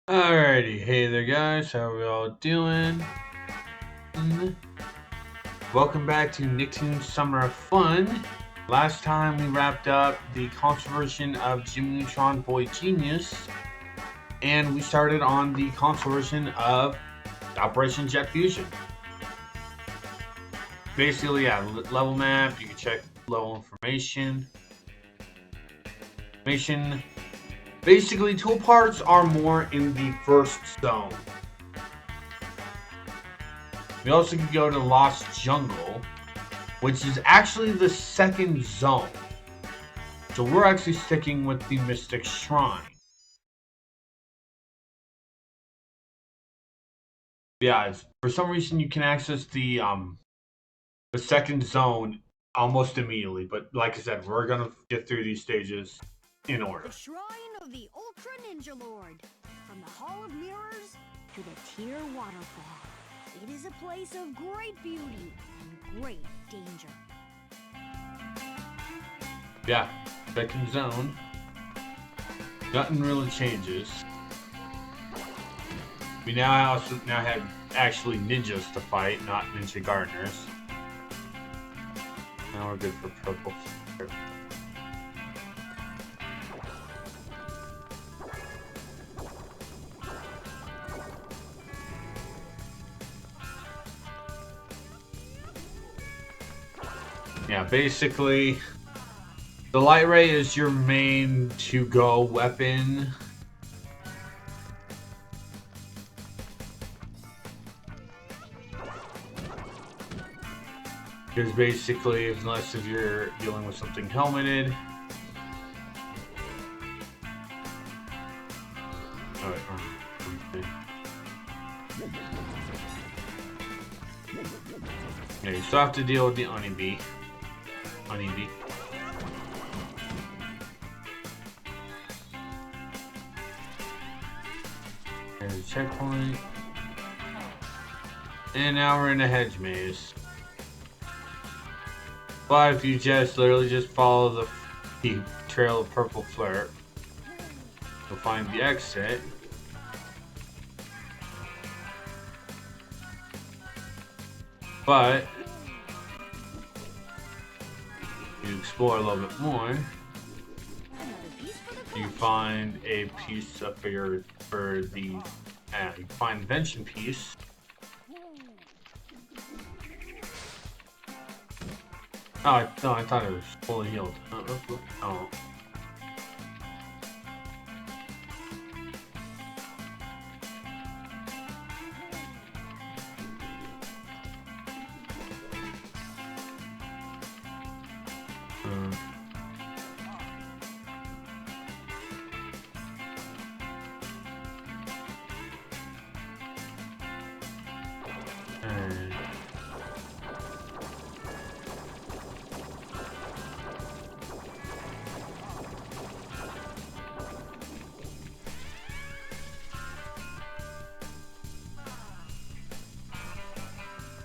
Alrighty, hey there guys, how are we all doing? Welcome back to Nicktoons Summer of Fun. Last time we wrapped up the console version of Jimmy Neutron Boy Genius, and we started on the console version of Operation Jet Fusion. Basically, yeah, level map, you can check level information. Basically, tool parts are more in the first zone. We also can go to Lost Jungle, which is actually the second zone. So we're actually sticking with the Mystic Shrine. Yeah, for some reason you can access the second zone almost immediately, but like I said, we're gonna get through these stages in order. The Shrine of the Ultra Ninja Lord. From the Hall of Mirrors to the Tear Waterfall. It is a place of great beauty and great danger. Yeah, second zone. Nothing really changes. We now have actually ninjas to fight, not ninja gardeners. Now we're good for purple. Yeah, basically, the light ray is your main to-go weapon. Because basically, unless if you're dealing with something helmeted. Alright, yeah, you still have to deal with the honeybee. There's a checkpoint. And now we're in a hedge maze. But if you literally just follow the trail of purple flirt, you'll find the exit. But you explore a little bit more, you find a piece of for the you find invention piece. Oh, no, I thought it was fully healed. Oh.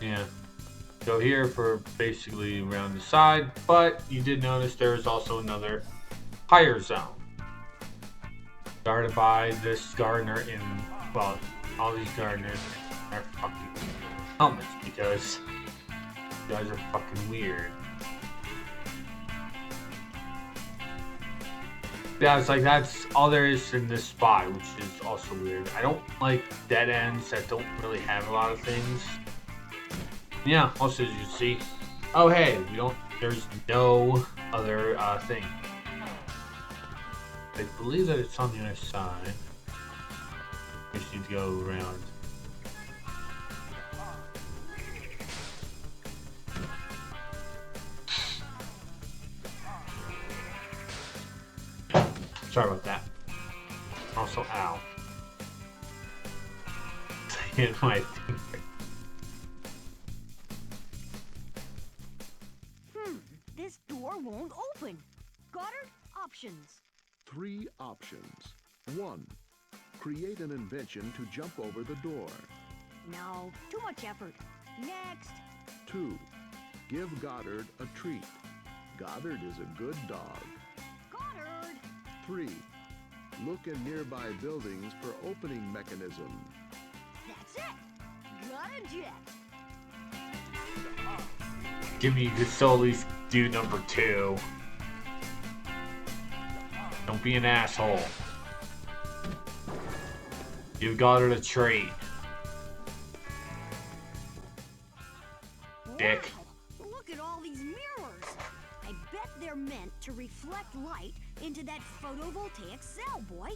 Yeah. Go here for basically around the side, but you did notice there is also another higher zone. Guarded by this gardener in, well, all these gardeners are fucking helmets because you guys are fucking weird. Yeah, it's like that's all there is in this spot, which is also weird. I don't like dead ends that don't really have a lot of things. Yeah, also as you see, oh hey, there's no other thing. I believe that it's on the other side. We just need to go around. Sorry about that. Also, ow. Hit my finger. This door won't open. Goddard, options. 3 options. 1. Create an invention to jump over the door. No, too much effort. Next. 2. Give Goddard a treat. Goddard is a good dog. Goddard. 3. Look in nearby buildings for opening mechanisms. That's it. Got a jet. Jimmy, you could still at least do number 2. Don't be an asshole. You got her a treat. Dick. Wow, look at all these mirrors. I bet they're meant to reflect light into that photovoltaic cell, boy.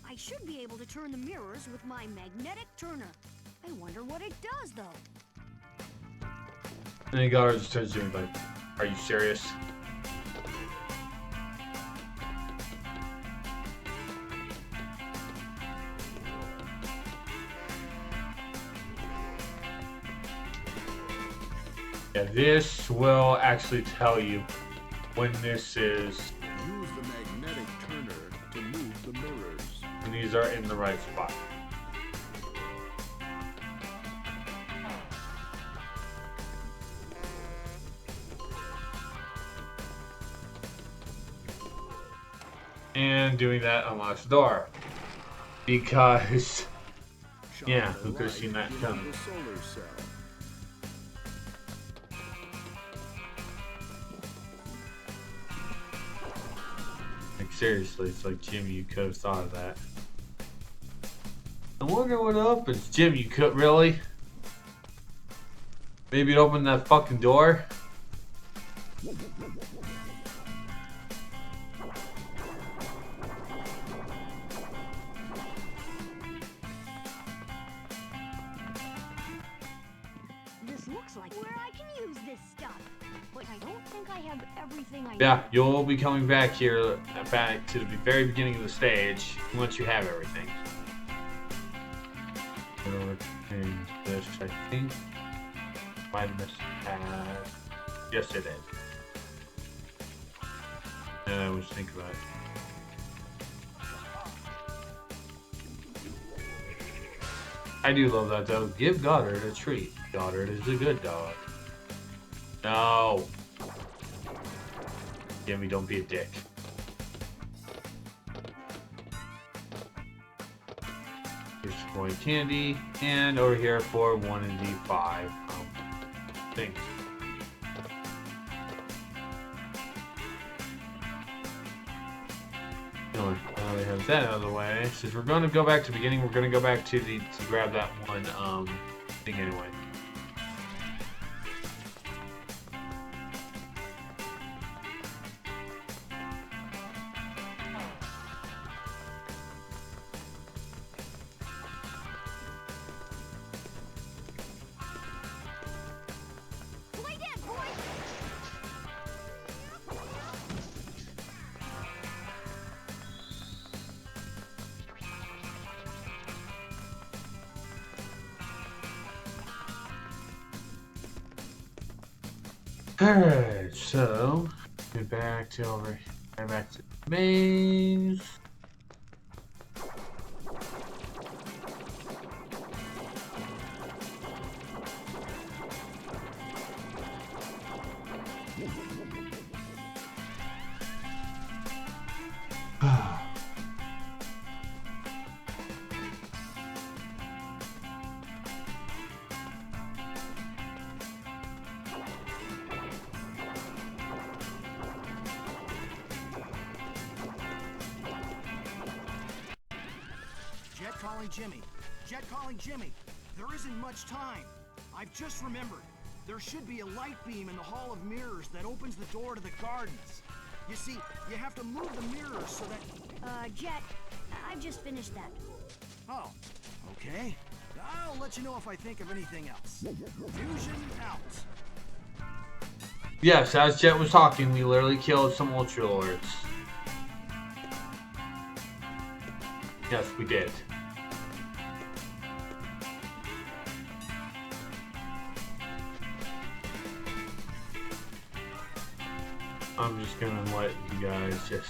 I should be able to turn the mirrors with my magnetic turner. I wonder what it does, though. And then Goddard just turns to me like, are you serious? Yeah, this will actually tell you when this is, Use the magnetic turner to move the mirrors. when these are in the right spot. And doing that unlocks the door. Because, Shine yeah, the who could have light seen that into coming? the solar cell. Like, seriously, it's like, Jimmy, you could have thought of that. I wonder what opens. Jim, you could, really? Maybe it opened that fucking door? This looks like where I can use this stuff. But I don't think I have everything I Yeah, need. you'll be coming back here, back to the very beginning of the stage, once you have everything. And this, I think, might have missed that. Yes, it is. And I was thinking about it. I do love that though. Give Goddard a treat. Goddard is a good dog. No. Jimmy, don't be a dick. Here's Boy Candy, and over here for 1 and D5 things. Now we have that out of the way. Since we're going to go back to the beginning, we're going to go back to grab that one thing anyway. Play dead, boy! Alright, so get back to over here, back to the maze. Jet calling Jimmy. Jet calling Jimmy. There isn't much time. I've just remembered. There should be a light beam in the Hall of Mirrors that opens the door to the gardens. You see, you have to move the mirrors so that... Jet, I've just finished that. Oh, okay. I'll let you know if I think of anything else. Fusion out. Yes, as Jet was talking, we literally killed some Ultra Lords. Yes, we did. I'm just gonna let you guys just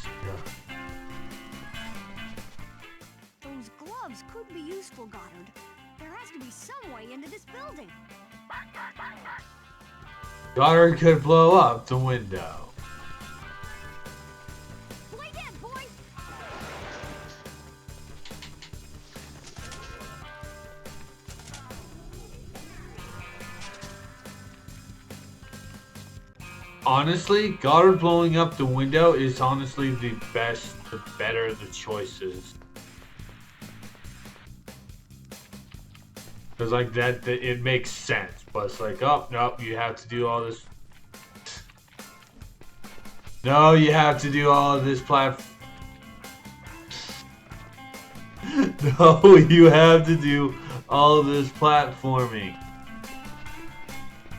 Those gloves could be useful, Goddard. There has to be some way into this building. Goddard could blow up the window. Play dead, boy! honestly, Goddard blowing up the window is honestly the best, the better the choices. Because like that, it makes sense. But it's like, oh, nope, you have to do all this. No, you have to do all of this No, you have to do all of this platforming.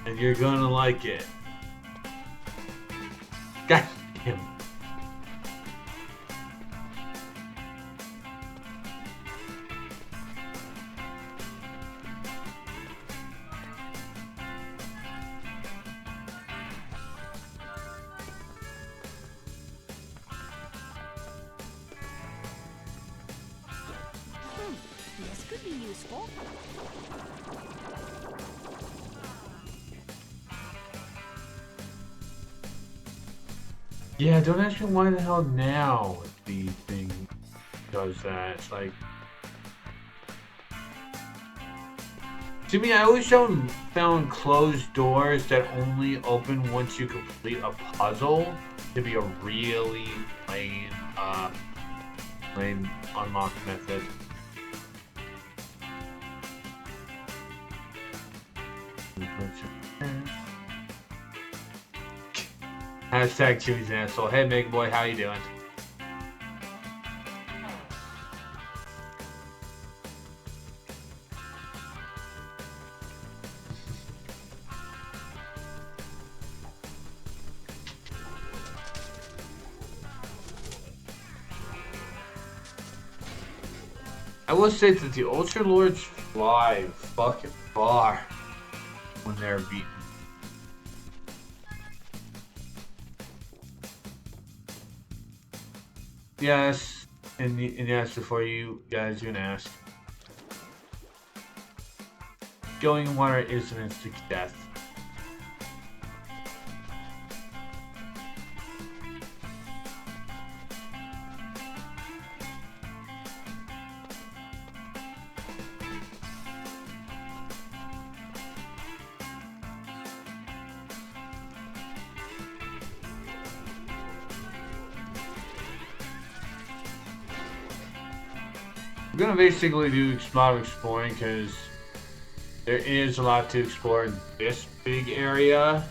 And you're gonna like it. God damn. This could be useful. Yeah, don't ask me why the hell now the thing does that. It's like, to me, I always found closed doors that only open once you complete a puzzle to be a really lame unlock method. Hashtag Jimmy's an asshole. Hey, Mega Boy, how you doing? I will say that the Ultra Lords fly fucking far when they're beaten. Yes, and yes, before you guys even ask, going in water is an instant death. I'm gonna basically do a lot of exploring because there is a lot to explore in this big area.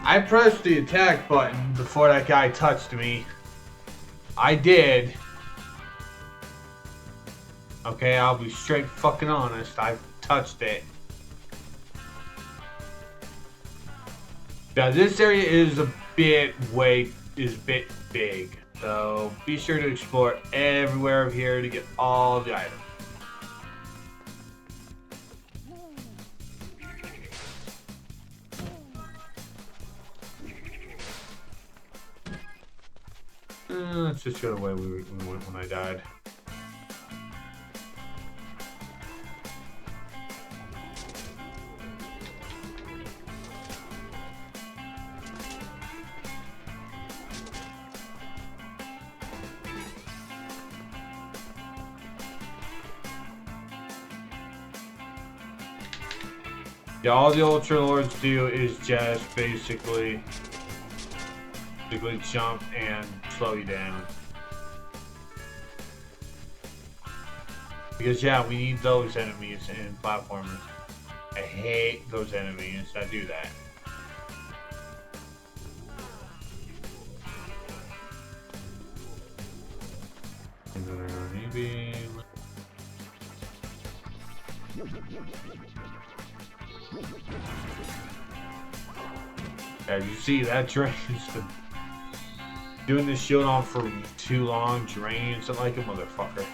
I pressed the attack button before that guy touched me. I did. Okay, I'll be straight fucking honest. I touched it. Now this area is a bit big. So be sure to explore everywhere of here to get all the items. Let's just go the way we went when I died. Yeah, all the Ultra Lords do is just basically jump and slow you down. Because yeah, we need those enemies in platformers. I hate those enemies that do that. As you see, that drains the Doing this shield on for too long drains it like a motherfucker.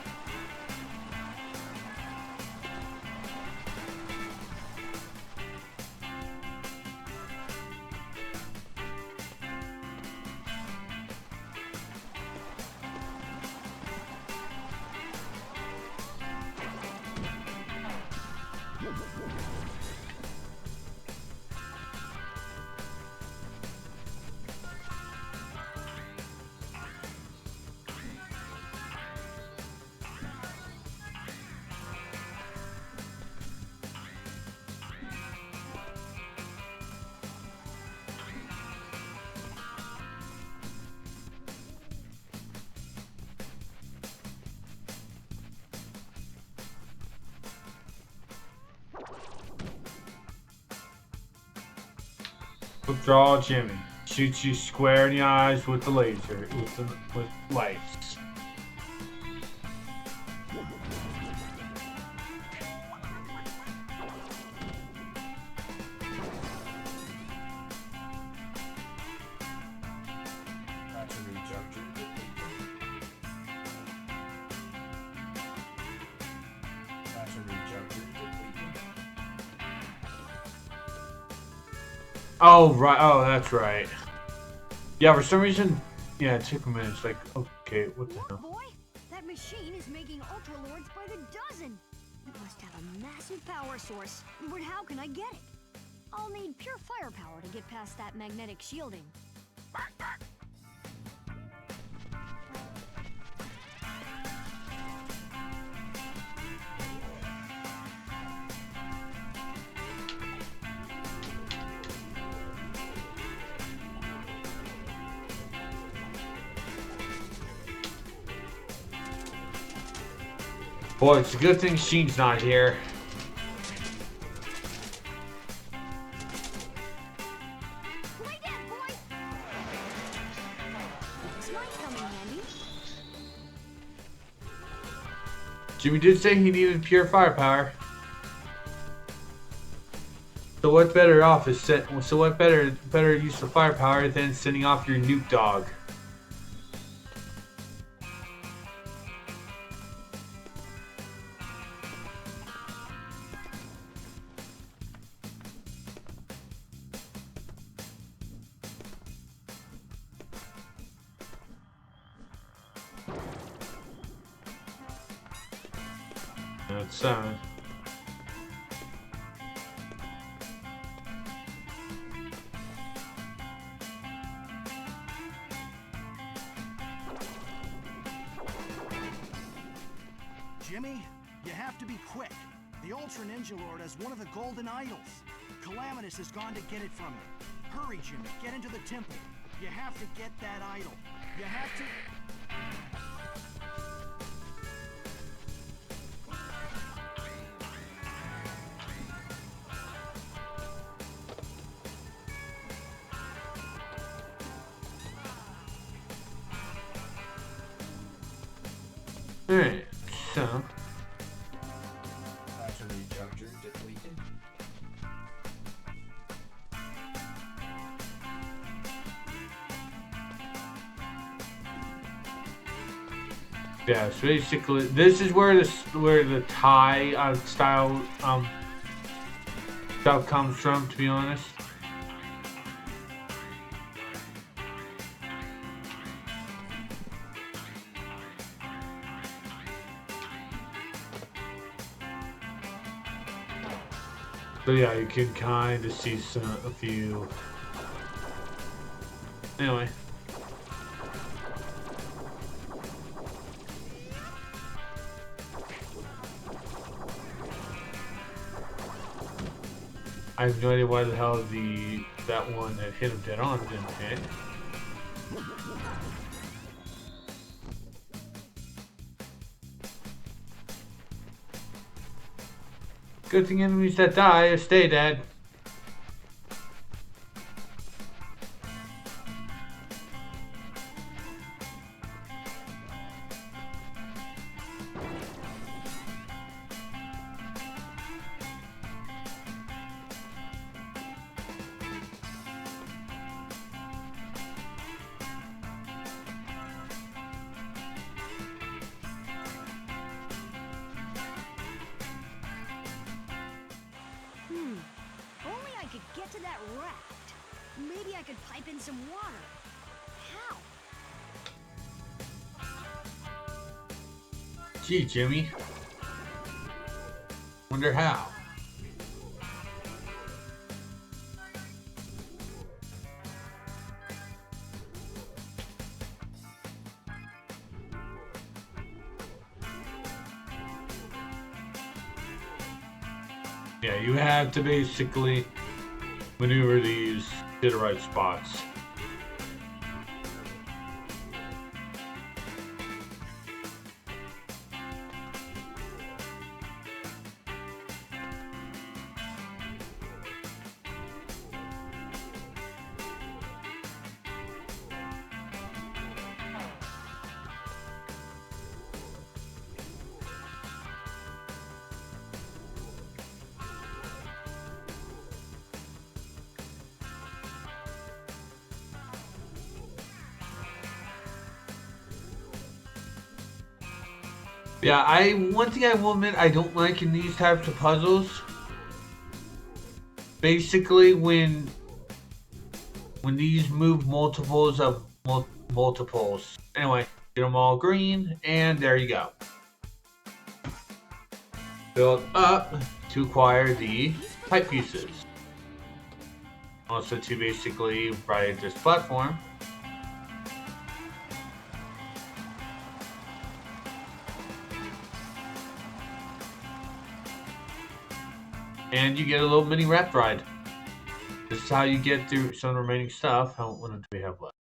Withdraw Jimmy. Shoots you square in the eyes with the laser, with lights. Oh, right. Oh, that's right. Yeah, for some reason, yeah, it took a minute. It's like, okay, what the Look, hell? boy, that machine is making Ultra Lords by the dozen. It must have a massive power source. But how can I get it? I'll need pure firepower to get past that magnetic shielding. Boy, it's a good thing Sheen's not here. Play dead, boy! This might come in handy. Jimmy did say he needed pure firepower. So what better off is set? So what better use of firepower than sending off your nuke dog? That's Jimmy, you have to be quick. The Ultra Ninja Lord has one of the golden idols. Calamitous has gone to get it from him. Hurry, Jimmy, get into the temple. You have to get that idol. You have to... alright. So Battery charger depleted. yeah, so basically, this is where the Thai style stuff comes from. To be honest. So yeah, you can kind of see a few. Anyway. I have no idea why the hell that one that hit him dead on didn't hit. Good thing enemies that die stay dead. could get to that raft. Maybe I could pipe in some water. How? Gee, Jimmy. Wonder how. Yeah, you have to basically maneuver these to the right spots. Yeah, one thing I will admit I don't like in these types of puzzles. Basically, when these move multiples of multiples. Anyway, get them all green, and there you go. Build up to acquire the pipe pieces. Also to basically ride this platform. And you get a little mini raft ride. This is how you get through some of the remaining stuff. How much do we have left?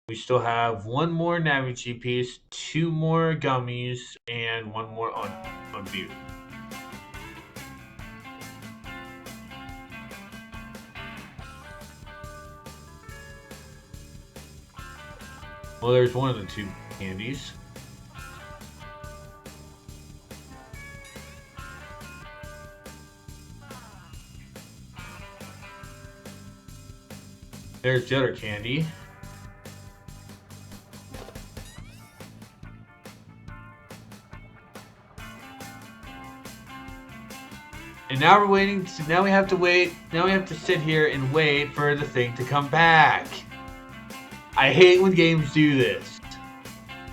We still have one more Navi piece, 2 more gummies, and 1 more on view. Well, there's one of the 2 candies. There's the other candy. And now we're waiting. Now we have to wait. Now we have to sit here and wait for the thing to come back. I hate when games do this.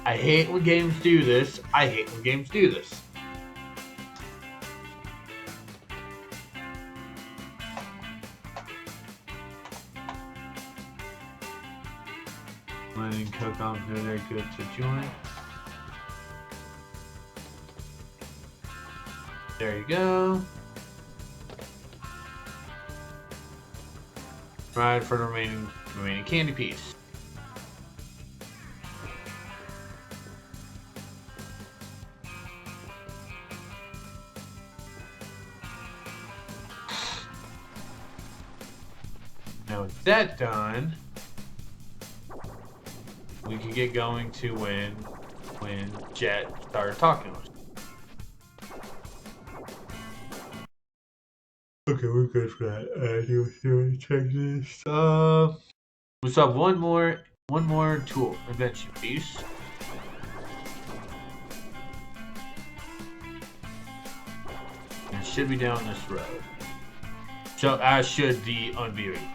I hate when games do this. I hate when games do this. Letting cook off there, good to join. There you go. Right for the remaining candy piece. Now with that done, we can get going to when Jet started talking to us. Okay, we're good for that. Check this. We still have one more tool invention piece. And it should be down this road. So as should the unviewing.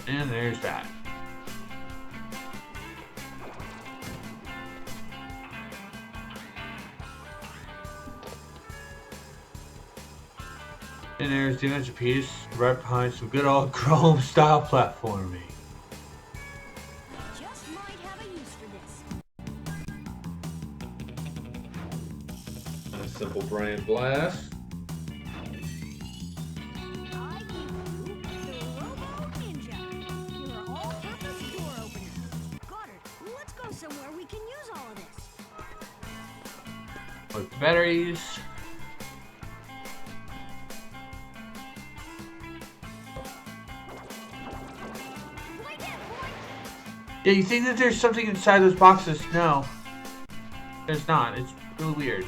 And there's that. And there's the adventure piece right behind some good old Chrome style platforming. Just might have a use for this. A simple Brian Blast. I give you the Robo Ninja. You're an all-purpose door opener. Goddard, let's go somewhere we can use all of this. With batteries. Yeah, you think that there's something inside those boxes? No. There's not. It's really weird.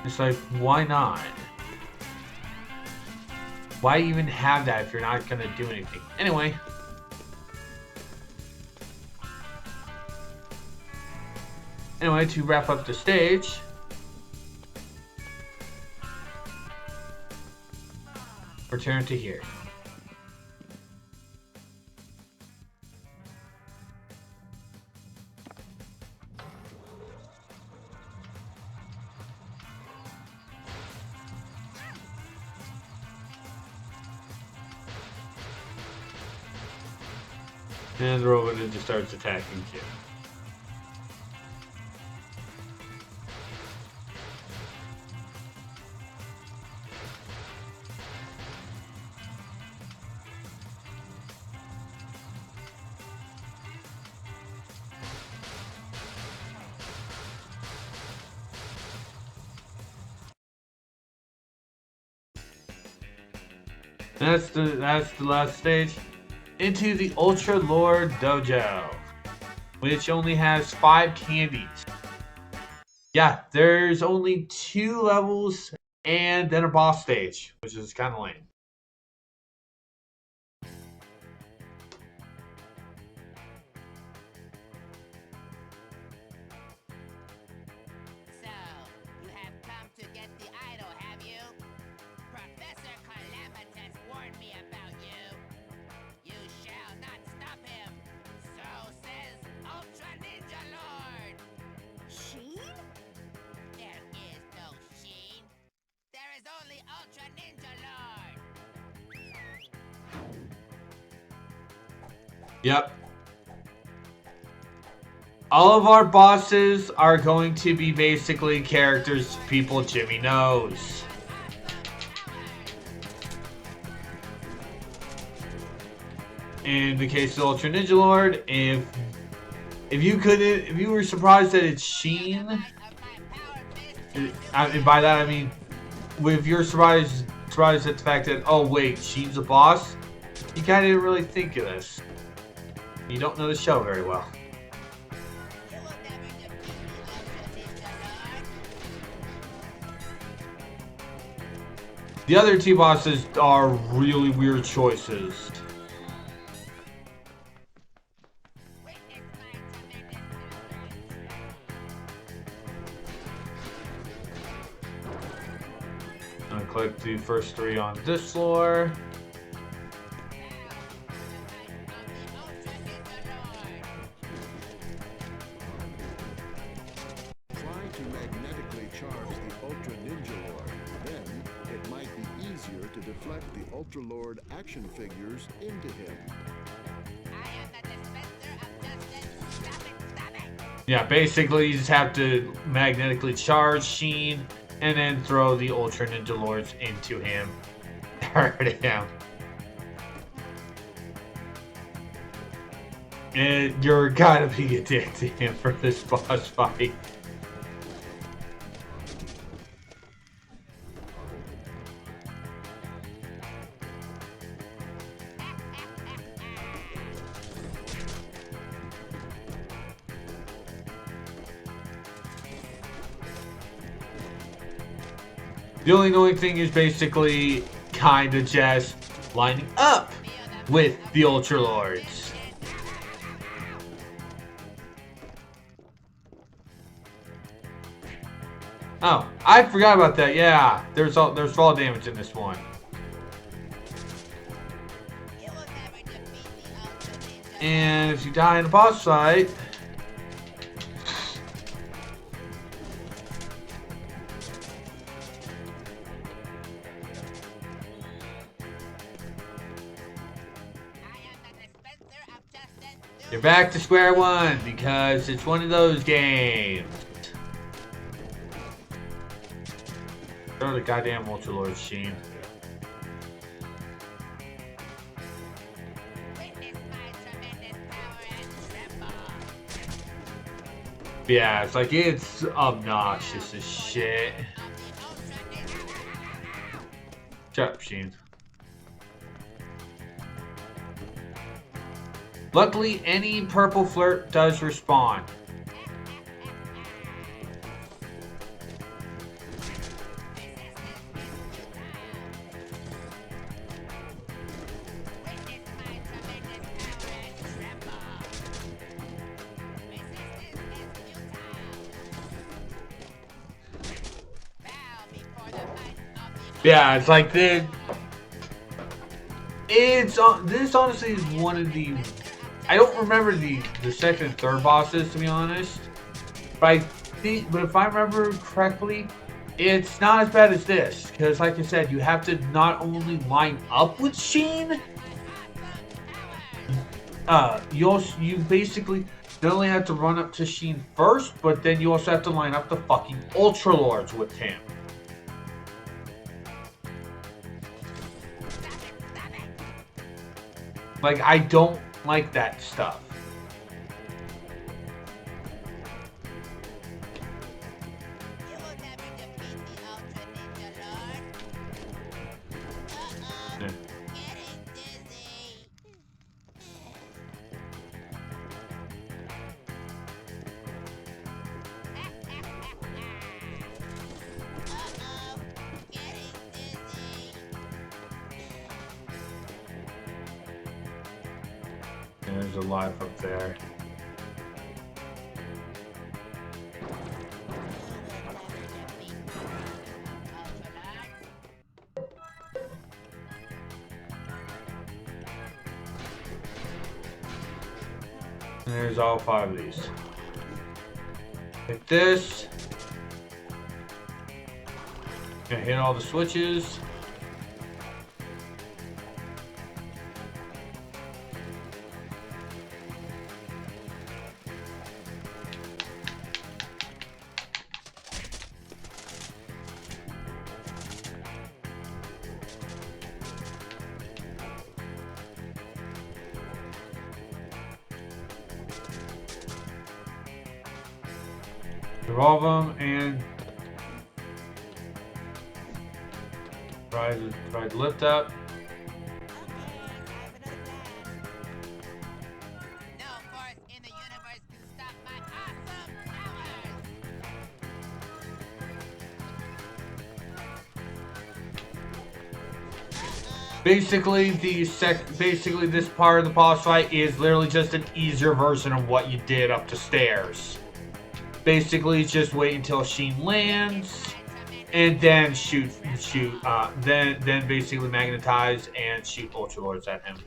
It's like, why not? Why even have that if you're not gonna do anything? Anyway, Anyway, to wrap up the stage, return to here. And the robot ninja starts attacking Jim. That's the last stage. Into the Ultra Lord Dojo, which only has 5 candies. Yeah, there's only 2 levels and then a boss stage, which is kind of lame. So, you have come to get the idol, have you? Professor Calamitous warned me about you. You shall not stop him. So says Ultra Ninja Lord. Sheen? There is no Sheen. There is only Ultra Ninja Lord. Yep. All of our bosses are going to be basically characters people Jimmy knows. In the case of Ultra Ninja Lord, if you were surprised that it's Sheen, and by that I mean, if you're surprised at the fact that, oh wait, Sheen's a boss, you kind of didn't really think of this. You don't know the show very well. You will never defeat the Ultra Ninja Lord. The other 2 bosses are really weird choices. Witness my tremendous power. I'll click the first 3 on this floor. Try to magnetically charge the Ultra Ninja Lord. Then, it might be easier to deflect the Ultra Lord action figures into him. I am the dispenser of justice. Stop it, stop it! Yeah, basically you just have to magnetically charge Sheen and then throw the Ultra Ninja Lords into him. Hurt him. And you're gotta be addicted to him for this boss fight. The only annoying thing is basically kind of just lining up with the Ultra Lords. Oh, I forgot about that. Yeah, there's fall damage in this one. You will never defeat the Ultra Ninja. And if you die in a boss fight, I am the dispenser of justice. you're back to square one because it's one of those games. Throw the goddamn Ultra Lord Sheen. Witness my tremendous power and tremble. Yeah, it's like it's obnoxious as shit. Of the Ultra Ninja. Shut up, Sheen. Luckily, any purple flirt does respawn. Witness my tremendous power and tremble. Resistance is futile. Yeah, it's like this. This honestly is one of the. I don't remember the second and third bosses, to be honest. But if I remember correctly, it's not as bad as this. Because like I said, you have to not only line up with Sheen. You basically not only have to run up to Sheen first, but then you also have to line up the fucking Ultra Lords with him. Like, I don't like that stuff. You will never defeat the Ultra Ninja Lord. Uh-oh. Yeah. Getting dizzy. Uh-oh. Getting dizzy. And there's a life up there. And there's all 5 of these. Like this. Gonna hit all the switches. Revolve them and try to lift up. No force in the universe can stop my awesome powers. Basically, basically this part of the boss fight is literally just an easier version of what you did up the stairs. Basically, just wait until Sheen lands, and then then basically magnetize and shoot Ultra Lords at him.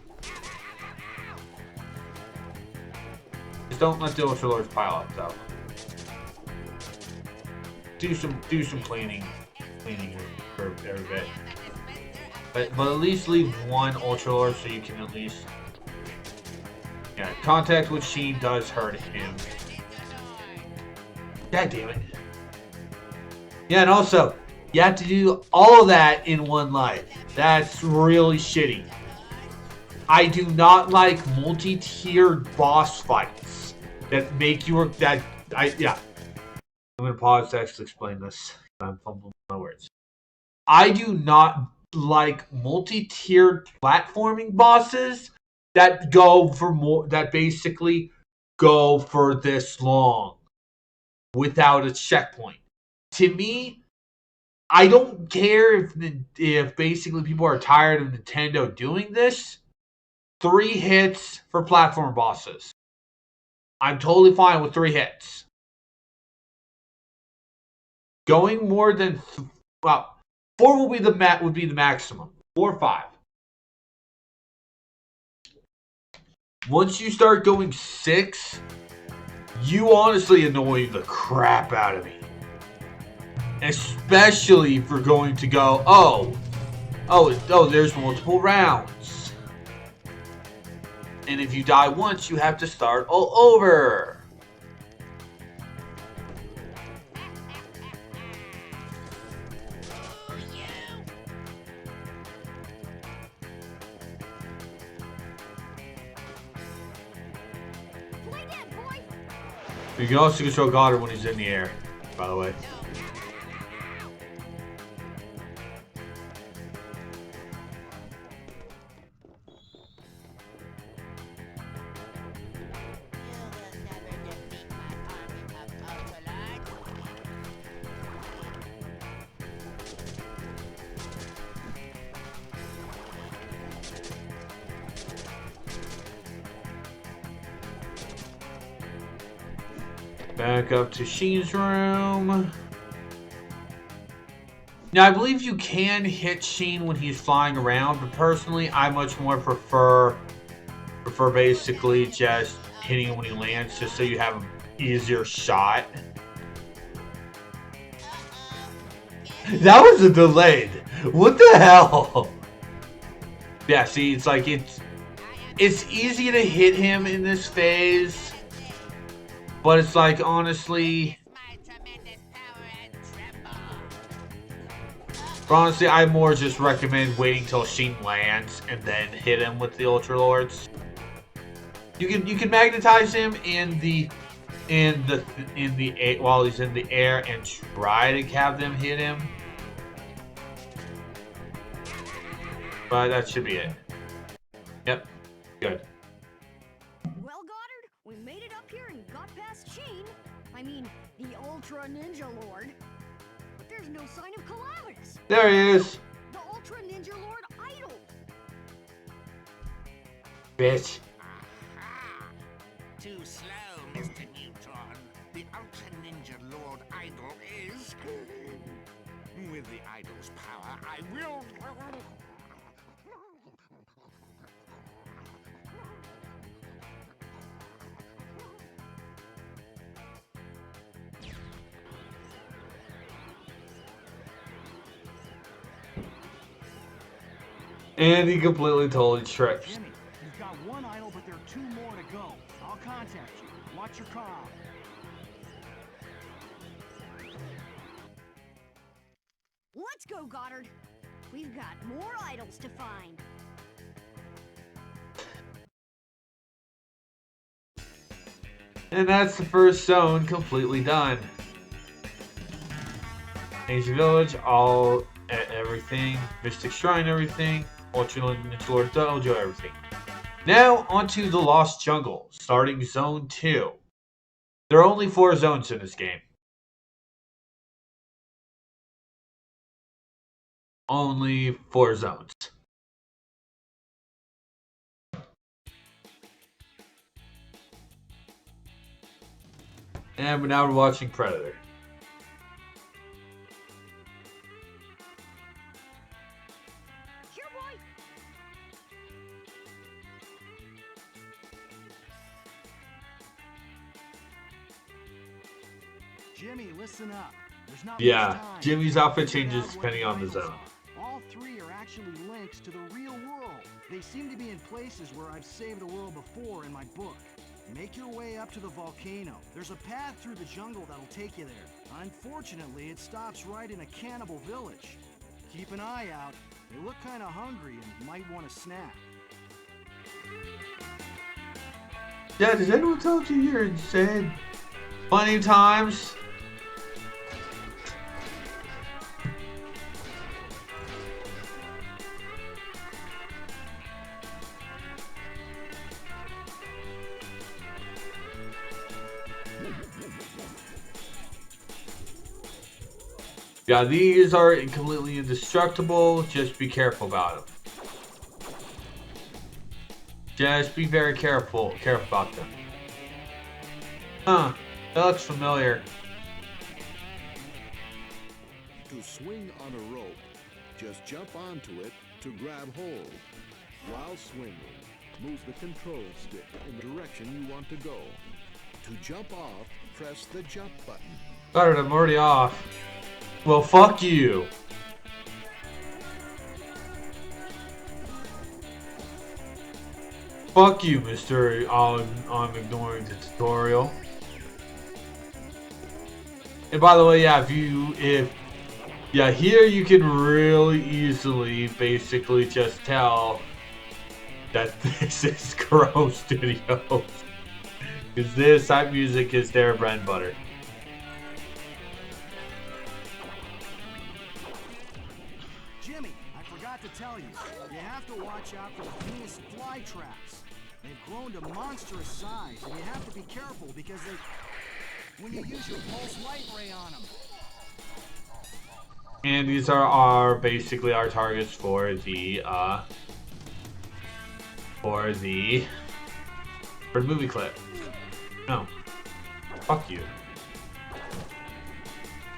Just don't let the Ultra Lords pile up, though. Do some cleaning for every bit. But at least leave one Ultra Lord so you can at least. Yeah, contact with Sheen does hurt him. God damn it. Yeah, and also, you have to do all of that in one life. That's really shitty. I do not like multi-tiered boss fights that make you yeah. I'm gonna pause to actually explain this. I'm fumbling my words. I do not like multi-tiered platforming bosses that go for more. That basically go for this long without a checkpoint. To me, I don't care if basically people are tired of Nintendo doing this. 3 hits for platform bosses. I'm totally fine with 3 hits. Going more than 4 would be the maximum. 4 or 5. Once you start going 6, you honestly annoy the crap out of me. Especially if we're going to go, oh, there's multiple rounds. And if you die once, you have to start all over. Play dead, boy! You can also control Goddard when he's in the air, by the way. Back up to Sheen's room. Now, I believe you can hit Sheen when he's flying around, but personally, I much more prefer basically just hitting him when he lands, just so you have an easier shot. That was a delayed. What the hell? Yeah, see, it's like it's easy to hit him in this phase, but it's like honestly. But honestly, I more just recommend waiting till Sheen lands and then hit him with the Ultra Lords. You can magnetize him while he's in the air and try to have them hit him. But that should be it. Yep, good. Well, Goddard, we made it up here and got past Sheen. I mean, the Ultra Ninja Lord. But there's no sign of Calamitous. There he is. The Ultra Ninja Lord idol. Bitch. Too slow, Mr. Neutron. The Ultra Ninja Lord Idol is... With the idol's power, I will... And he completely totally tripped. Jimmy, you've got one idol, but there are 2 more to go. I'll contact you. Watch your comm. Let's go, Goddard. We've got more idols to find. And that's the first zone completely done. Ancient Village, all everything, Mystic Shrine, everything, Ultra Ninja Lord Dojo, everything. Now onto the Lost Jungle, starting Zone 2. There are only 4 zones in this game. Only 4 zones. And now we're watching Predator. Here, boy. Jimmy, listen up. There's not much Yeah, time. Jimmy's outfit Figure changes out what depending on the idols zone. are. All 3 are actually links to the real world. They seem to be in places where I've saved the world before in my book. Make your way up to the volcano. There's a path through the jungle that'll take you there. Unfortunately, it stops right in a cannibal village. Keep an eye out. They look kind of hungry and might want a snack. Yeah, does anyone tell you you're insane? Plenty of times. Yeah, these are completely indestructible. Just be careful about them. Just be very careful about them. Huh, that looks familiar. To swing on a rope, just jump onto it to grab hold. While swinging, move the control stick in the direction you want to go. To jump off, press the jump button. Alright, I'm already off. Well, fuck you. Fuck you, Mr. I'm ignoring the tutorial. And by the way, yeah, here you can really easily basically just tell that this is Crow Studios. Because this type of music is their bread and butter. Jimmy, I forgot to tell you, you have to watch out for the Venus flytraps. They've grown to monstrous size, and you have to be careful because when you use your pulse light ray on them. And these are basically our targets for the movie clip. No. Fuck you.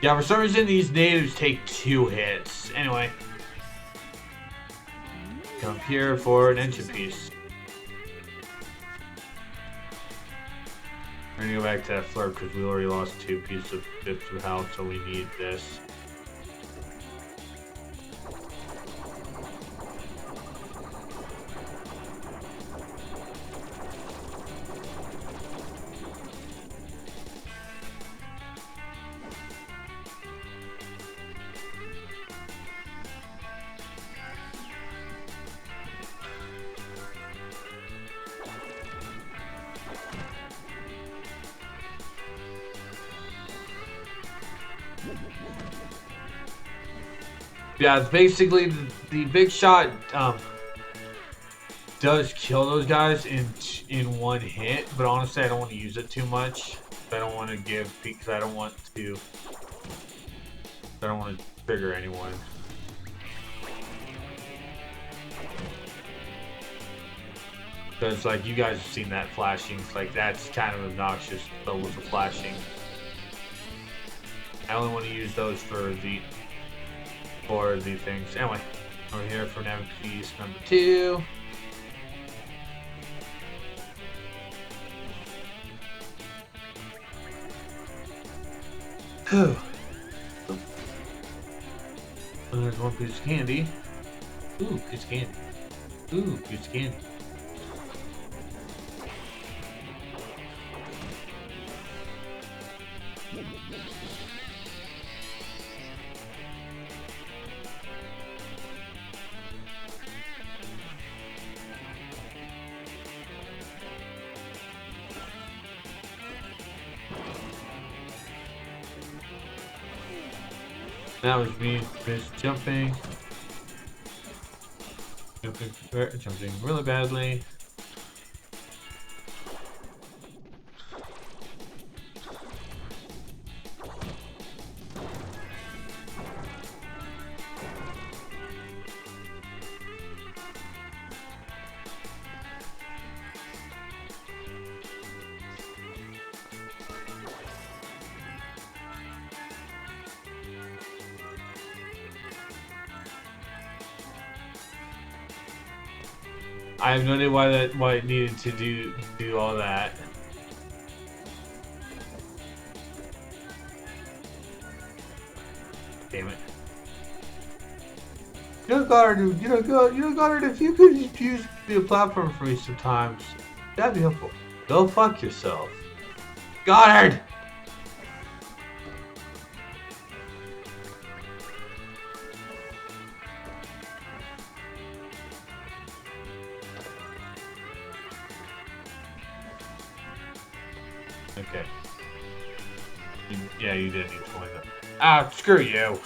Yeah, for some reason these natives take 2 hits. Anyway. Come here for an engine piece. We're gonna go back to that flirt because we already lost 2 bits of health, so we need this. Yeah, basically the big shot does kill those guys in 1 hit, but honestly I don't want to use it too much. I don't want to give because I don't want to trigger anyone. Because like you guys have seen that flashing, like that's kind of obnoxious though with the flashing. I only want to use those for the things. Anyway, we're here for nav piece number 2. There's 1 piece of candy. Ooh, piece of candy. Ooh, piece of candy. That was me just jumping really badly. I have no idea why it needed to do all that. Damn it. You know, Goddard, Goddard, if you could just use the platform for me sometimes, that'd be helpful. Go fuck yourself. Goddard! Okay. Yeah, you did need to point that. Ah, screw you.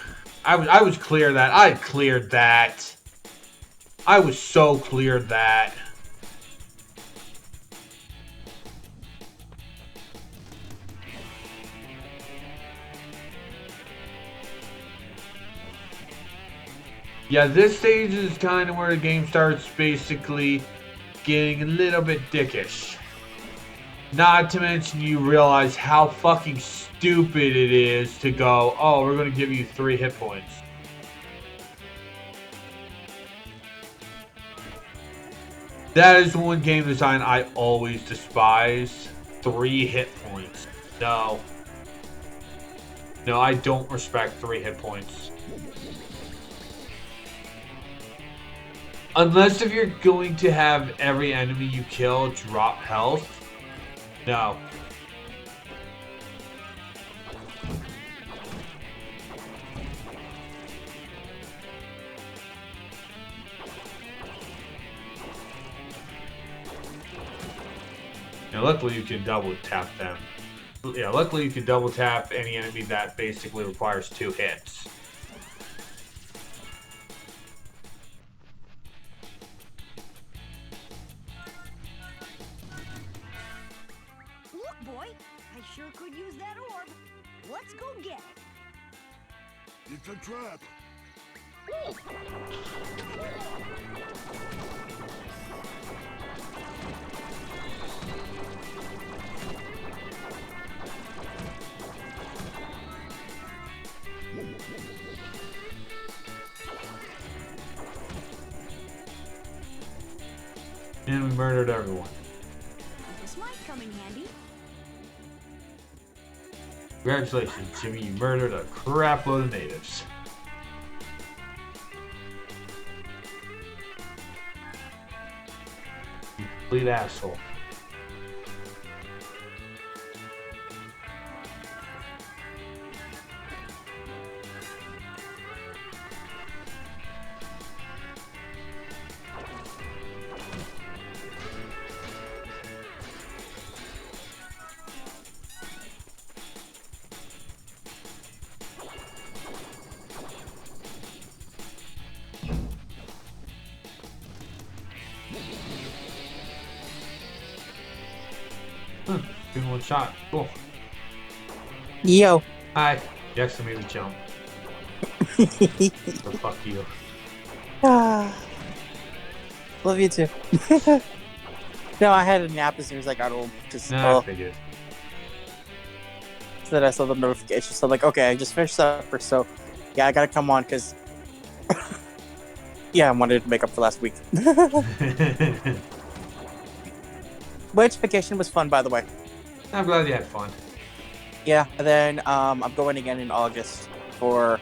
I was clear that. I cleared that. I was so cleared that. Yeah, this stage is kind of where the game starts basically getting a little bit dickish. Not to mention you realize how fucking stupid it is to go, oh, we're going to give you 3 hit points. That is one game design I always despise. 3 hit points. No. No, I don't respect 3 hit points. Unless if you're going to have every enemy you kill drop health. No. Now, luckily you can double tap them. Yeah, luckily you can double tap any enemy that basically requires 2 hits. Boy, I sure could use that orb. Let's go get it. It's a trap. murdered everyone. This might come in handy. Congratulations, Jimmy. You murdered a crap load of natives. You complete asshole. Doing one shot. Cool. Yo. Hi. You actually made me jump. So fuck you. Love you too. No, I had a nap as soon as I got home. Just Nah, I figured. so that I saw the notification. So I'm like, okay, I just finished supper, so yeah, I gotta come on because yeah, I wanted to make up for last week. Which vacation was fun, by the way. I'm glad you had fun. Yeah, and then I'm going again in August for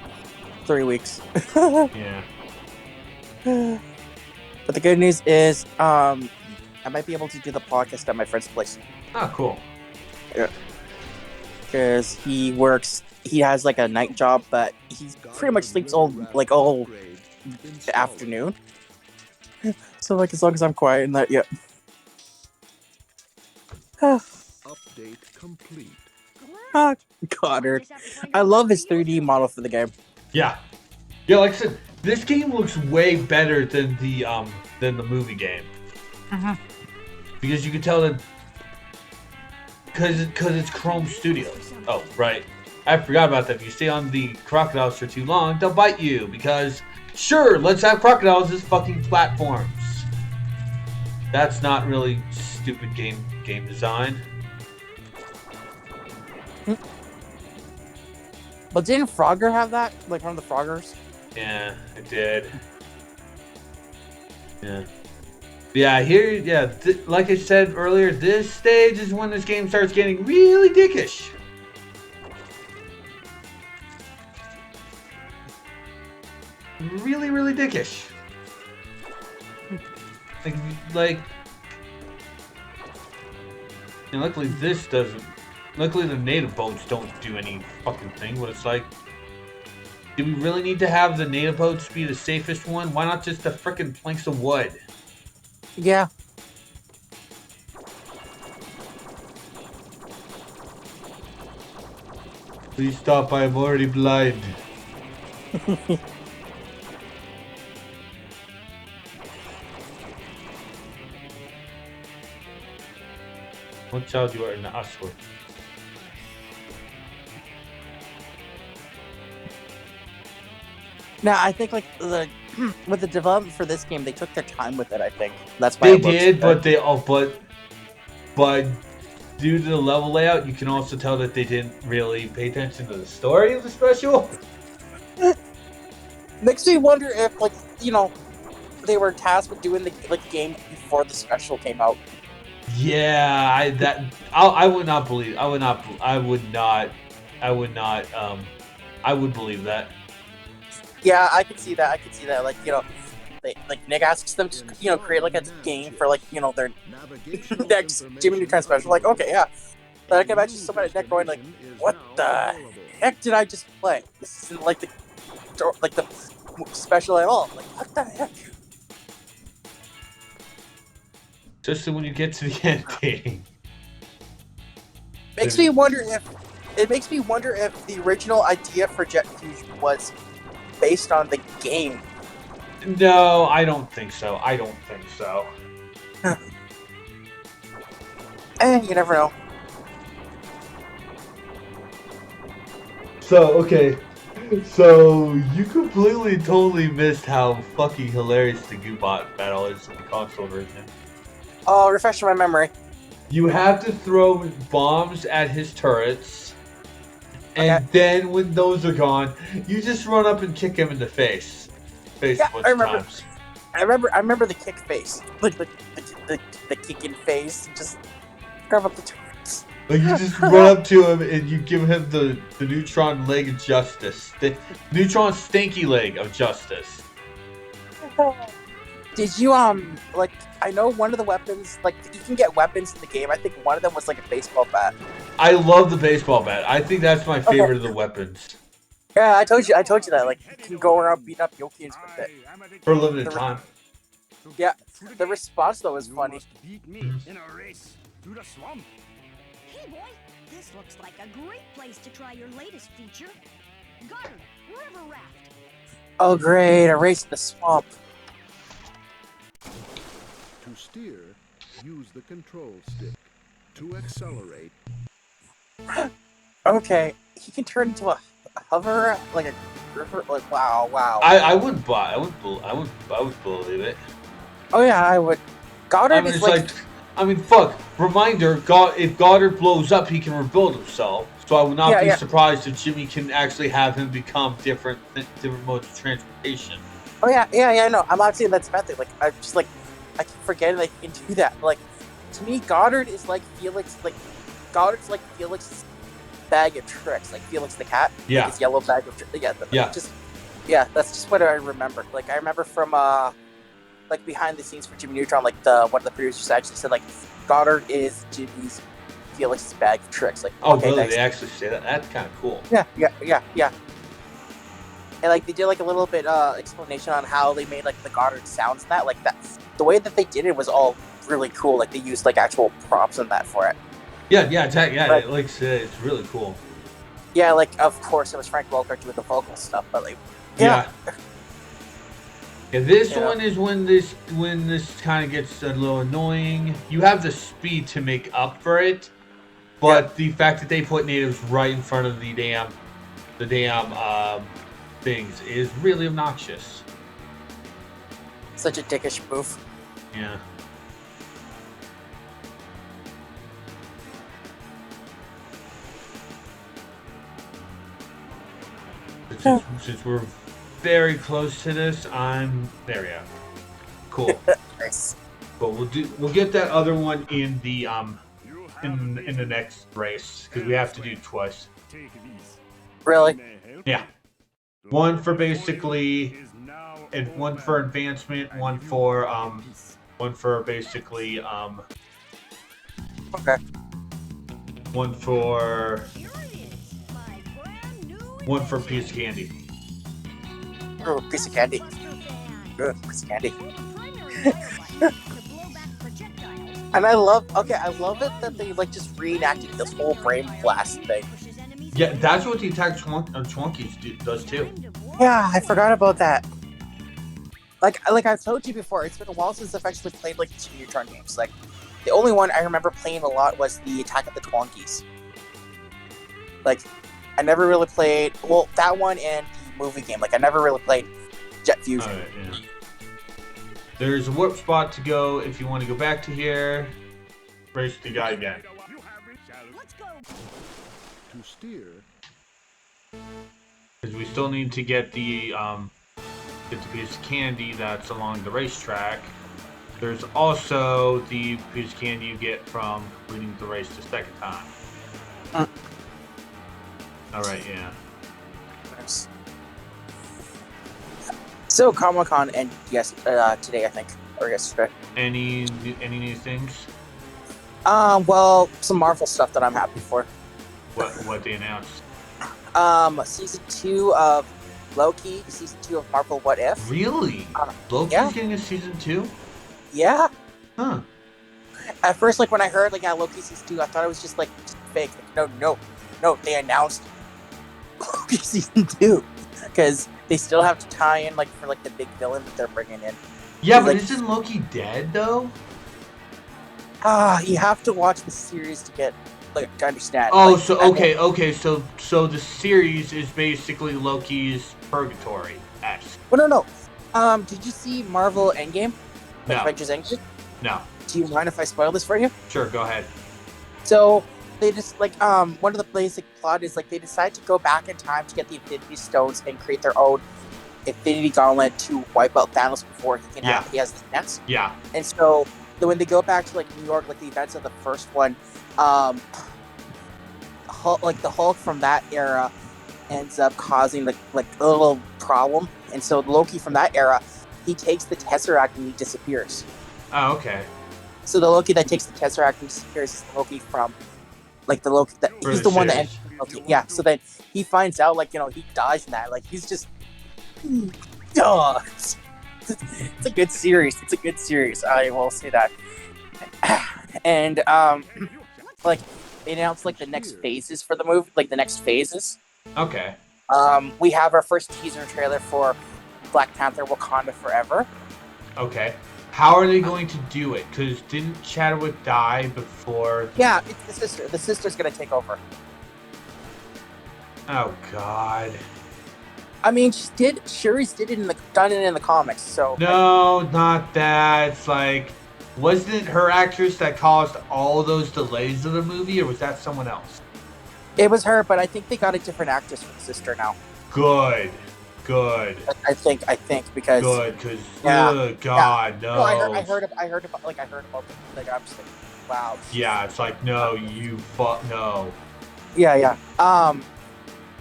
3 weeks. Yeah. But the good news is, I might be able to do the podcast at my friend's place. Oh, cool. Yeah. Because he has like a night job, but he pretty much sleeps all afternoon. So like as long as I'm quiet and that, yeah. Update complete. Ah, Goddard. I love his 3D model for the game. Yeah. Yeah, like I said, this game looks way better than the movie game. Because you can tell that because it's Chrome Studios. Oh, right. I forgot about that. If you stay on the crocodiles for too long, they'll bite you. Because sure, let's have crocodiles as fucking platforms. That's not really stupid game design. But didn't Frogger have that? Like one of the Froggers? Yeah, it did. Yeah. Yeah, here, yeah, like I said earlier, this stage is when this game starts getting really dickish. Really, really dickish. Like, and luckily this doesn't. Luckily the native boats don't do any fucking thing, but it's like, do we really need to have the native boats be the safest one? Why not just the frickin' planks of wood? Yeah. Please stop, I am already blind. What child you are in the Ashwood? Now I think like with the development for this game, they took their time with it. I think that's why They did, but but due to the level layout, you can also tell that they didn't really pay attention to the story of the special. Makes me wonder if they were tasked with doing the game before the special came out. Yeah, I would not believe. I would believe that. Yeah, I could see that. Nick asks them to create like a game for their next Jimmy Neutron special. Like, okay, yeah. But I can imagine somebody at Nick going like, "What the heck did I just play? This isn't like the special at all. Like, what the heck?" Just when you get to the ending. Makes me wonder if the original idea for Jet Fusion was based on the game. No, I don't think so. You never know. So, okay. So, you completely, totally missed how fucking hilarious the Goobot battle is in the console version. Oh, refresh my memory. You have to throw bombs at his turrets, and then when those are gone, you just run up and kick him in the face. Yeah, a bunch of times. I remember the kick face. the kicking face, just grab up the turrets. Like you just run up to him and you give him the neutron leg of justice, the neutron stinky leg of justice. Did you like? I know one of the weapons, like you can get weapons in the game. I think one of them was like a baseball bat. I love the baseball bat. I think that's my favorite of the weapons. Yeah, I told you that. Like you can go around beating up Yokians with it For a limited time. Yeah, the response though is funny. Beat me in a race through the swamp. Hey, boy, this looks like a great place to try your latest feature. Goddard, river raft. Oh great, a race in the swamp. To steer, use the control stick. To accelerate, Okay, he can turn into a hover, like a river. Like wow. I would buy. I would believe it. Oh yeah, I would. Goddard I mean, is it's like, I mean, fuck. Reminder: if Goddard blows up, he can rebuild himself. So I would not be surprised if Jimmy can actually have him become different modes of transportation. oh yeah. No, I'm not saying that's a bad thing. Like I'm just like, I keep forgetting that he can do that. Like to me, Goddard is like Felix. Like Goddard's like Felix's bag of tricks. Like Felix the cat. Yeah. Like his yellow bag of tricks. Yeah. That's just what I remember. Like I remember from like behind the scenes for Jimmy Neutron, like one of the producers actually said like Goddard is Jimmy's Felix's bag of tricks. Like Oh, okay, really? thanks. They actually say that? That's kind of cool. Yeah. And like they did like a little bit explanation on how they made like the Goddard sounds and that. Like that, the way that they did it was all really cool. Like they used like actual props and that for it. Yeah. Right. Like I said, it's really cool. Yeah, like of course it was Frank Welker doing the vocal stuff, but like Yeah, this Yeah. one is when this kind of gets a little annoying. You have the speed to make up for it, but the fact that they put natives right in front of the damn things is really obnoxious. such a dickish move. Yeah. Since we're very close to this, there we go. Cool. Nice. But we'll get that other one in the in the next race because we have to do twice. Really? Yeah. One for basically, and one for advancement, one for basically Okay. one for Here it is, my brand new one for piece of candy. Ooh, piece of candy. Buster fan. Good piece of candy. Pull the primary motor button to blow back projectiles. And I love it that they like just reenacted this whole brain blast thing. Pushes enemies Yeah, away. that's what the attack Twonkies does too. Kind of work. Yeah, I forgot about that. Like I've told you before, it's been a while since I've actually played like the Jimmy Neutron games. Like the only one I remember playing a lot was the Attack of the Twonkies. Like I never really played that one and the movie game. Like I never really played Jet Fusion. Alright, yeah. There's a warp spot to go if you want to go back to here. Race the guy again. Let's go. to steer, Because we still need to get the piece of candy that's along the racetrack. There's also the piece of candy you get from completing the race the second time. Alright, yeah. Nice. So Comic-Con and today I think or yesterday. Any new things? Well, some Marvel stuff that I'm happy for. What they announced? Season 2 of Loki, Season 2 of Marvel What If. Really? Loki's yeah. getting a season 2? Yeah. Huh. At first, like when I heard Loki Season 2, I thought it was just fake. Like, no, they announced Loki Season 2 because they still have to tie in for the big villain that they're bringing in. Yeah, but isn't Loki dead though? You have to watch the series to get to understand. Oh, so the series is basically Loki's purgatory-esque. Well, no. Did you see Marvel Endgame? No. Avengers Endgame? No. Do you mind if I spoil this for you? Sure, go ahead. So they just one of the basic plot is they decide to go back in time to get the Infinity Stones and create their own Infinity Gauntlet to wipe out Thanos before he has the chance. Yeah. And so when they go back to like New York, like the events of the first one, Hulk, the Hulk from that era ends up causing like a little problem, and so Loki from that era, he takes the Tesseract and he disappears. Oh, okay. So the Loki that takes the Tesseract and disappears is the Loki from, like the Loki that For he's the the one that series. Loki. Yeah. So then he finds out, like, he dies in that. Like, he's just, duh. It's a good series. It's a good series. I will say that. And like they announced like the next phases for the movie, like the next phases. Okay. We have our first teaser trailer for Black Panther: Wakanda Forever. Okay. How are they going to do it? Because didn't Chadwick die before? Yeah, it's the sister. The sister's gonna take over. Oh God. I mean, Shuri's done it in the comics, so No, not that. It's like, wasn't it her actress that caused all those delays of the movie, or was that someone else? it was her. But I think they got a different actress for the sister now. Good. Good. I think because Good, because Yeah. oh God, no. no, I heard about like I'm just like, wow. Yeah, it's like no, you no. Yeah.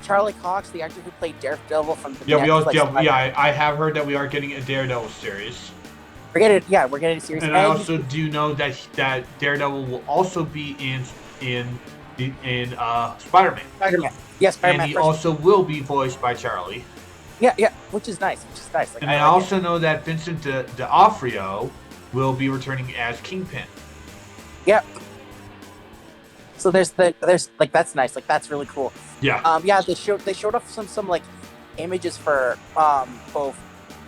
Charlie Cox, the actor who played Daredevil from the Yeah, we all. Netflix, Yeah, I have heard that we are getting a Daredevil series, we're getting a series. and I also do know that Daredevil will also be in Spider-Man, Spider-Man. Yes, and Spider-Man. he also will be voiced by Charlie. Yeah, which is nice. Like, And I like also know that Vincent D'Onofrio will be returning as Kingpin. it. Yeah. So there's like that's nice. Like that's really cool. Yeah. Yeah, they showed off some like images for both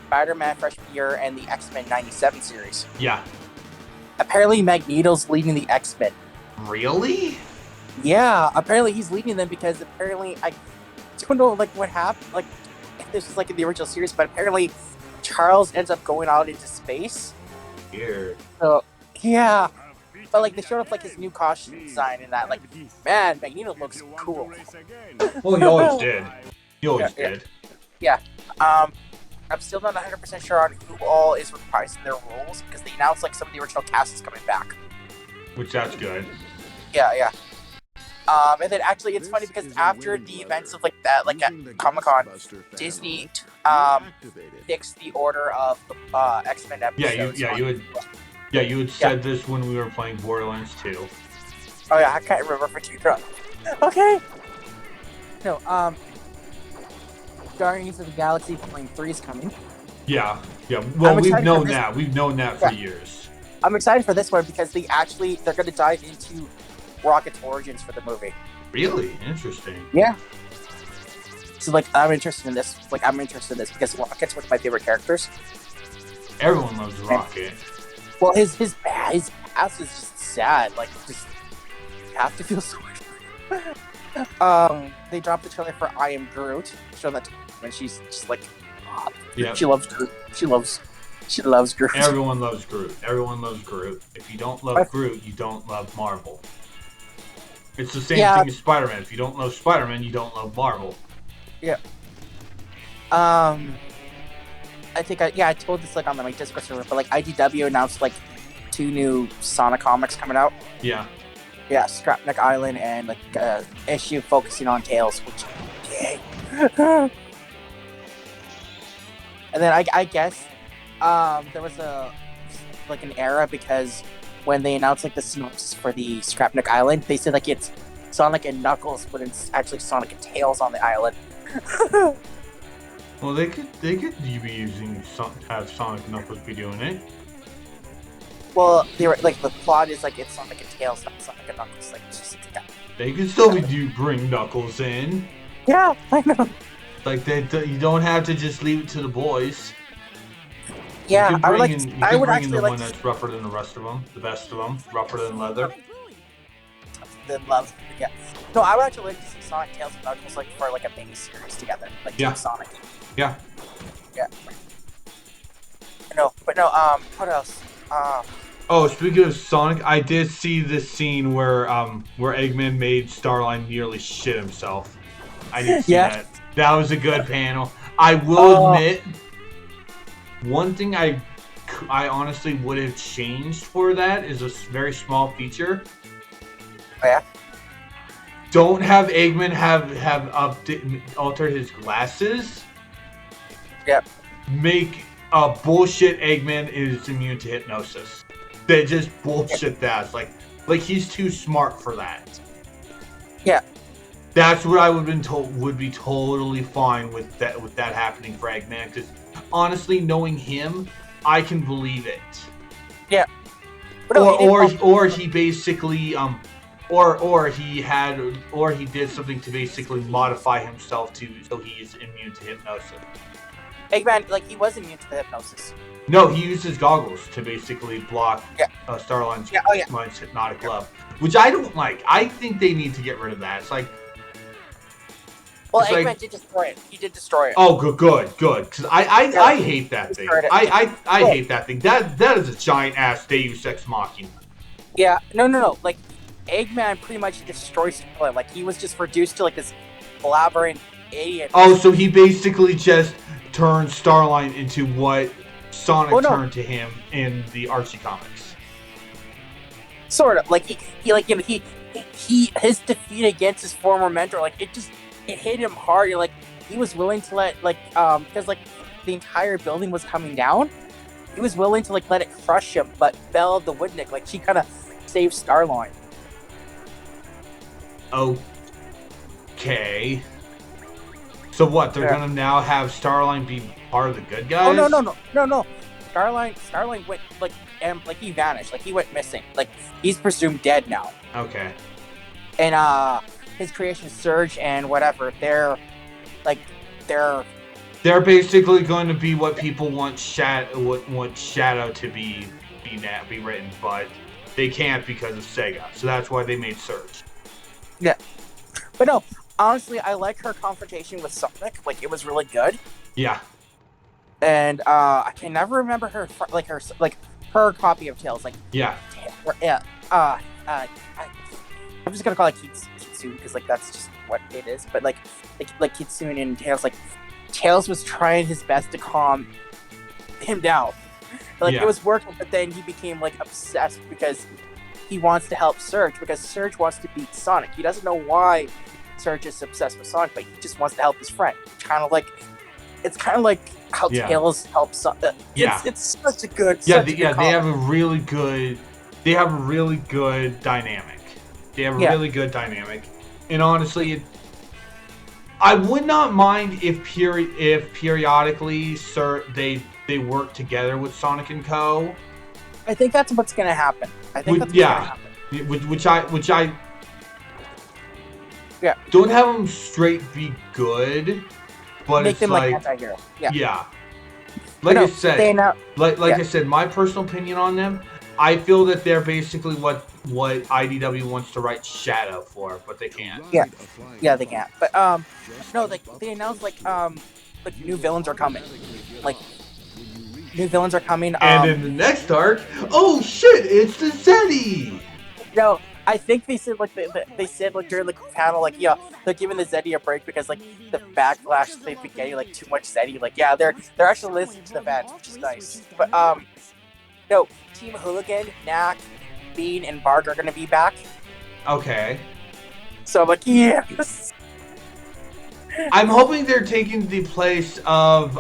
Spider-Man freshman year and the X-Men '97 series. Yeah. Apparently, Magneto's leading the X-Men. Really? Yeah, apparently he's leading them because apparently I don't know like what happened. Like if this is like in the original series, but apparently Charles ends up going out into space. Weird. So yeah, but like they showed off like his new costume design and that. Like, man, Magneto looks cool. Well, he always did. He always Yeah, did. I'm still not 100% sure on who all is reprising their roles because they announced like some of the original cast is coming back. Which that's good. Yeah. And then actually it's funny because after the events of like that, like at Comic-Con, Disney fixed the order of the X-Men episodes. You had said this when we were playing Borderlands 2. Oh yeah, I can't remember for too drunk. Okay. No, Guardians of the Galaxy Volume 3 is coming. Yeah. Well, I'm we've excited known for this. that. We've known that for years. I'm excited for this one because they're going to dive into Rocket's origins for the movie. Really? Interesting. Yeah. So like I'm interested in this. Because Rocket's one of my favorite characters. Everyone loves Rocket. Well, his past is just sad. Like, just you have to feel sorry for him. They dropped the trailer for I Am Groot, showing that when she's just like, Yeah. she loves Groot. She loves Groot. Everyone loves Groot. Everyone loves Groot. If you don't love Groot, you don't love Marvel. It's the same thing as Spider-Man. If you don't love Spider-Man, you don't love Marvel. Yeah. I think I told this like on my Discord server, but like IDW announced like 2 new Sonic comics coming out. Yeah. Yeah, Scrapneck Island and like issue focusing on Tails, which yay. And then I guess there was an error because when they announced like the synopsis for the Scrapneck Island, they said like it's Sonic and Knuckles, but it's actually Sonic and Tails on the island. Well, they could be using have Sonic and Knuckles be doing it. Well, they were like the plot is like it's Sonic and Tails, not Sonic and Knuckles. Like it's just like, They could still bring Knuckles in. yeah, I know. Like you don't have to just leave it to the boys. Yeah, I would like. I would bring in actually the like one that's rougher than the rest of them, the best of them, rougher than leather. the love. Yeah, no, I would actually like to see Sonic, Tails, and Knuckles like for like a mini series together, like Yeah. Team Sonic. Yeah. Yeah. No, what else? Oh, speaking of Sonic, I did see this scene where Eggman made Starline nearly shit himself. I did see that. That was a good panel. I will admit, one thing I I honestly would have changed for that is a very small feature. Oh, yeah. Don't have Eggman have altered his glasses. Yep. Make bullshit Eggman is immune to hypnosis. They just bullshit that. Like he's too smart for that. Yeah. That's what I would be totally fine with that happening for Eggman. Because honestly, knowing him, I can believe it. Yeah. But no, or he basically or he did something to basically modify himself so he is immune to hypnosis. Eggman, like, he was immune to the hypnosis. No, he used his goggles to basically block Starline's mind's hypnotic glove, which I don't like. I think they need to get rid of that. It's like, well, Eggman did destroy it. He did destroy it. Oh, good. Because I hate that thing. I hate that thing. That is a giant ass Deus Ex Machina. Yeah, no. Like, Eggman pretty much destroys Starlight. Like, he was just reduced to like this blabbering idiot. Oh, so he basically just turned Starline into what Sonic turned to him in the Archie comics. Sort of. Like, he his defeat against his former mentor, like, it hit him hard. Like, he was willing to let, like, because, like, the entire building was coming down. He was willing to, like, let it crush him, but Belle the Woodnick, like, she kind of saved Starline. Okay. So what? They're gonna now have Starline be part of the good guys? Oh, no. Starline went, like, he vanished. Like, he went missing. Like, he's presumed dead now. Okay. And, his creation, Surge and whatever, they're basically going to be what people want Shadow to be written, but they can't because of Sega. So that's why they made Surge. Yeah. But no, honestly, I like her confrontation with Sonic. Like, it was really good. Yeah. And I can never remember her copy of Tails. Like, yeah. I'm just gonna call it Kitsune because, like, that's just what it is. But like Kitsune and Tails, like, Tails was trying his best to calm him down. But, like, it was working, but then he became, like, obsessed because he wants to help Surge, because Surge wants to beat Sonic. He doesn't know why Surge is obsessed with Sonic, but he just wants to help his friend. It's kind of like how Tails helps Sonic. It's such a good. They have a really good dynamic. They have a really good dynamic, and honestly, I would not mind if periodically they work together with Sonic and Co. I think that's what's gonna happen. Which I don't have them straight be good, but make it's them like anti-hero. I said, my personal opinion on them, I feel that they're basically what IDW wants to write Shadow for, but they can't. Yeah, they can't. But no, they announced like new villains are coming. Like, new villains are coming. And in the next arc, oh shit, it's the Zeddy! No, I think they said they said during the panel, like, yeah, they're giving the Zeddy a break because, like, the backlash they've been getting, like, too much Zeddy. Like, yeah, they're actually listening to the fans, which is nice. But no, Team Hooligan, Knack, Bean, and Bard are gonna be back. Okay. So, like, yes. I'm hoping they're taking the place of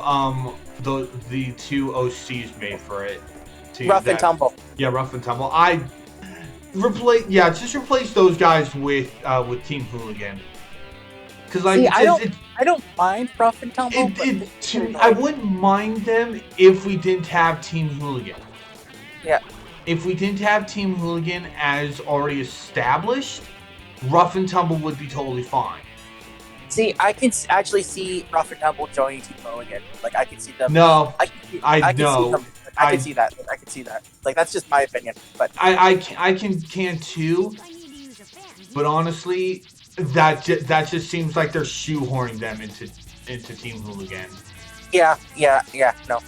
the two OCs made for it. Rough and Tumble. Yeah, Rough and Tumble. Just replace those guys with Team Hooligan. Because, like, see, I don't mind Rough and Tumble. I wouldn't mind them if we didn't have Team Hooligan. Yeah. If we didn't have Team Hooligan as already established, Rough and Tumble would be totally fine. See, I can actually see Rough and Tumble joining Team Hooligan. Like, I can see them. No, I know. I can see that. Like, that's just my opinion. But I can too. But honestly, that just seems like they're shoehorning them into Team Hooligan. Yeah, no.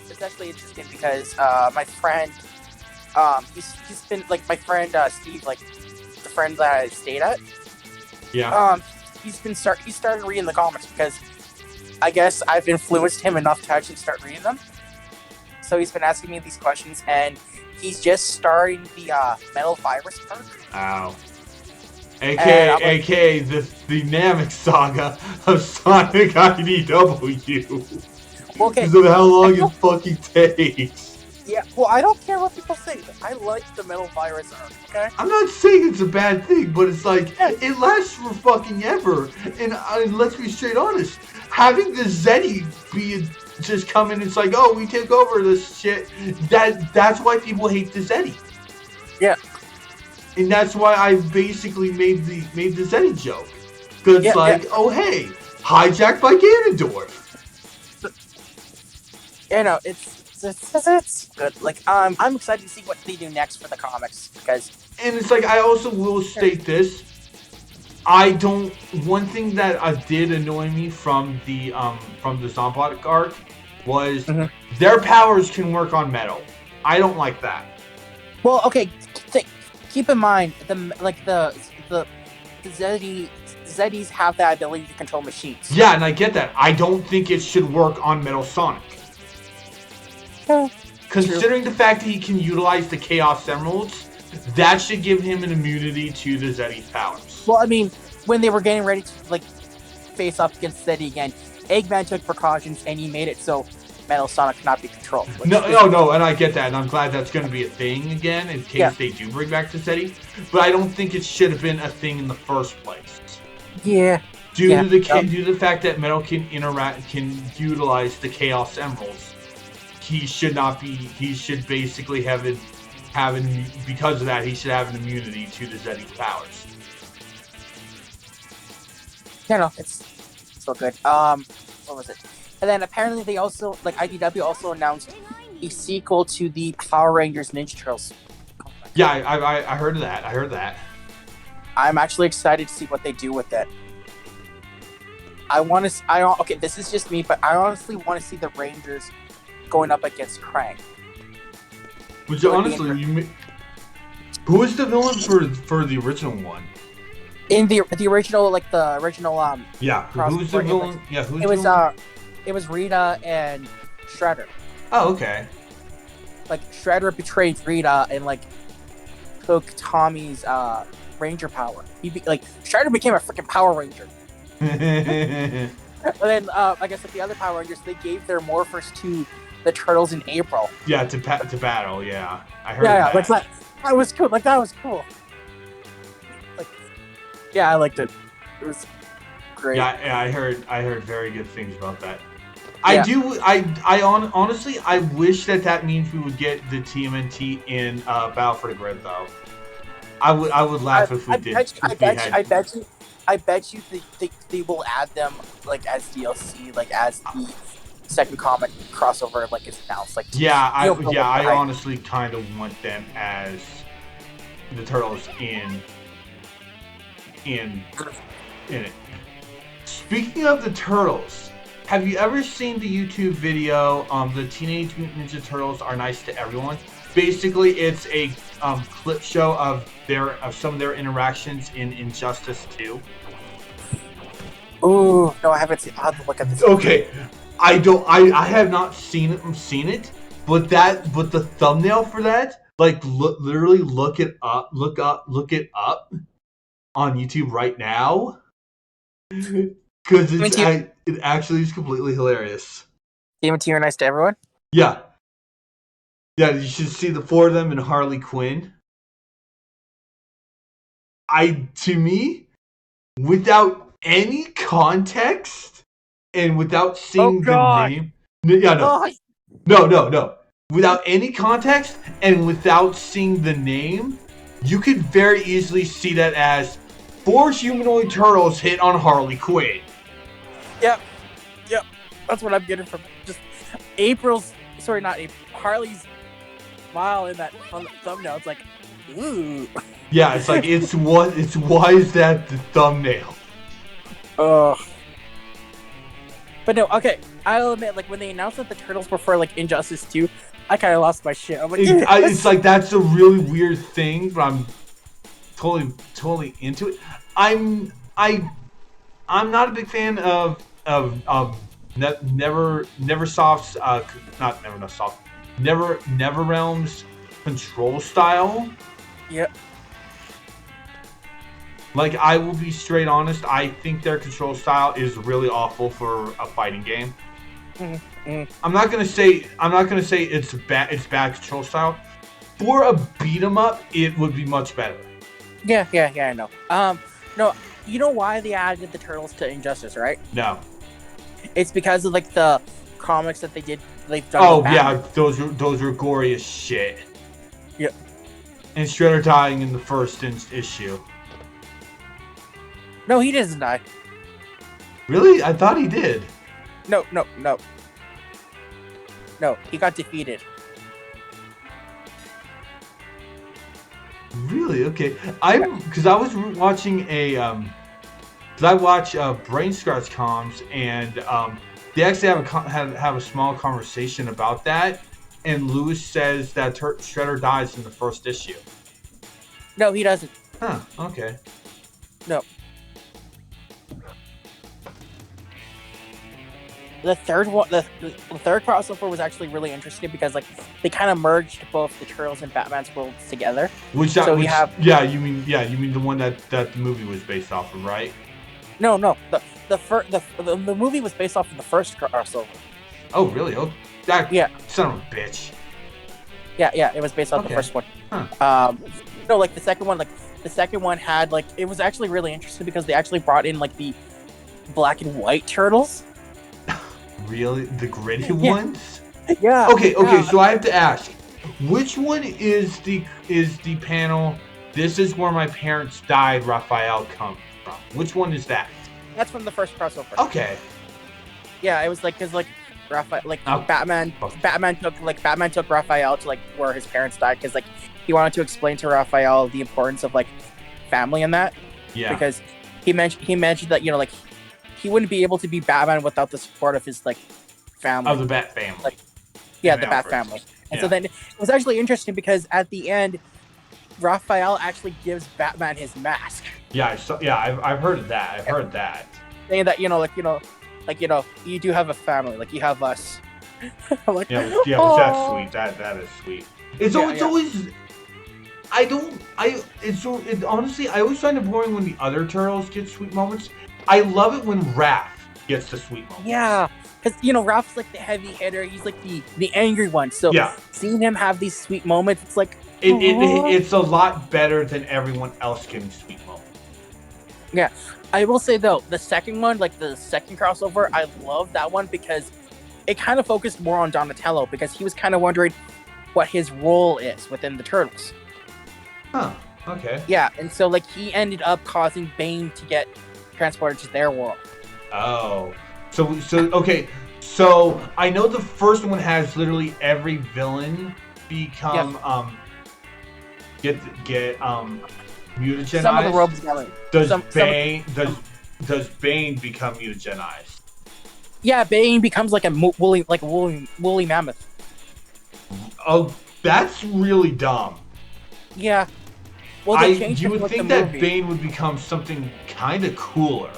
It's actually interesting because my friend, he's been, like, my friend Steve, like, the friend that I stayed at. Yeah. He started reading the comics because I guess I've influenced him enough to actually start reading them. So he's been asking me these questions, and he's just starting the Metal Virus arc. Ow. And AKA, I'm like- AKA the Namek saga of Sonic IDW. Okay. Because of how long it fucking takes. Yeah, well, I don't care what people say. I like the Metal Virus arc, okay? I'm not saying it's a bad thing, but it's like, it lasts for fucking ever. And let's be straight honest, having the Zeddy be just come in, it's like, oh, we take over this shit. That's why people hate the Zeddy. Yeah. And that's why I basically made the Zeddy joke. Because oh hey, hijacked by Ganondorf. You know, it's good. Like, I'm excited to see what they do next for the comics, because... And it's like, I also will state this. One thing that did annoy me from the Zombot arc was their powers can work on metal. I don't like that. Well, okay, keep in mind, the Zeddies have that ability to control machines. Yeah, and I get that. I don't think it should work on Metal Sonic. Considering the fact that he can utilize the Chaos Emeralds, that should give him an immunity to the Zeddy's powers. Well, I mean, when they were getting ready to, like, face off against Zeddy again, Eggman took precautions, and he made it so Metal Sonic cannot be controlled. No, and I get that, and I'm glad that's going to be a thing again, in case they do bring back the Zeddy, but I don't think it should have been a thing in the first place. Yeah. Due to the fact that Metal can utilize the Chaos Emeralds, he should basically because of that, he should have an immunity to the Zeddy's powers. Yeah, no, it's so good. What was it? And then apparently they also, like, IDW also announced a sequel to the Power Rangers Ninja Turtles. Yeah, I heard of that. I heard that. I'm actually excited to see what they do with it. Okay, this is just me, but I honestly want to see the Rangers going up against Krang. Which honestly, who was the villain for the original one? In the original, like the original Yeah, who's the villain? Yeah, who's it was Rita and Shredder. Oh, okay. Like, Shredder betrayed Rita and, like, took Tommy's Ranger power. Shredder became a freaking Power Ranger. And then, I guess, like, the other Power Rangers, they gave their morphers to the Turtles in April. Yeah, to battle, yeah. I heard that. Yeah, that was cool. Like, that was cool. Like, yeah, I liked it. It was great. Yeah, I heard very good things about that. Yeah. Honestly, I wish that means we would get the TMNT in Battle for the Grid, though. I would laugh if we did. I bet you they will add them, like, as DLC, like, as the second comic crossover, like, is announced. Like, I honestly kind of want them as the Turtles in it. Speaking of the Turtles, have you ever seen the YouTube video, the Teenage Mutant Ninja Turtles Are Nice to Everyone? Basically, it's a clip show of some of their interactions in Injustice 2. Ooh, no, I haven't seen. I'll have to look at this. Okay, I have not seen it, but the thumbnail for that, like, literally look it up on YouTube right now. Because it actually is completely hilarious. TMNT Are Nice to Everyone? Yeah. Yeah, you should see the four of them and Harley Quinn. To me, without any context and without seeing the name. Yeah, no. No. Without any context and without seeing the name, you could very easily see that as 4 humanoid turtles hit on Harley Quinn. Yep. That's what I'm getting from just Harley's smile in that thumbnail. It's like, ooh. Yeah, it's like why is that the thumbnail? Ugh. But no, okay. I'll admit, like, when they announced that the Turtles were for, like, Injustice 2, I kind of lost my shit. I'm like, it's like, that's a really weird thing, but I'm totally into it. I'm not a big fan of Neversoft's NetherRealm's control style. Yep. Like, I will be straight honest, I think their control style is really awful for a fighting game. I'm not gonna say it's bad control style. For a beat 'em up, it would be much better. Yeah, I know. No, you know why they added the Turtles to Injustice, right? No. It's because of like the comics that they've done. Oh with yeah, Batman. those were gory as shit. Yep. And Shredder dying in the first issue. No, he doesn't die. Really? I thought he did. No. No, he got defeated. Really? Okay. Because I was watching because I watch Brain Scratch comms, and they actually have a small conversation about that, and Lewis says that Shredder dies in the first issue. No, he doesn't. Huh. Okay. No. The third one, the third crossover was actually really interesting because like they kind of merged both the Turtles and Batman's worlds together. You mean the one that the movie was based off of, right? No, the movie was based off of the first crossover. Oh really? Oh, yeah. Son of a bitch. Yeah, it was based off the first one. Huh. No, like the second one had like it was actually really interesting because they actually brought in like the black and white turtles. Really? The gritty ones? Yeah. Okay, so I have to ask, which one is the panel, "This is where my parents died," Raphael come from? Which one is that? That's from the first crossover. Okay. Yeah, it was like because like Raphael, like Oh. Batman took Raphael to like where his parents died because like he wanted to explain to Raphael the importance of like family and that. Yeah. Because he mentioned that like he wouldn't be able to be Batman without the support of his like family. Of the Bat family. Like, yeah, the Alfred. Bat family. And Yeah. so then it was actually interesting because at the end, Raphael actually gives Batman his mask, Yeah, I've heard of that. I've heard that. saying that you do have a family, like you have us. I'm like, Yeah, that's "Aw." sweet. That is sweet. It's Yeah, always. Honestly, I always find it boring when the other Turtles get sweet moments. I love it when Raph gets the sweet moments. Yeah, because Ralph's like the heavy hitter. He's like the angry one. So Yeah. seeing him have these sweet moments, it's like It's a lot better than everyone else getting sweet moments. yeah. I will say though, the second one, like the second crossover, I love that one because it kind of focused more on Donatello because he was kind of wondering what his role is within the Turtles. Huh. Okay. Yeah, and so like he ended up causing Bane to get transported to their world. Oh. So okay. So I know the first one has literally every villain become get mutagenized. Some of the rogues got Does Bane become mutagenized? Yeah, Bane becomes like a woolly mammoth. Oh, that's really dumb. Yeah. Well, they changed you it would with think the that movie. Bane would become something kind of cooler,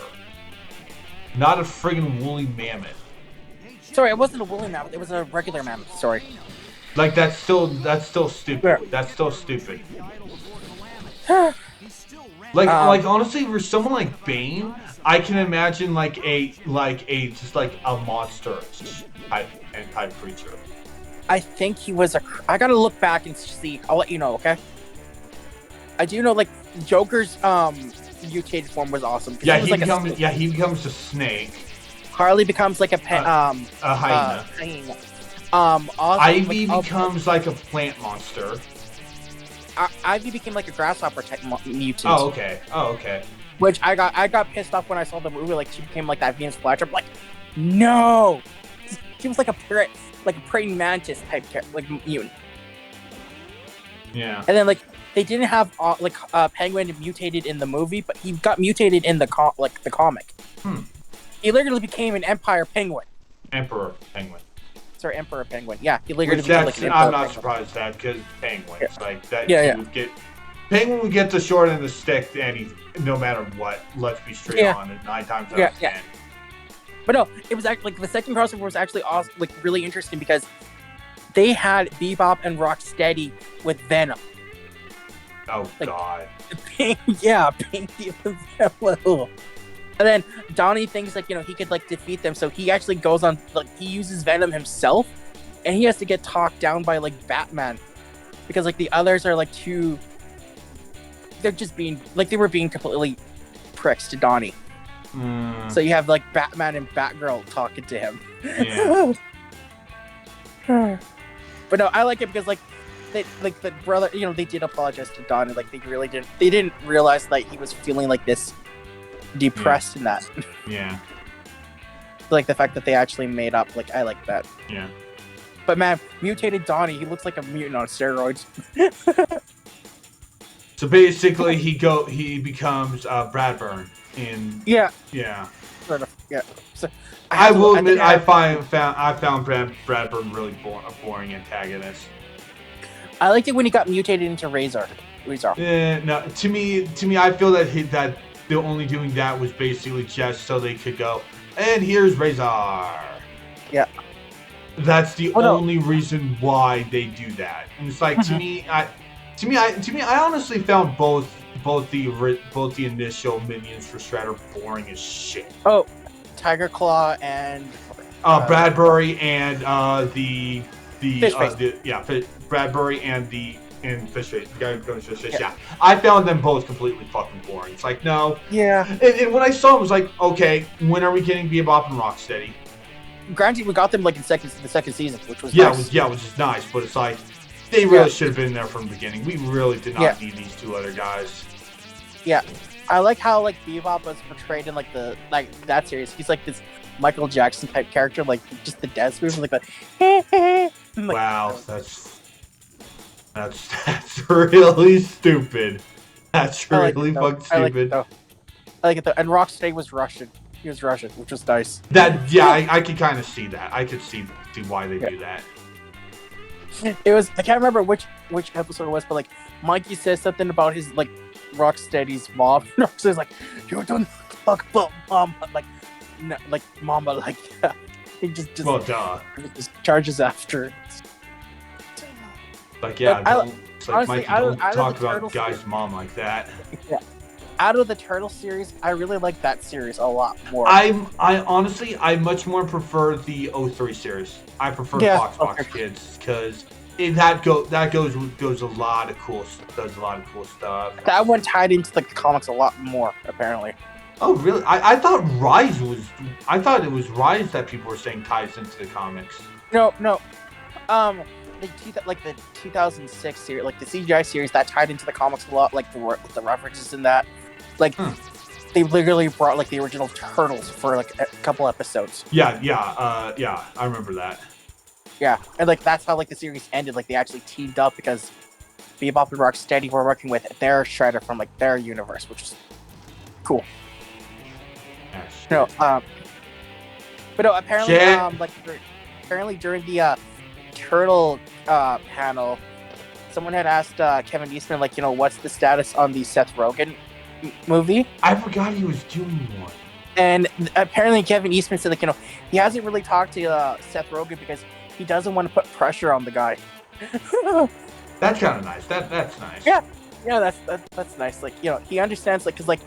not a friggin' woolly mammoth. Sorry, it wasn't a woolly mammoth. It was a regular mammoth. Sorry. Like that's still stupid. Yeah. That's still stupid. He's still ran. Like honestly, for someone like Bane, I can imagine like a monster type creature. I think he was I gotta look back and see. I'll let you know, okay? I do know, like, Joker's mutated form was awesome. 'Cause Yeah, he was he like becomes he becomes a snake. Harley becomes like a hyena. hyena. Ivy becomes like a plant monster. Ivy became like a grasshopper type mutant. Oh okay. Which I got pissed off when I saw the movie. Like she became like that Venus flytrap. I'm like, no, she was like a praying mantis type like mutant. Yeah. And then like they didn't have Penguin mutated in the movie, but he got mutated in the comic. He literally became an Empire Penguin. Emperor Penguin. Sorry, Emperor Penguin. Yeah, he literally Which became like an Emperor I'm not Penguin. surprised at because penguins like that. Yeah. Penguin would get the short end of the stick no matter what. Let's be straight on it. 9 times out of 10. But no, it was actually like the second crossover was actually awesome, like really interesting because they had Bebop and Rocksteady with Venom. Oh Like- God. Yeah, Pinky and Venom. And then Donnie thinks like, he could like defeat them, so he actually goes on like he uses Venom himself, and he has to get talked down by like Batman because like the others are like too. They're just being like they were being completely pricks to Donnie. Mm, So you have like Batman and Batgirl talking to him. yeah. But no, I like it because like they like the brother, they did apologize to Donnie. Like they didn't realize that he was feeling like this depressed in that. Yeah. Like the fact that they actually made up. Like I like that. Yeah. But man, mutated Donnie, he looks like a mutant on steroids. So basically, he becomes Brad Byrne in. Yeah, Yeah. sort of. Yeah. So I will admit, I think found Brad Byrne really a boring antagonist. I liked it when he got mutated into Razor. No, to me, I feel that that they're only doing that was basically just so they could go, and here's Razor. Yeah. That's the Oh, no. only reason why they do that. And it's like to me, I honestly found both the initial minions for Shredder boring as shit. Oh, Tiger Claw and Bradbury and the Fishface. Bradbury and Fishface. The guy who goes to Fish. Yeah. Yeah, I found them both completely fucking boring. It's like no. yeah. And when I saw it, I was like, okay, when are we getting Bebop and Rocksteady? Granted, we got them like in the second season, which was Yeah, nice. which is nice, but it's like they really Yeah. should have been there from the beginning. We really did not Yeah. need these two other guys. Yeah, I like how like Bebop was portrayed in like that series. He's like this Michael Jackson type character, like just the dance moves, like the. Like, Wow, that's really stupid. That's I like really it, though. fucking I like it, stupid. though. I like it though. And Rocksteady was Russian. He was Russian, which was nice. I could kind of see that. I could see why they Yeah. do that. It was I can't remember which episode it was, but like Mikey says something about his like Rocksteady's mom. Rocksteady's like, "You don't talk about mom like, no, like mama like that." He just Well, duh. just charges after. Like, yeah, But it's like, honestly, Mikey, out of- don't out of talk the about Turtles guy's series- mom like that. Out of the Turtle series, I really like that series a lot more. I honestly, I much more prefer the 03 series. I prefer Yeah, Foxbox okay. Kids because that goes a lot of cool does a lot of cool stuff. That one tied into the comics a lot more, apparently. Oh really? I thought Rise was. I thought it was Rise that people were saying ties into the comics. No. The 2006 series, like the CGI series, that tied into the comics a lot, like the references in that. Like, they literally brought like the original Turtles for like a couple episodes. Yeah. I remember that. Yeah, and like that's how like the series ended. Like they actually teamed up because Bebop and Rocksteady were working with their Shredder from like their universe, which is cool. Yeah, shit. No, but no, apparently, Shit. apparently during the Turtle panel, someone had asked Kevin Eastman, like, what's the status on the Seth Rogen movie? I forgot he was doing one. And apparently Kevin Eastman said, like, he hasn't really talked to Seth Rogen because he doesn't want to put pressure on the guy. That's kind of nice. That's nice. Yeah. Yeah, that's nice. Like, he understands, like, because, like,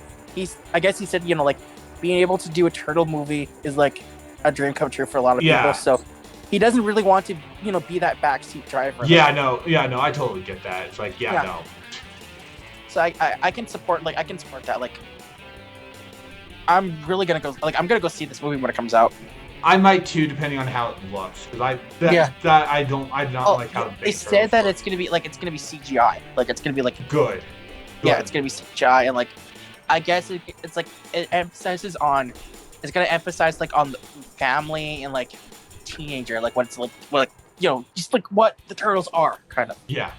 I guess he said, like, being able to do a Turtle movie is, like, a dream come true for a lot of Yeah. people. So he doesn't really want to, be that backseat driver. Yeah, no, I totally get that. It's like, Yeah. no. So I can support, like, that. Like, I'm really gonna go, like, I'm gonna go see this movie when it comes out. I might too, depending on how it looks. Because I do not like how they said that it's gonna be CGI. Like, it's gonna be like good. Yeah, it's gonna be CGI, and like, I guess it's like it's gonna emphasize like on the family and like teenager, like what it's like just like what the Turtles are, kind of. Yeah.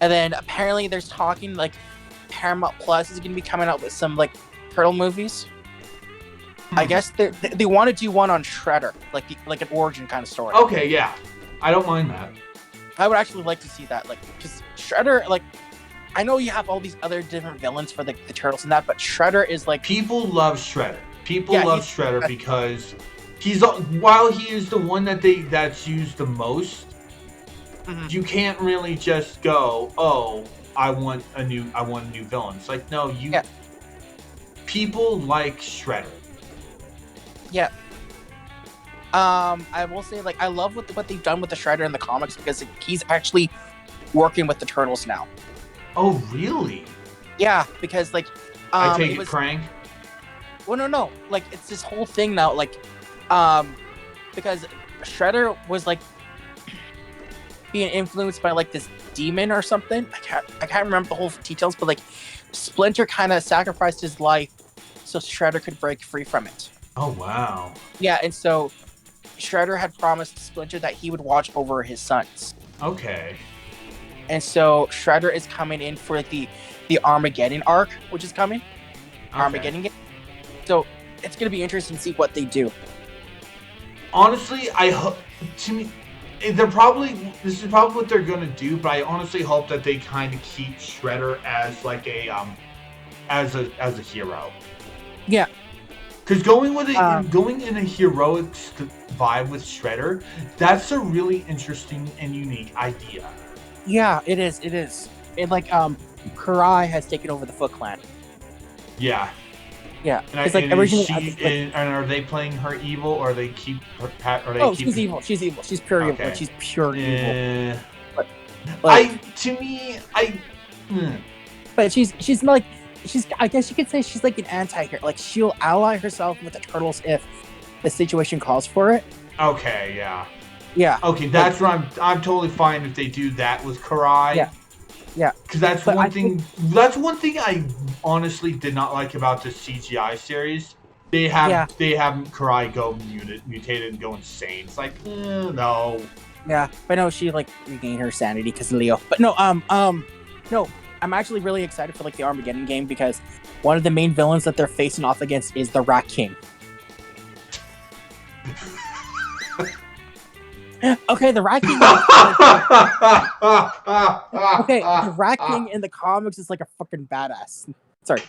And then apparently there's talking like Paramount Plus is gonna be coming out with some like Turtle movies. I guess they want to do one on Shredder, like an origin kind of story. Okay, yeah, I don't mind that. I would actually like to see that, like, because Shredder, like, I know you have all these other different villains for the Turtles and that, but Shredder is like People love Shredder. People Yeah, love Shredder because while he is the one that's used the most, you can't really just go, oh, I want a new villain. It's like, no, you people like Shredder. Yeah. I will say, like, I love what they've done with the Shredder in the comics because he's actually working with the Turtles now. Oh, really? Yeah, because like, I take it Krang. Well, no, like it's this whole thing now, like, because Shredder was like being influenced by like this demon or something. I can't remember the whole details, but like Splinter kind of sacrificed his life so Shredder could break free from it. Oh wow. Yeah, and so Shredder had promised Splinter that he would watch over his sons. Okay. And so Shredder is coming in for the Armageddon arc, which is coming. Okay. Armageddon game. So it's gonna be interesting to see what they do. Honestly, to me, this is probably what they're gonna do, but I honestly hope that they kind of keep Shredder as like a as a hero. Yeah. Because going in a heroic vibe with Shredder, that's a really interesting and unique idea. Yeah, it is. It is. It like Karai has taken over the Foot Clan. Yeah. Yeah. And, like originally, and are they playing her evil, or they keep her? She's evil. She's evil. She's pure evil. She's pure evil. But, But she's like. I guess you could say she's like an anti-hero. Like, she'll ally herself with the Turtles if the situation calls for it. Okay, yeah. Yeah. Okay, that's what I'm totally fine if they do that with Karai. Yeah. Yeah. Because that's one thing I honestly did not like about the CGI series. They have Karai go mutated and go insane. It's like, no. Yeah, but no, she like regained her sanity because of Leo. But no, no. I'm actually really excited for like the Armageddon game because one of the main villains that they're facing off against is the Rat King. Okay, the Rat King. Okay, the Rat King in the comics is like a fucking badass. Sorry.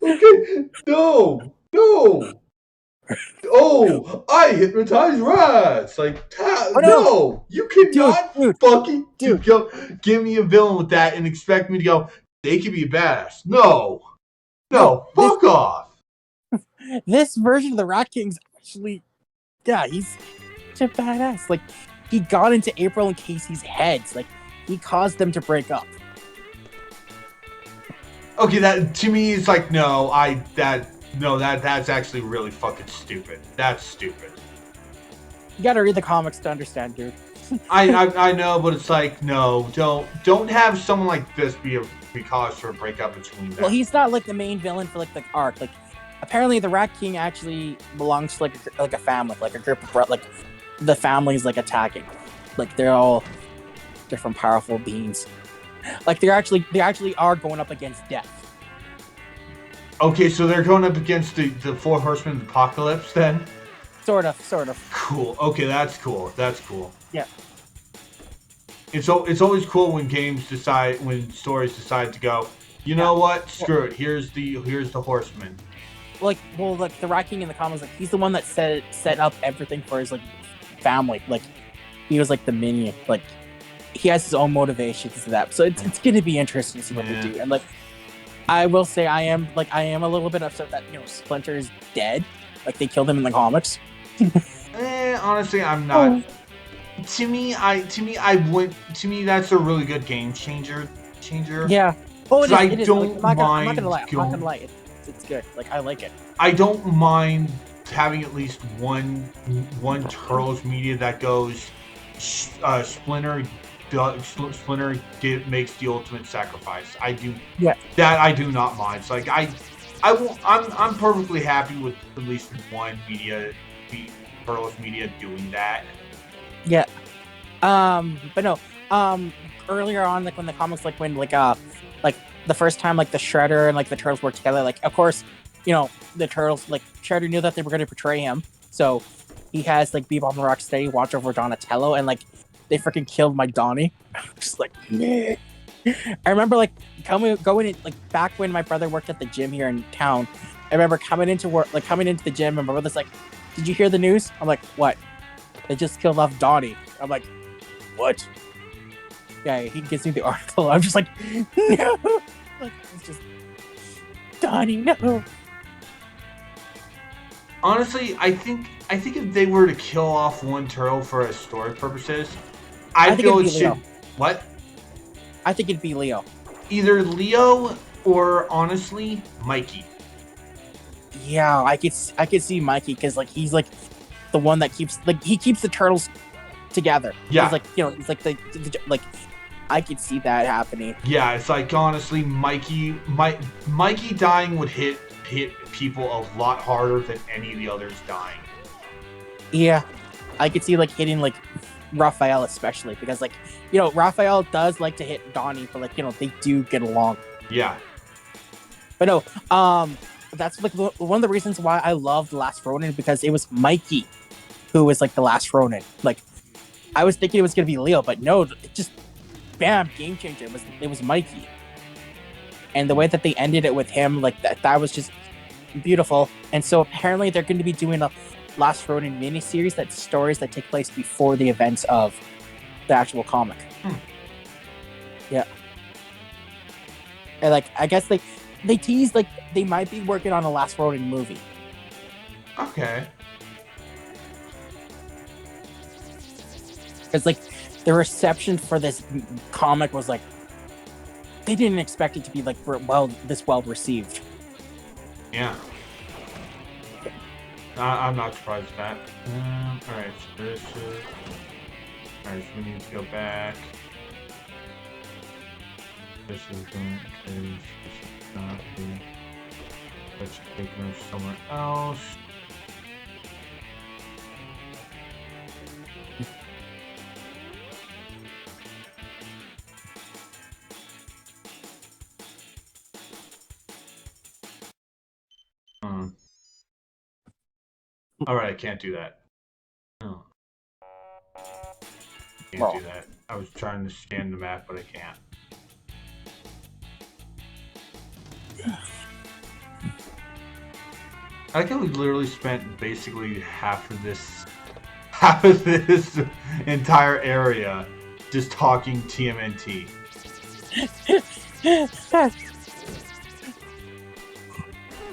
Okay, no. Oh, I hypnotize rats. Like, no, you cannot fucking give me a villain with that and expect me to go, they could be a badass. No, fuck off. This version of the Rat King's actually, he's such a badass. Like, he got into April and Casey's heads. Like, he caused them to break up. Okay, that to me is like, that's actually really fucking stupid. That's stupid. You gotta read the comics to understand, dude. I know, but it's like, no, don't have someone like this be cause for a breakup between them. Well, he's not like the main villain for like the arc. Like, apparently the Rat King actually belongs to like a family, like a group of like the family's like attacking. Like, they're all different powerful beings. Like, they actually are going up against death. Okay, so they're going up against the Four Horsemen of the Apocalypse then? Sort of. Cool. Okay, that's cool. Yeah. It's always cool when stories decide to go, you know what? Screw it. Here's the Horseman. Like the Rat King in the comics, like, he's the one that set up everything for his like family. Like, he was like the minion. Like, he has his own motivations to that. So it's gonna be interesting to see what they do. And like, I will say I am a little bit upset that, Splinter is dead. Like, they killed him in the comics. Honestly, I'm not. To me, that's a really good game changer. Yeah. Oh, it is. I don't mind. I'm not gonna lie. It's good. Like, I like it. I don't mind having at least one Turtles media that goes Splinter makes the ultimate sacrifice. I do. Yeah. That I do not mind. It's like I'm perfectly happy with at least one Turtles media doing that. Yeah. But no. Earlier on, like when the comics, like when like the first time like the Shredder and like the Turtles worked together, like of course, the Turtles, like Shredder knew that they were going to betray him, so he has like Bebop and Rocksteady watch over Donatello, and like they freaking killed my Donnie. Just like, nah. I remember like going in, like back when my brother worked at the gym here in town. I remember coming into the gym, and my brother's like, "Did you hear the news?" I'm like, "What?" They just killed off Donnie. I'm like, what? Yeah, he gives me the article. I'm just like, no. Like, it's just Donnie, no. Honestly, I think if they were to kill off one turtle for story purposes, I think feel it'd it be should. Leo. What? I think it'd be Leo. Either Leo or honestly Mikey. Yeah, I could see Mikey because like he's like the one that keeps the turtles together. Yeah. He's like he's like the like I could see that happening. Yeah, it's like honestly, Mikey dying would hit people a lot harder than any of the others dying. Yeah, I could see like hitting like Raphael especially because like Raphael does like to hit Donnie, but like they do get along. Yeah. But no, that's like one of the reasons why I love The Last Ronin because it was Mikey who was like the last Ronin. Like I was thinking it was gonna be Leo, but no, it just bam, game changer. It was Mikey. And the way that they ended it with him, like that was just beautiful. And so apparently they're going to be doing a Last Ronin miniseries that's stories that take place before the events of the actual comic. Yeah. And like I guess they teased like they might be working on a Last Ronin movie. Okay. Because like the reception for this comic was like they didn't expect it to be like this well received. Yeah. I'm not surprised at that. Alright, so this is... Alright, so we need to go back. This is going to... This is not the... Let's take her somewhere else. Alright, I can't do that. No. Can't do that. I was trying to scan the map, but I can't. I think we literally spent basically half of this entire area just talking TMNT.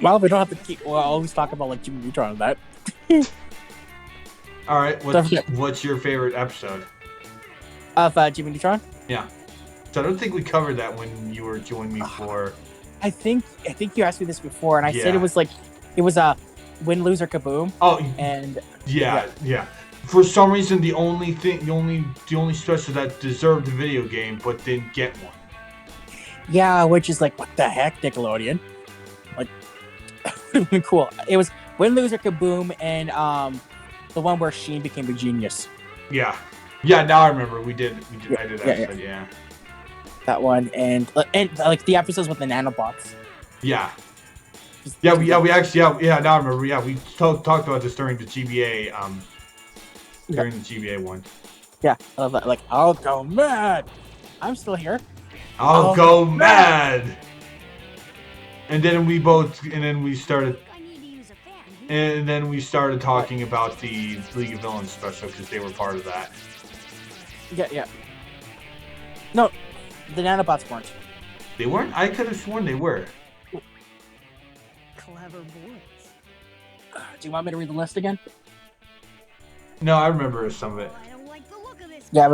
Well, we don't have to always talk about like Jimmy Neutron and that. All right, what's your favorite episode of Jimmy Neutron? Yeah, so I don't think we covered that when you were joining me for. I think you asked me this before, and I said it was Win, Lose, or Kaboom. Oh, and yeah. For some reason, the only special that deserved a video game but didn't get one. Yeah, which is like, what the heck, Nickelodeon? Like, cool. It was Win, Lose, or Kaboom, and the one where Sheen became a genius. Yeah. Now I remember I did that. Yeah. That one, and like the episodes with the nanobots. Yeah. We actually now I remember. Yeah, we talked about this during the GBA the GBA one. Yeah, I love that. Like, I'll go mad. I'm still here. I'll go mad. And then we started. And then we started talking about the League of Villains special because they were part of that. Yeah. No, the nanobots weren't. They weren't? I could have sworn they were. Clever boys. Do you want me to read the list again? No, I remember some of it. I don't like the look of this. Yeah,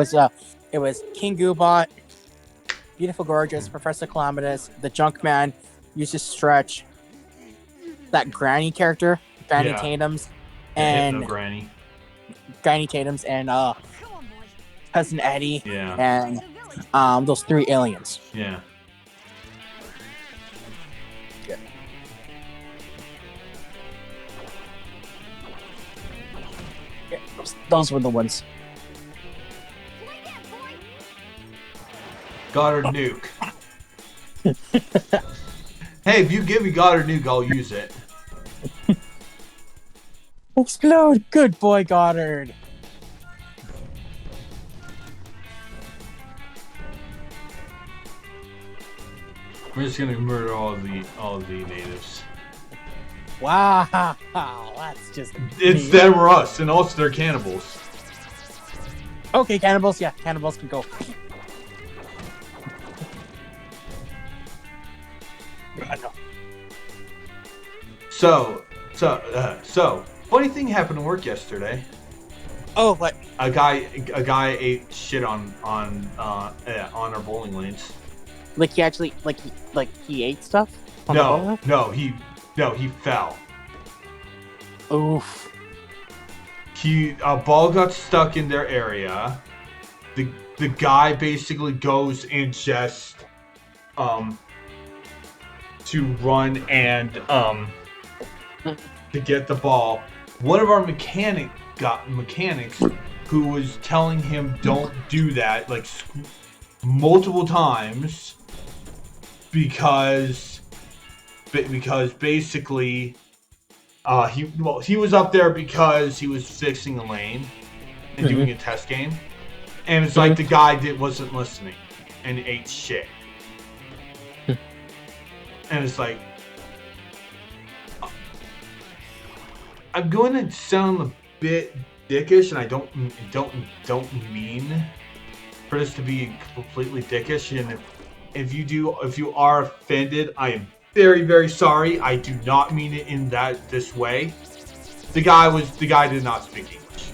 it was King Goobot, Beautiful Gorgeous, Professor Calamitous, the Junkman, Eustace Stretch, that Granny character, Granny Tatums, and Granny Tatums, and Cousin Eddie, and those 3 aliens. Yeah. Those were the ones. Goddard Nuke. Hey, if you give me Goddard Nuke, I'll use it. Explode! Good boy, Goddard! We're just gonna murder all of the natives. Wow, that's just... It's them or us, and also they're cannibals. Okay, cannibals. Yeah, cannibals can go. No. So, funny thing happened at work yesterday. Oh, what? A guy ate shit on our bowling lanes. Like he actually, he ate stuff? On the bowling? No, he fell. Oof. A ball got stuck in their area. The guy basically goes and just to run and to get the ball. One of our mechanics who was telling him don't do that like multiple times because basically he was up there because he was fixing a lane and doing a test game, and it's like the guy wasn't listening and ate shit. And it's like, I'm going to sound a bit dickish, and I don't mean for this to be completely dickish. And if you are offended, I am very, very sorry. I do not mean it in this way. The guy did not speak English.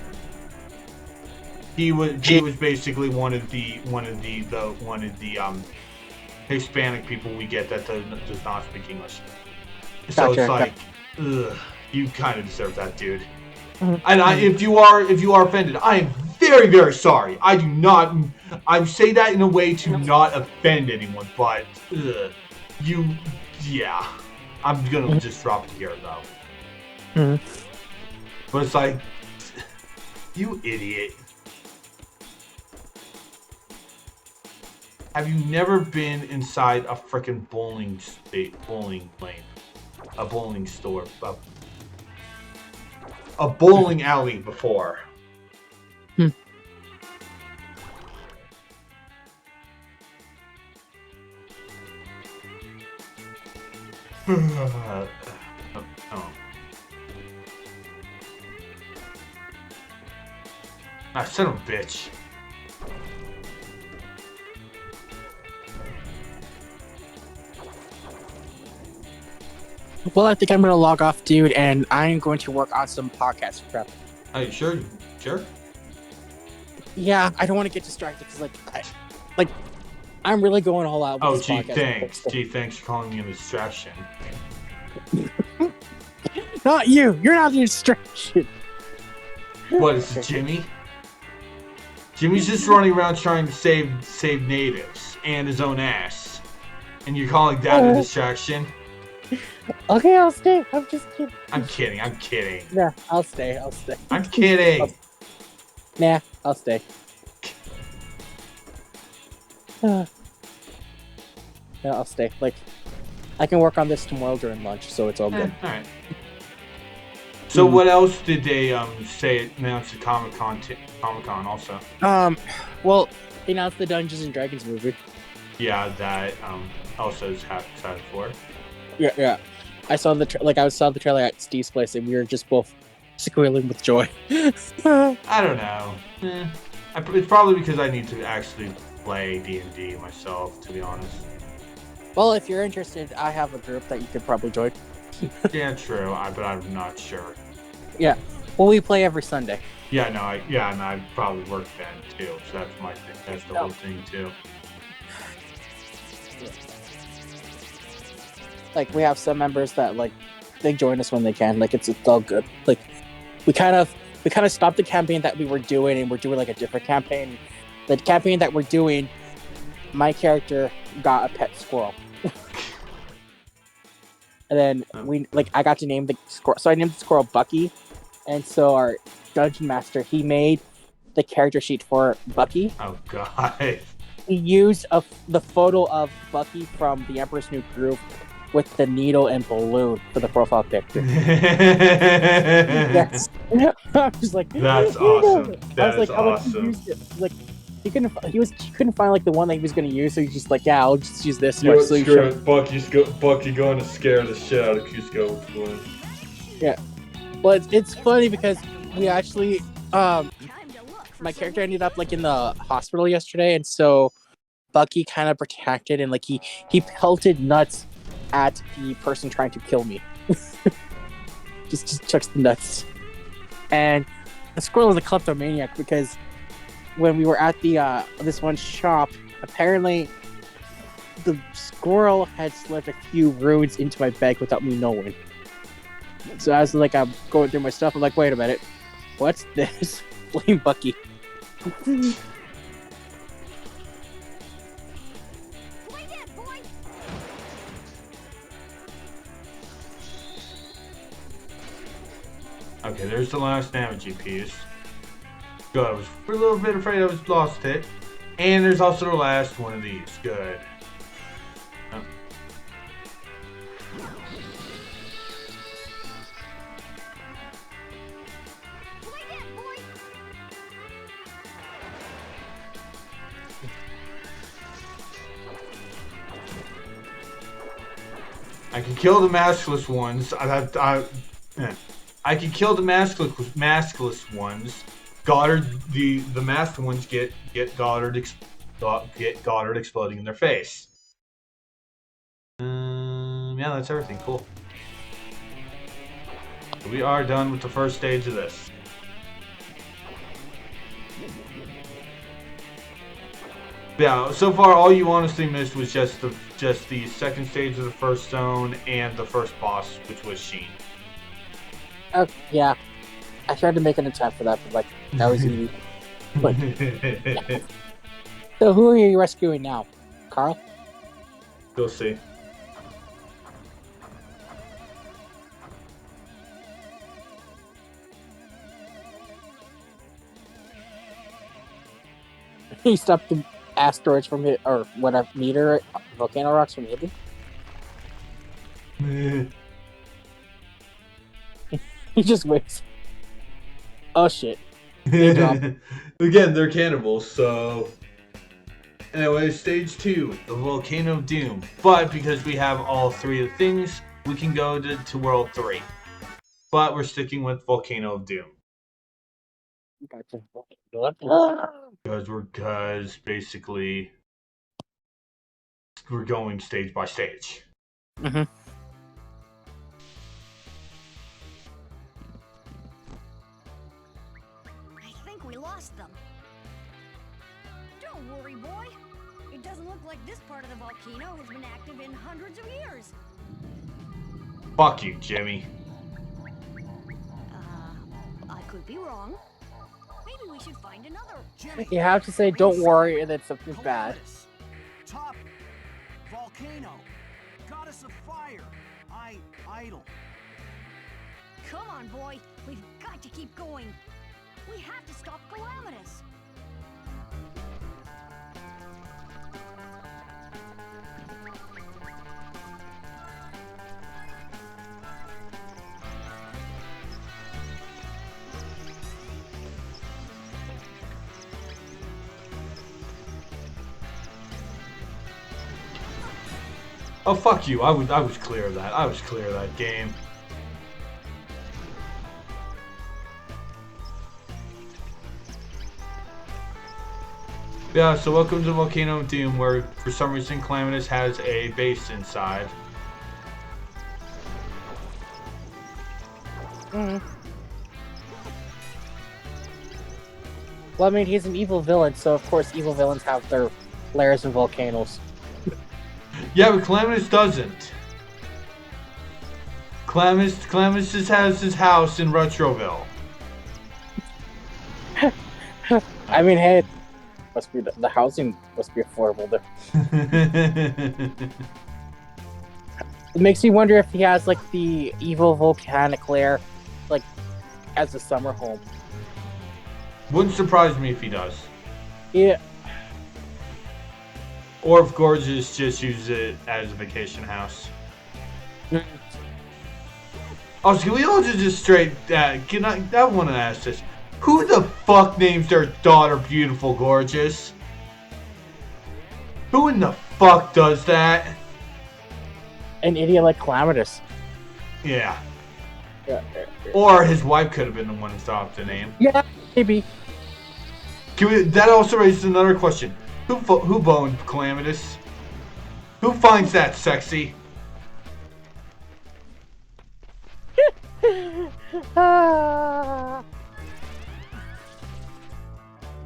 He was basically one of the Hispanic people we get that does not speak English. So Gotcha. it's like, ugh, you kind of deserve that, dude. And if you are offended, I am very, very sorry. I say that in a way to not offend anyone, but I'm gonna just drop it here though. But it's like, you idiot. Have you never been inside a frickin' bowling lane? A bowling store? A bowling alley before? Oh. Son of a bitch. Well, I think I'm gonna log off, dude, and I'm going to work on some podcast prep. Are you sure? Sure? Yeah, I don't want to get distracted because, I'm really going all out with Oh, this gee, podcast. thanks. Gee, thanks for calling me a distraction. Not you. You're not a distraction. What, is it Jimmy? Jimmy's just running around trying to save natives and his own ass. And you're calling that a distraction? Okay, I'll stay. I'm just kidding. I'm kidding. Nah, I'll stay. I'm kidding. Nah, I'll stay. Yeah, I'll stay. I can work on this tomorrow during lunch, so it's all good. Alright. So what else did they announce at Comic-Con also? Well, they announced the Dungeons and Dragons movie. Yeah, that also is excited for. Yeah. I saw the trailer at Steve's place, and we were just both squealing with joy. I don't know. It's probably because I need to actually play D&D myself, to be honest. Well, if you're interested, I have a group that you could probably join. Yeah, true. But I'm not sure. Yeah. Well, we play every Sunday. Yeah, no, and I probably work then too. So that's my thing. That's the whole thing too. We have some members that they join us when they can. It's all good. We kind of stopped the campaign that we were doing, and we're doing a different campaign. The campaign that we're doing, my character got a pet squirrel. And then I got to name the squirrel. So I named the squirrel Bucky. And so our dungeon master, he made the character sheet for Bucky. Oh, God. He used the photo of Bucky from The Emperor's New Groove with the needle and balloon for the profile picture. Yes. I was like, that's awesome. That's awesome. He couldn't find the one that he was going to use, so he's just I'll just use this You one. know, So screw it. Bucky going to scare the shit out of Cusco with balloon. Yeah. Well, it's funny because we actually Time to look my character ended up like in the hospital yesterday, and so Bucky kind of protected and like he pelted nuts at the person trying to kill me. just chucks the nuts. And the squirrel is a kleptomaniac because when we were at the this one shop, apparently the squirrel had slipped a few runes into my bag without me knowing. So as like I'm going through my stuff, I'm like, wait a minute, what's this? Blame Bucky. Play dead, boy. Okay, there's the last Namaji piece. Good. I was a little bit afraid I was lost it. And there's also the last one of these. Good. Oh. Play dead, boy. I can kill the maskless ones. I can kill the maskless ones. Goddard, the masked ones get Goddard exploding in their face. Yeah, that's everything. Cool. So we are done with the first stage of this. Yeah, so far all you honestly missed was just the second stage of the first zone and the first boss, which was Sheen. Oh yeah, I tried to make an attempt for that, but like that was easy. But so who are you rescuing now, Carl? You'll see. He stopped the asteroids from hit or whatever meteor volcano rocks from hitting. He just waits. Oh shit. Again, they're cannibals, so... Anyway, stage 2, the Volcano of Doom. But because we have all three of the things, we can go to World 3. But we're sticking with Volcano of Doom. Because basically, we're going stage by stage. Mm-hmm. I think we lost them. Don't worry, boy. It doesn't look like this part of the volcano has been active in hundreds of years. Fuck you, Jimmy. I could be wrong. Maybe we should find another. Jimmy, You have to say don't worry and then something bad. Columbus, Top, volcano, goddess of fire, idol. Come on, boy. We've got to keep going. We have to stop Calamitous. Oh, fuck you. I was clear of that. I was clear of that game. Yeah, so welcome to Volcano of Doom, where for some reason Calamitous has a base inside. Mm. Well, I mean, he's an evil villain, so of course evil villains have their lairs in volcanoes. Yeah, but Calamitous doesn't. Calamitous just has his house in Retroville. I mean, hey, must be the housing must be affordable there. It makes me wonder if he has like the evil volcanic lair, like as a summer home. Wouldn't surprise me if he does. Yeah. Or if Gorgeous just uses it as a vacation house. Oh, can we all just straight... I want to ask this. Who the fuck names their daughter Beautiful Gorgeous? Who in the fuck does that? An idiot like Calamitous. Yeah. Yeah. Or his wife could have been the one who thought up the name. Yeah, maybe. That also raises another question. Who boned Calamitous? Who finds that sexy?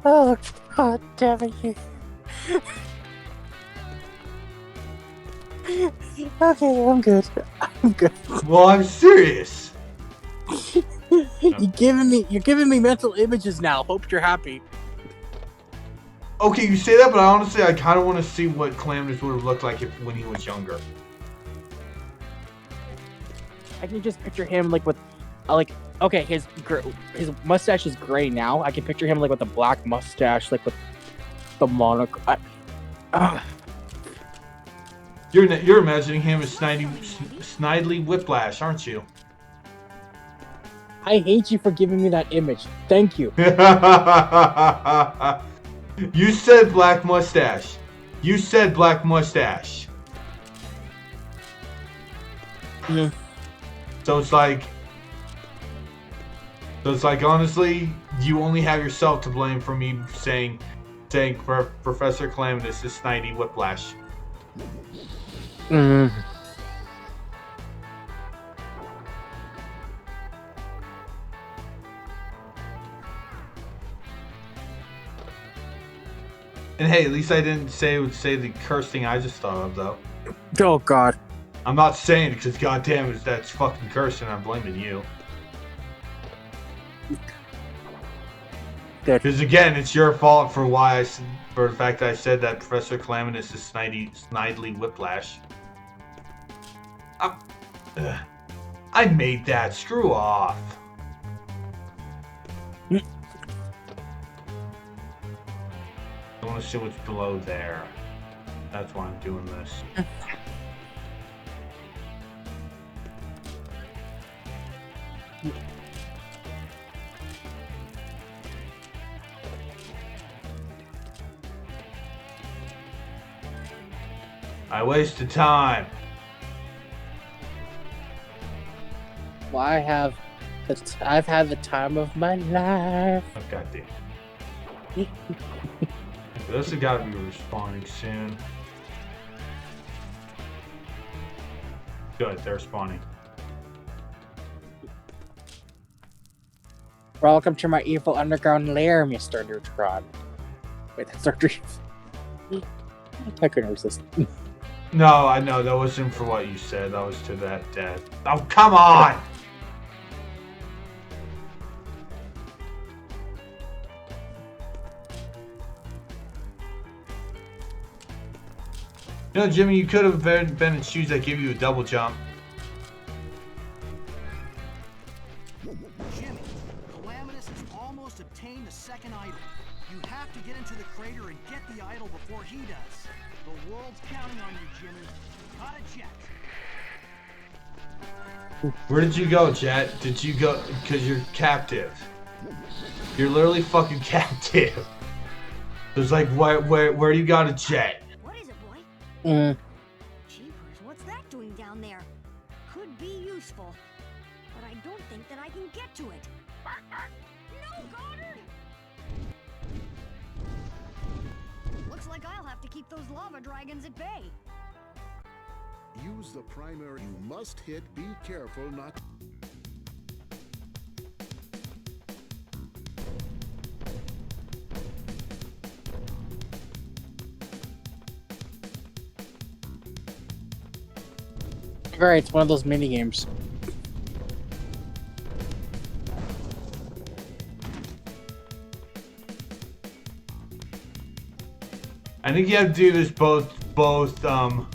Oh, God damn it. Okay, I'm good. I'm good. Well, I'm serious. You're giving me mental images now. Hope you're happy. Okay, you say that, but honestly, I kind of want to see what Calamitous would have looked like when he was younger. I can just picture him like with, okay, his mustache is gray now. I can picture him like with a black mustache, like with the monocle. You're imagining him as Snidely Whiplash, aren't you? I hate you for giving me that image. Thank you. You said black mustache. You said black mustache. Yeah. So it's like, honestly, you only have yourself to blame for me saying Professor Calamitous is Snidely Whiplash. Mm. And hey, at least I didn't say the curse thing I just thought of, though. Oh, God. I'm not saying it because, goddamn, that's fucking cursing. I'm blaming you. Good. Because again, it's your fault for the fact that I said that Professor Calamitous is Snidely Whiplash. I made that. Screw off. I want to see what's below there. That's why I'm doing this. I wasted time. Well, I've had the time of my life. Oh, goddamn. This has got to be respawning soon. Good, they're spawning. Welcome to my evil underground lair, Mr. Neutron. Wait, that's Dr. I couldn't resist. No, I know, that wasn't for what you said. That was to that dead. Oh, come on! You know, Jimmy, you could have been in shoes that give you a double jump. Jimmy, Calamitous has almost obtained the second idol. You have to get into the crater and get the idol before he does. The world's counting on you, Jimmy. Got a jet. Where did you go, Jet? Did you go? Because you're captive. You're literally fucking captive. There's like, where do you got a jet? What is it, boy? Jeepers, what's that doing down there? Could be useful, but I don't think that I can get to it. No, Goddard! Looks like I'll have to keep those lava dragons at bay. Use the primary. You must hit. Be careful not. Right, it's one of those mini games. I think you have to do this both down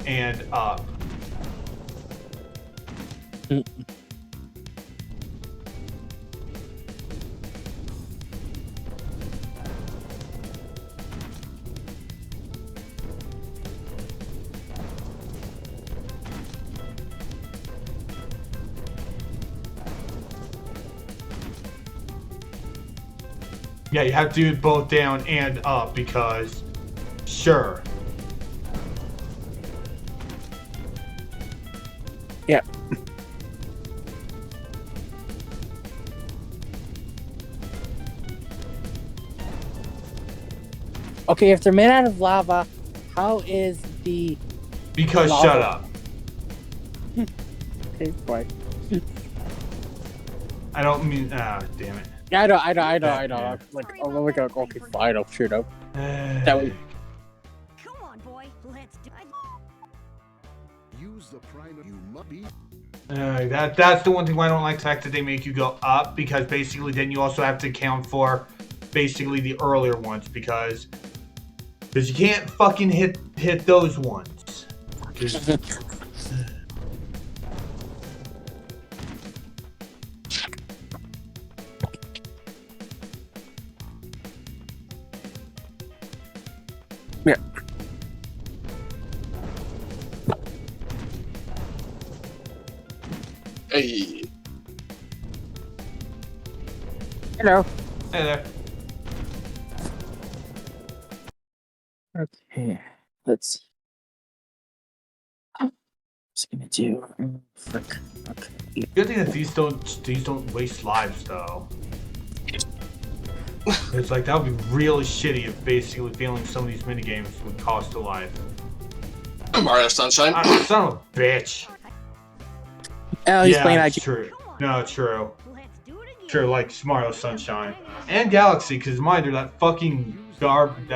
and up. Yeah, you have to do it both down and up because, sure. Yeah. Okay, if they're made out of lava, how is the Because lava? shut up. Okay, boy. I don't mean. Ah, damn it. Yeah, I know. Yeah. Like, oh my god. Okay, fine. I'll shoot up. That way. Come on, boy. Let's do it. Use the primer. You must be. That's the one thing why I don't like the fact that they make you go up, because basically then you also have to account for basically the earlier ones, because you can't fucking hit those ones. Yeah. Hey. Hello. Hey there. Okay. Let's see. What's it gonna do? Frick. Okay. Good thing that these don't waste lives though. It's like that would be really shitty if basically failing some of these minigames would cost a life. Mario Sunshine. Son of a bitch. Oh, he's Yeah, playing it's IG. true. No, true. Let's do it again. True, like Mario Sunshine and Galaxy, because mind you, that fucking garbage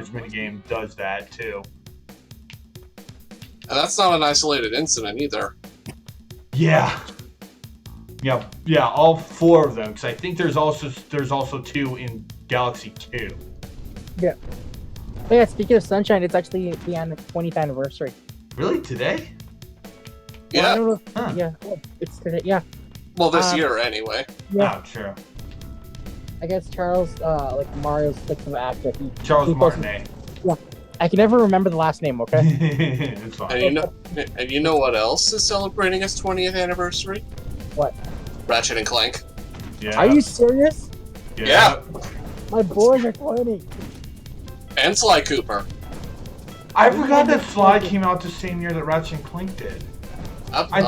minigame does that too. And that's not an isolated incident either. Yeah. Yeah, all 4 of them, because I think there's also 2 in Galaxy 2. Yeah. Oh, yeah, speaking of Sunshine, it's actually the 20th anniversary. Really, today? Well, I Yeah. don't know. Huh. Yeah, oh, it's today. Yeah. Well, this Um, year anyway. Yeah. Oh, true. I guess Charles, like Mario's like some actor. Charles he posted- Martinet. I can never remember the last name. Okay. It's fine. And you know what else is celebrating its 20th anniversary? What? Ratchet and Clank. Yeah. Are you serious? Yeah. My boys are 20. And Sly Cooper. I forgot that Sly came out the same year that Ratchet and Clank did. I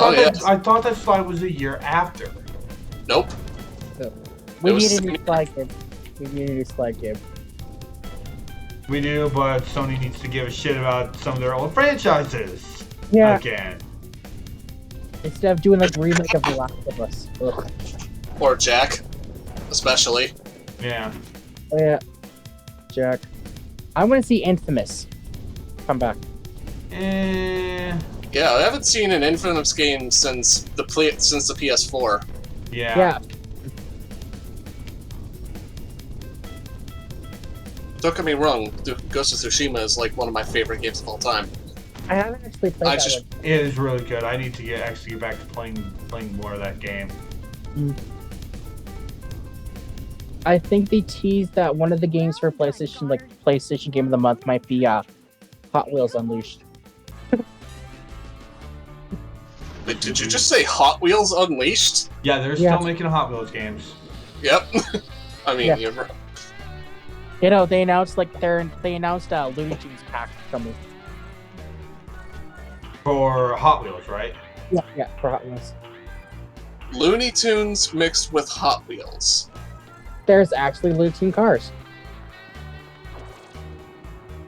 thought that Sly was a year after. Nope. We It was need a same- new Slide game. We need a new Slide game. We do, but Sony needs to give a shit about some of their old franchises. Yeah. Again. Instead of doing like remake of The Last of Us. Ugh. Or Jack, especially. Yeah. Oh, yeah. Jack. I want to see Infamous come back. Eh. Yeah, I haven't seen an Infamous game since the PS4. Yeah. Yeah. Don't get me wrong, Ghost of Tsushima is like one of my favorite games of all time. I haven't actually played that one. It is really good. I need to get back to playing more of that game. I think they teased that one of the games for PlayStation, like PlayStation Game of the Month, might be Hot Wheels Unleashed. Wait, did you just say Hot Wheels Unleashed? Yeah, they're Yeah. still making Hot Wheels games. Yep. I mean, Yeah. you're... You know, they announced Looney Tunes pack coming. For Hot Wheels, right? Yeah, for Hot Wheels. Looney Tunes mixed with Hot Wheels. There's actually Looney Tune cars.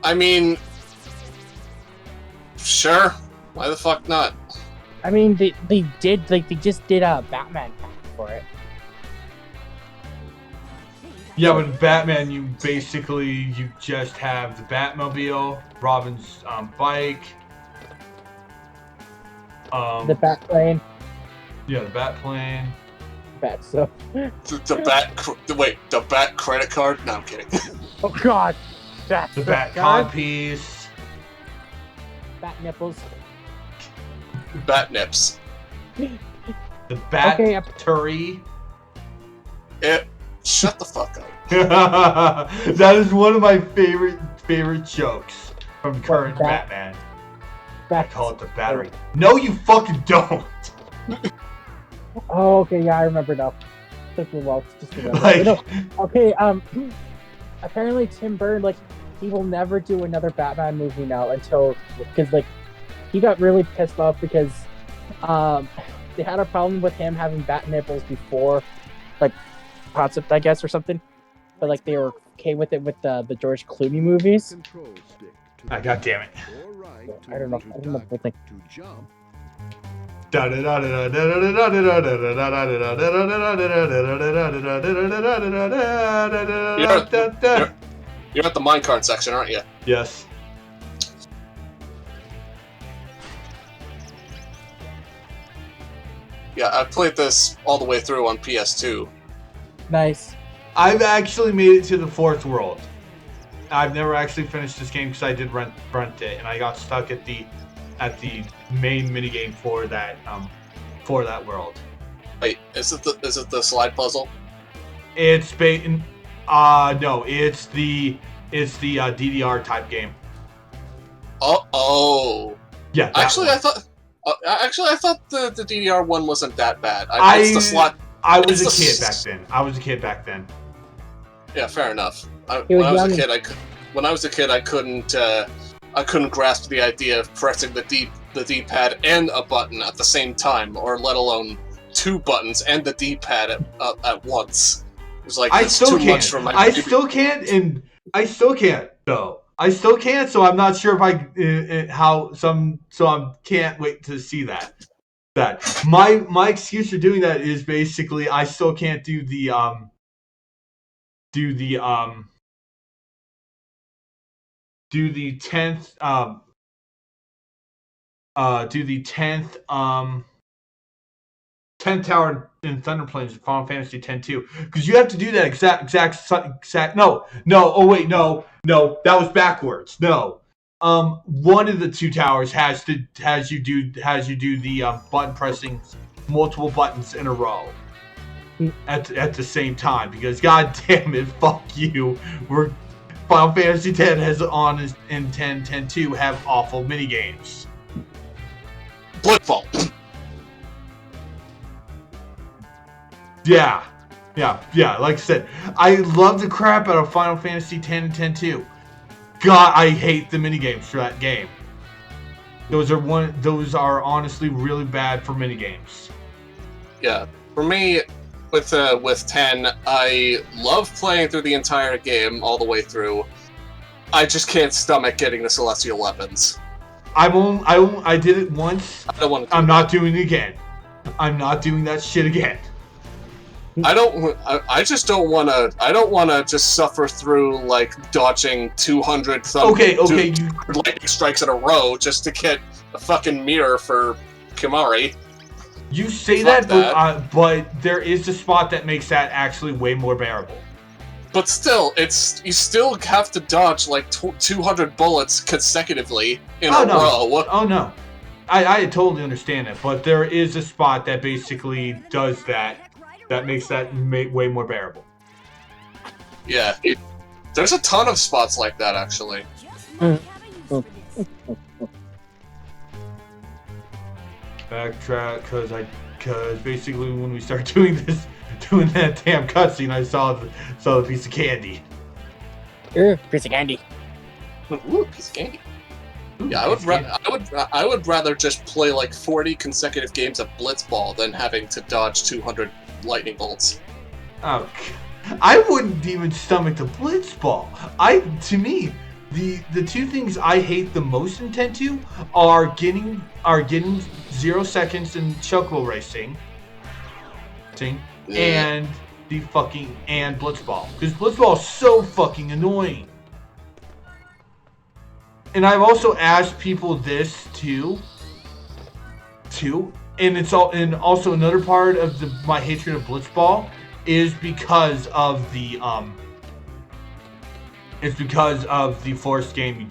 I mean... Sure. Why the fuck not? I mean, they just did a Batman pack for it. Yeah, but in Batman, you just have the Batmobile, Robin's bike, The Batplane, yeah, the Batplane. Bat so. The Bat credit card? No, I'm kidding. Oh God, The Bat God. Codpiece. Bat nipples. Bat nips. The Bat Okay, Turry. Shut the fuck up. That is one of my favorite jokes from current Bat- Batman. I Bat. call it the battery. No, you fucking don't. Oh, okay, yeah, I remember now. Took me a while to just remember. Like- No, okay, apparently Tim Burton, he will never do another Batman movie now because he got really pissed off because, they had a problem with him having bat nipples before, concept, I guess, or something. But, they were came with it with the George Clooney movies. Control stick to Ah, God damn it. or right to I don't know. to I don't know the whole thing. to jump. You're at the minecart section, aren't you? Yes. Yeah, I played this all the way through on PS2. Nice. I've actually made it to the 4th world. I've never actually finished this game because I did rent it, and I got stuck at the main minigame for that world. Wait, is it the slide puzzle? It's no, it's the DDR type game. Oh. Yeah. Actually, I thought the DDR one wasn't that bad. It's the slot. I was a kid back then. Yeah, fair enough. He was When I was a kid, I couldn't grasp the idea of pressing the D-pad and a button at the same time, or let alone 2 buttons and the D-pad at once. It was like it's too much for my. I still can't though. I still can't, so I'm not sure if I can't wait to see that. My excuse for doing that is basically I still can't do the 10th tower in Thunder Plains of Final Fantasy X-2, because you have to do that exact. No. Oh wait, no, that was backwards. No, one of the 2 towers has you do the button pressing multiple buttons in a row at the same time, because god damn it, fuck you. Final Fantasy X has on in 10.2 have awful minigames. Blitzball. Yeah. Like I said, I love the crap out of Final Fantasy X and X-2. God, I hate the minigames for that game. Those are honestly really bad for minigames. Yeah, for me, with 10, I love playing through the entire game all the way through. I just can't stomach getting the celestial weapons. I did it once. I don't want to. I'm not doing it again. I'm not doing that shit again. I just don't want to. I don't want to just suffer through like dodging 200 lightning strikes in a row just to get a fucking mirror for Kimahri. You say that, but there is a spot that makes that actually way more bearable. But still, you still have to dodge like 200 bullets consecutively in a row. Oh no, I totally understand it, but there is a spot that basically does that. That makes that way more bearable. Yeah, there's a ton of spots like that actually. Backtrack, because basically when we start doing that damn cutscene, I saw the piece of candy. Piece of candy. Ooh, piece of candy. Yeah, I would rather just play like 40 consecutive games of Blitzball than having to dodge 200 lightning bolts. Oh, I wouldn't even stomach the Blitzball. To me, the 2 things I hate the most in X-2 are getting 0 seconds in Chocobo racing, and and Blitzball, because Blitzball is so fucking annoying. And I've also asked people this too. And also another part of my hatred of Blitzball is because of the forced game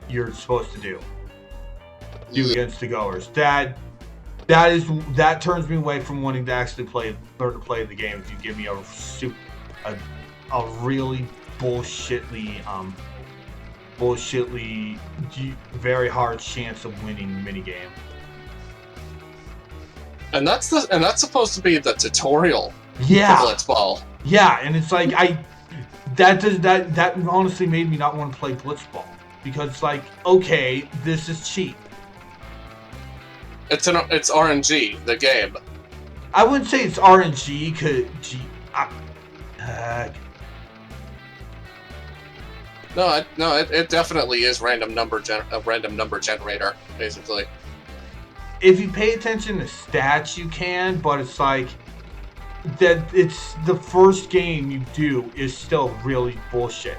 you're supposed to do against the goers. That turns me away from wanting to actually play the game. If you give me a really bullshitly very hard chance of winning the minigame. And that's supposed to be the tutorial. Yeah. For Blitzball. Yeah, and it's like that honestly made me not want to play Blitzball, because it's like, okay, this is cheap. It's RNG, the game. I wouldn't say it's RNG, No, it definitely is a random number generator, basically. If you pay attention to stats, you can, but it's like that. It's the first game you do is still really bullshit.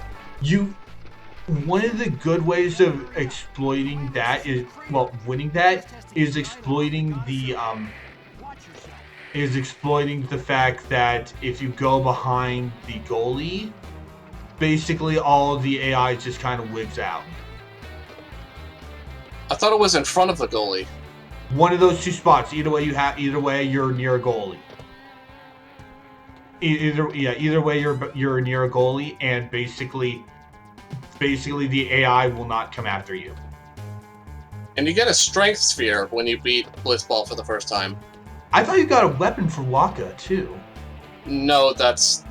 One of the good ways of exploiting that is, well, winning that is exploiting the fact that if you go behind the goalie, basically all of the AI just kind of wigs out. I thought it was in front of the goalie. One of those two spots. Either way, you're near a goalie. Either way, you're near a goalie, and basically the AI will not come after you. And you get a strength sphere when you beat Blitzball for the first time. I thought you got a weapon for Waka too. No, that's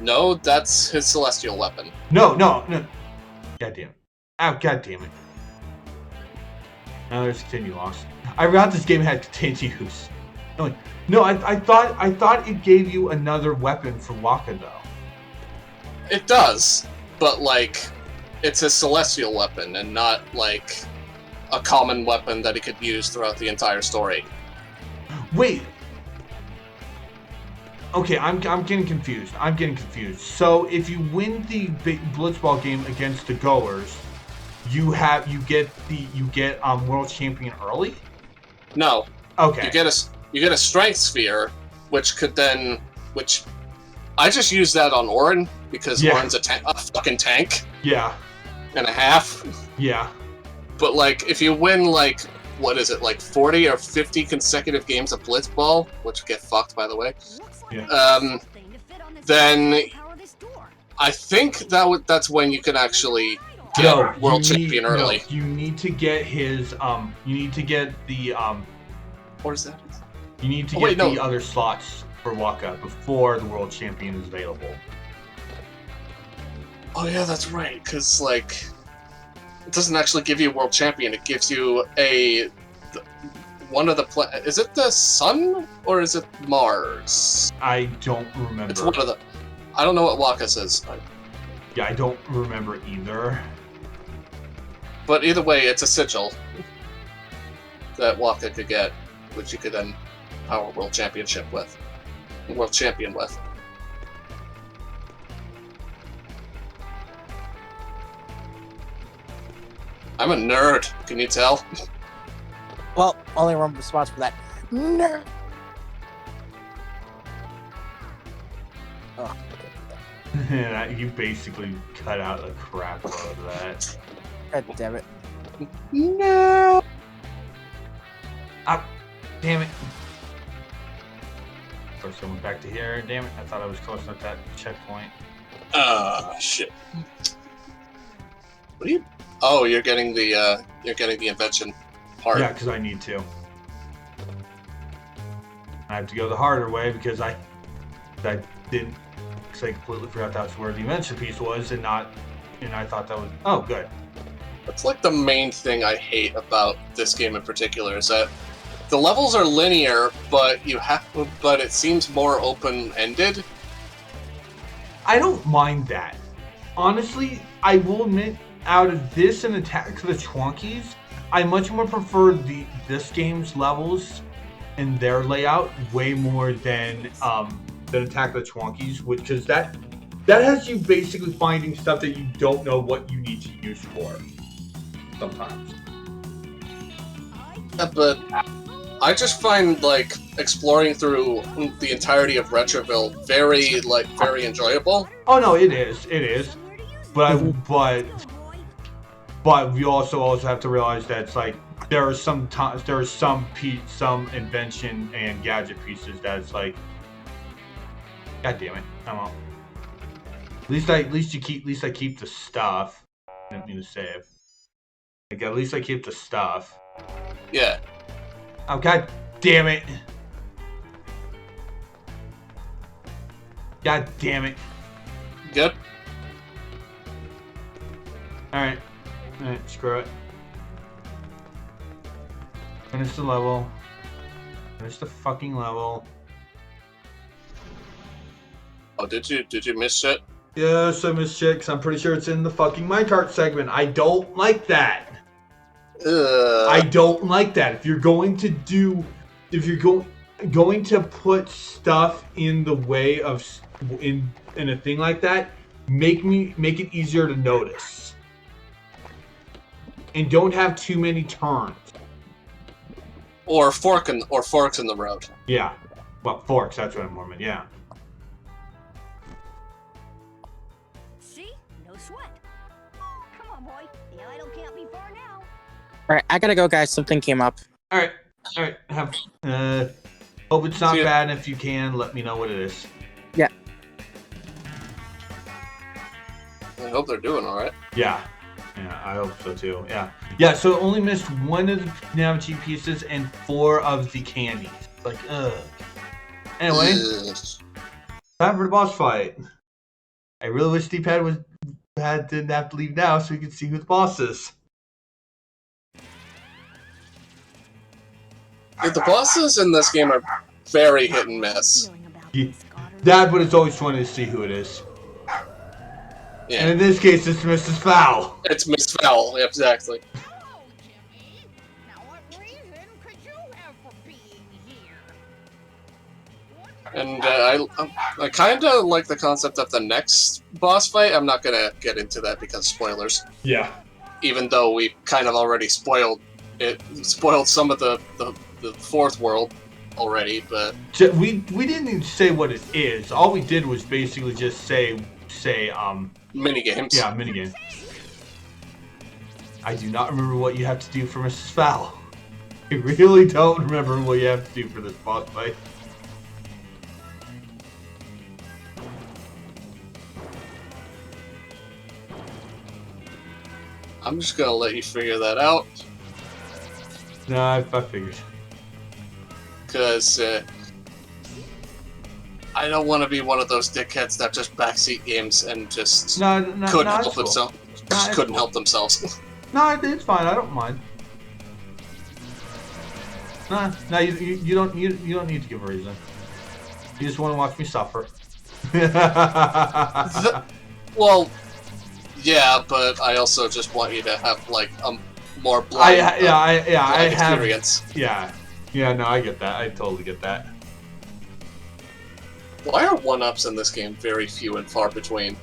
his celestial weapon. No. God damn it. Oh, god damn it. No, there's continue loss. I forgot this game had continues. No, I thought it gave you another weapon for Waka though. It does, but like, it's a celestial weapon and not like a common weapon that he could use throughout the entire story. Wait. Okay, I'm getting confused. So if you win the Blitzball game against the Goers, you get World Champion early? No. Okay. You get a strength sphere, which I just use that on Orin because Orin's a fucking tank. Yeah. And a half. Yeah. But like, if you win like, what is it, like 40 or 50 consecutive games of Blitzball, which get fucked by the way. Yeah. Then I think that's when you can actually get World Champion early. No, you need to get his you need to get the What is that? You need to get the other slots for Waka before the World Champion is available. Oh yeah, that's right. Because like, it doesn't actually give you a World Champion. It gives you one of the is it the Sun or is it Mars? I don't remember. It's one of the. I don't know what Waka says. Yeah, I don't remember either. But either way, it's a sigil that Waka could get, which you could then power World Champion with. I'm a nerd. Can you tell? Well, only one response for that. Nerd. Oh, okay. You basically cut out the crap out of that. God damn it. No. Ah, damn it. First I went back to here. Damn it! I thought I was close enough to that checkpoint. Shit. What are you? Oh, you're getting the invention part. Yeah, because I need to. I have to go the harder way because I didn't. Because I completely forgot that's where the invention piece was, and I thought that was good. That's like the main thing I hate about this game in particular is that the levels are linear, but it seems more open-ended. I don't mind that. Honestly, I will admit, out of this and Attack of the Twonkies, I much more prefer this game's levels and their layout way more than Attack of the Twonkies, because that has you basically finding stuff that you don't know what you need to use for sometimes. Yeah, but I just find like exploring through the entirety of Retroville very enjoyable. Oh no, it is. But we also have to realize that it's like there are some invention and gadget pieces that's like, god damn it, I don't know. At least I keep the stuff. I didn't mean to save. Like at least I keep the stuff. Yeah. Oh god damn it. God damn it. Good. Alright, screw it. Finish the level. Finish the fucking level. Oh, did you miss it? Yes, I missed chicks. I'm pretty sure it's in the fucking My Cart segment. I don't like that. I don't like that. If you're going to going to put stuff in the way of in a thing like that, make it easier to notice. And don't have too many turns. Or forks in the road. Yeah. Well, forks, that's what I'm warming, yeah. See? No sweat. Come on, boy. The idol can't be far now. Alright, I gotta go, guys. Something came up. Alright. Have hope it's not bad, and if you can, let me know what it is. Yeah. I hope they're doing alright. Yeah. Yeah, I hope so too. Yeah. Yeah, so only missed one of the Namachi pieces and 4 of the candies. Like, ugh. Anyway, time for the boss fight. I really wish D-Pad didn't have to leave now so we could see who the boss is. The bosses in this game are very hit and miss. Dad, but it's always fun to see who it is. Yeah. And in this case, it's Mrs. Fowl. It's Miss Fowl, exactly. And I kind of like the concept of the next boss fight. I'm not going to get into that because spoilers. Yeah. Even though we kind of already spoiled some of the fourth world already, but... We didn't even say what it is. All we did was basically just say minigames. Yeah, minigames. I do not remember what you have to do for Mrs. Fowl. I really don't remember what you have to do for this boss fight. I'm just gonna let you figure that out. No, I figured. Because I don't want to be one of those dickheads that just backseat games and just couldn't help themselves. Couldn't help themselves. No, it's fine. I don't mind. No, you don't need to give a reason. You just want to watch me suffer. Well, yeah, but I also just want you to have like a more blind experience. Yeah, no, I get that. I totally get that. Why are 1-ups in this game very few and far between?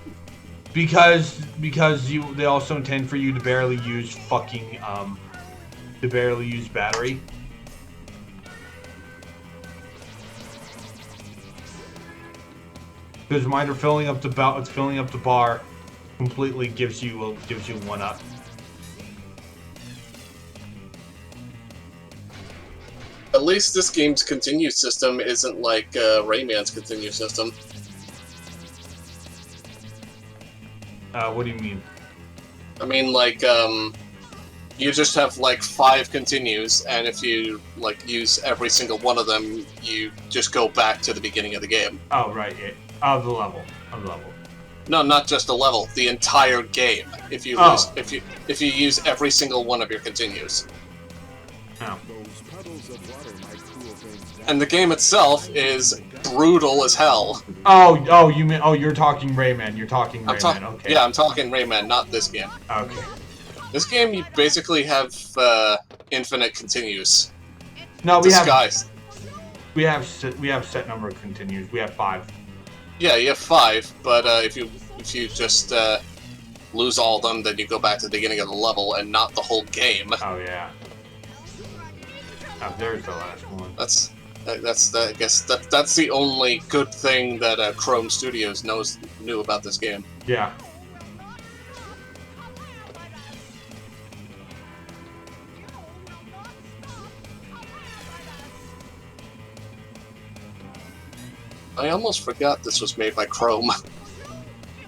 Because they also intend for you to barely use battery. Because mine are filling up the bar completely gives you 1-up. At least this game's continue system isn't like Rayman's continue system. What do you mean? I mean, like, you just have like 5 continues, and if you like use every single one of them, you just go back to the beginning of the game. Oh, right, yeah. Of the level. No, not just the level, the entire game. If you if you use every single one of your continues. Oh. And the game itself is brutal as hell. You're talking Rayman. Okay. Yeah, I'm talking Rayman, not this game. Okay. This game, you basically have infinite continues. No, we Disguised. have set number of continues. We have 5. Yeah, you have 5, but if you just lose all of them, then you go back to the beginning of the level and not the whole game. Oh yeah. Oh, there's the last one. I guess that's the only good thing that Chrome Studios knew about this game. Yeah. I almost forgot this was made by Chrome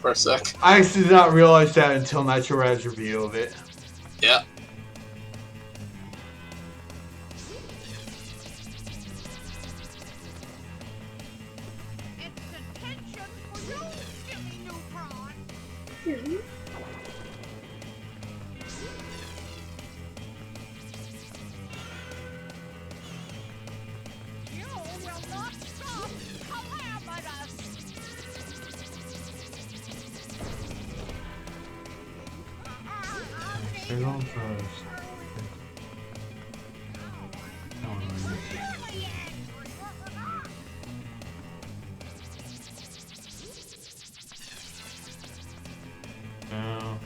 for a sec. I actually did not realize that until Nitro Rad's review of it. Yeah. No.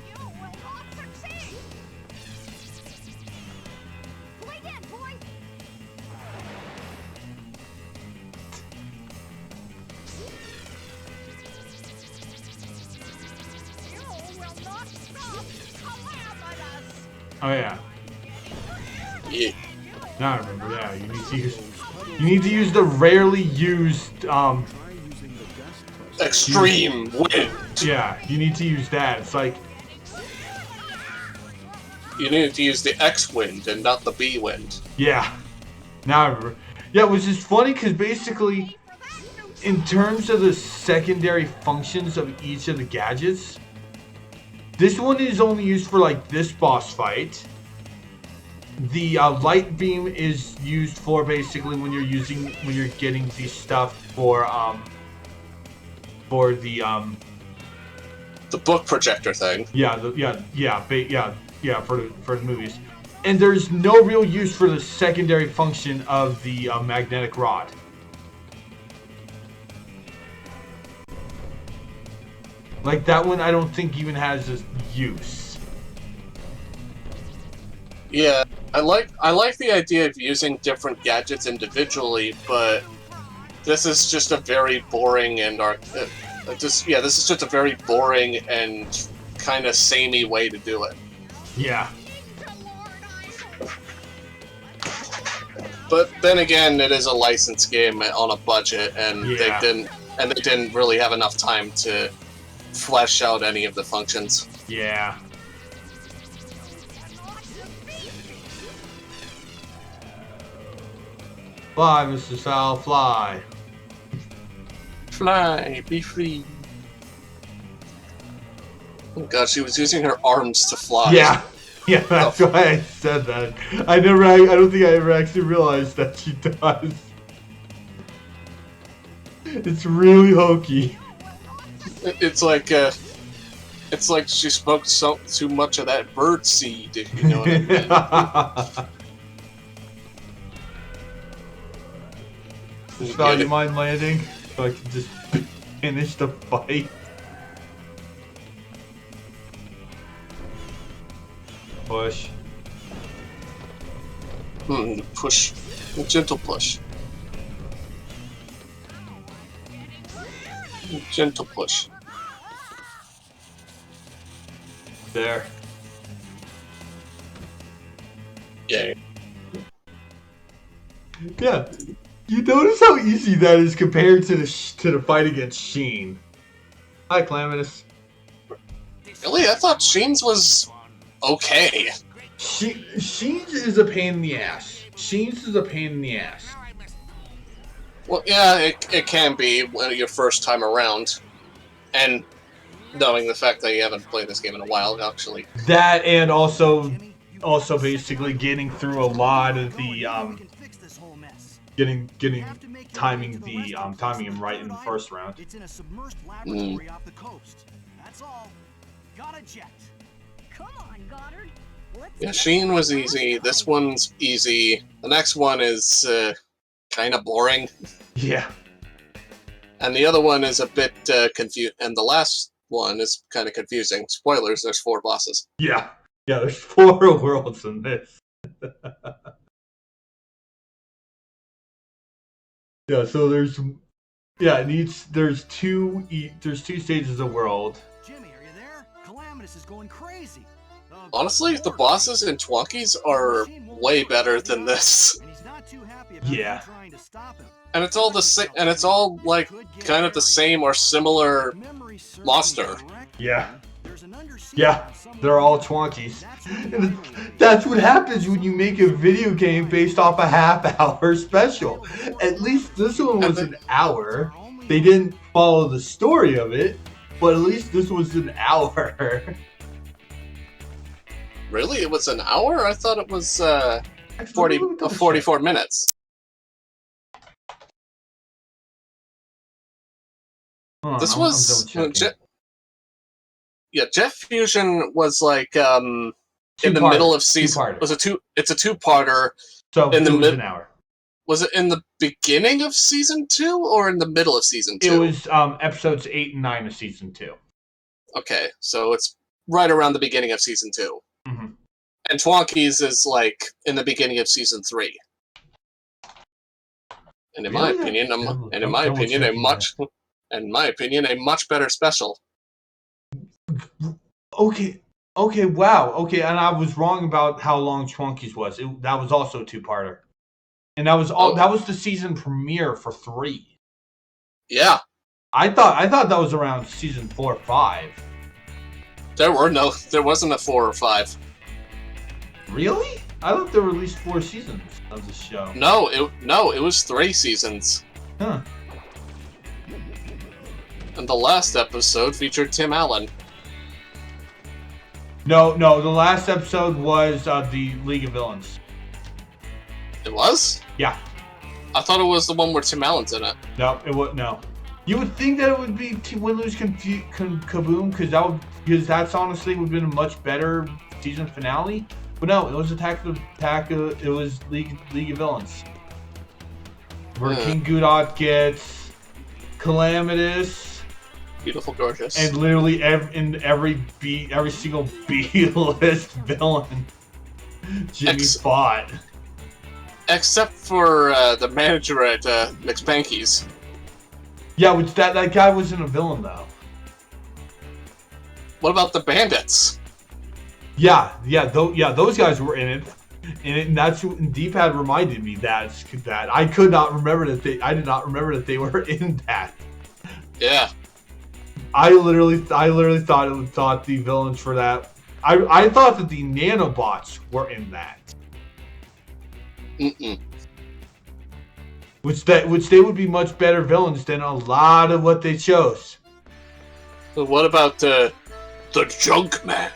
Play dead, boy. You will not stop Calamitous. Oh yeah. Yeah. Now I remember. Yeah, you need to use the rarely used Try using the gust cluster. Extreme wind. Yeah, you need to use that. It's like, You need to use the X wind and not the B wind. yeah. Now I remember. Yeah, which is funny because basically, in terms of the secondary functions of each of the gadgets, this one is only used for like this boss fight. The light beam is used for basically when you're getting the stuff for The book projector thing. For the movies. And there's no real use for the secondary function of the magnetic rod. Like that one I don't think even has a use. Yeah, I like the idea of using different gadgets individually, but this is just a very boring and this is just a very boring and kind of samey way to do it. Yeah. But then again, it is a licensed game on a budget, and Yeah. they didn't really have enough time to flesh out any of the functions. Yeah. Fly, Mr. Sal, fly. Fly, be free. Oh god, she was using her arms to fly. Yeah. Yeah, that's why I said that. I don't think I ever actually realized that she does. It's really hokey. It's like she smoked too much of that bird seed, if you know what I mean. So you mind landing so I can just finish the fight? Push. Push. A gentle push. Gentle push. There. Yeah. Yeah. You notice how easy that is compared to the fight against Sheen. Hi, Calamitous. Really? I thought Sheen's was okay. Sheen's is a pain in the ass. Sheen's is a pain in the ass. Well, yeah, it can be when your first time around, and knowing the fact that you haven't played this game in a while, actually. That and also basically getting through a lot of the timing him right in the first round. It's in a submerged laboratory off the coast. That's all. Got a jet. Come on, Goddard. Yeah, Sheen was easy. This one's easy. The next one is kind of boring. Yeah. And the other one is a bit confused. And the last one is kind of confusing. Spoilers, there's 4 bosses. Yeah. Yeah, there's 4 worlds in this. Yeah, so there's two stages of world. Jimmy, are you there? Calamitous is going crazy. Honestly, the bosses in Twonkies are way better than this. And he's not too happy about Yeah. trying to stop him. And it's all the same, and it's all like kind of the same or similar Memory serves monster. me correct. Yeah. There's an undersea Yeah, somewhere. they're all Twonkies. And that's what happens when you make a video game based off a half-hour special. At least this one was an hour. They didn't follow the story of it, but at least this was an hour. Really? It was an hour? I thought it was 44 minutes. Hold on, This I'm was double checking. Jet Fusion was like in the middle of season. Two-parter. It's a two-parter. So in it was an hour. Was it in the beginning of season 2 or in the middle of season 2? It was episodes 8 and 9 of season 2. Okay, so it's right around the beginning of season 2. Mm-hmm. And Twonkies is like in the beginning of season 3. And in my opinion, a much better special. Okay, wow. Okay, and I was wrong about how long Twonkies was. That was also a two-parter. And that was that was the season premiere for 3. Yeah. I thought that was around season 4 or 5. There wasn't a 4 or 5. Really? I thought there were at least 4 seasons of the show. No, it was 3 seasons. Huh. And the last episode featured Tim Allen. No, the last episode was the League of Villains. It was? Yeah. I thought it was the one where Tim Allen's in it. No, it was no. You would think that it would be Win Lose Kaboom because that's honestly would have been a much better season finale. But no, it was it was League of Villains. Where King Ghidorah gets Calamitous, Beautiful Gorgeous, and literally every single B-list villain Jimmy fought. Except for the manager at McSpanky's. Yeah, which that guy wasn't a villain though. What about the bandits? Yeah, those guys were in it, and that's what D-pad reminded me that I could not remember I did not remember that they were in that. Yeah. I literally thought the villains for that. I thought that the nanobots were in that. Mm-mm. Which they would be much better villains than a lot of what they chose. What about the Junk Man?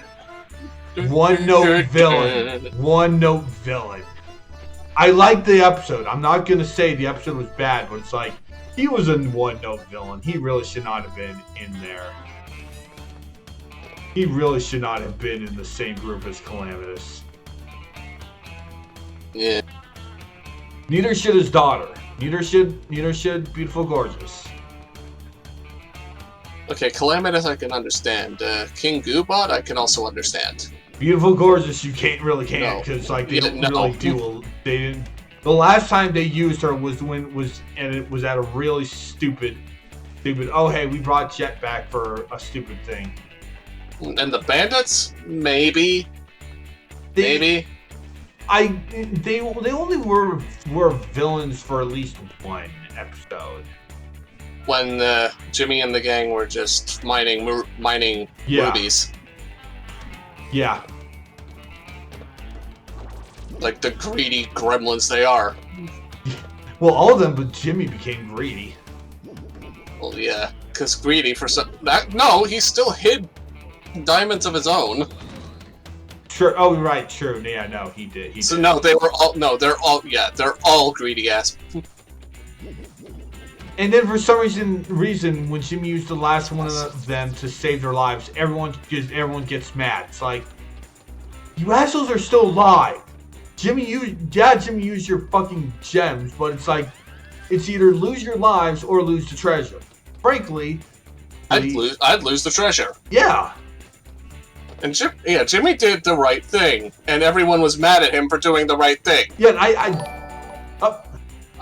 One note villain. I liked the episode. I'm not gonna say the episode was bad, but it's like he was a one note villain. He really should not have been in there. He really should not have been in the same group as Calamitous. Yeah. Neither should his daughter. Neither should Beautiful Gorgeous. Okay, Calamitous I can understand. King Goobot I can also understand. Beautiful Gorgeous you can't because like they don't really do. They didn't. The last time they used her was it was at a really stupid. Oh hey, we brought Jet back for a stupid thing. And the bandits maybe. They only were villains for at least one episode. When Jimmy and the gang were just mining rubies. Yeah. Like the greedy gremlins they are. Well, all of them, but Jimmy became greedy. Well, yeah, because greedy for some... No, he still hid diamonds of his own. Sure. Oh, right. True. Yeah. No, he did. So no, they were all. No, they're all greedy ass. And then for some reason, when Jimmy used the last one of them to save their lives, everyone gets mad. It's like, you assholes are still alive. Jimmy used your fucking gems, but it's like, it's either lose your lives or lose the treasure. Frankly, I'd lose the treasure. Yeah. And Jimmy did the right thing, and everyone was mad at him for doing the right thing. Yeah,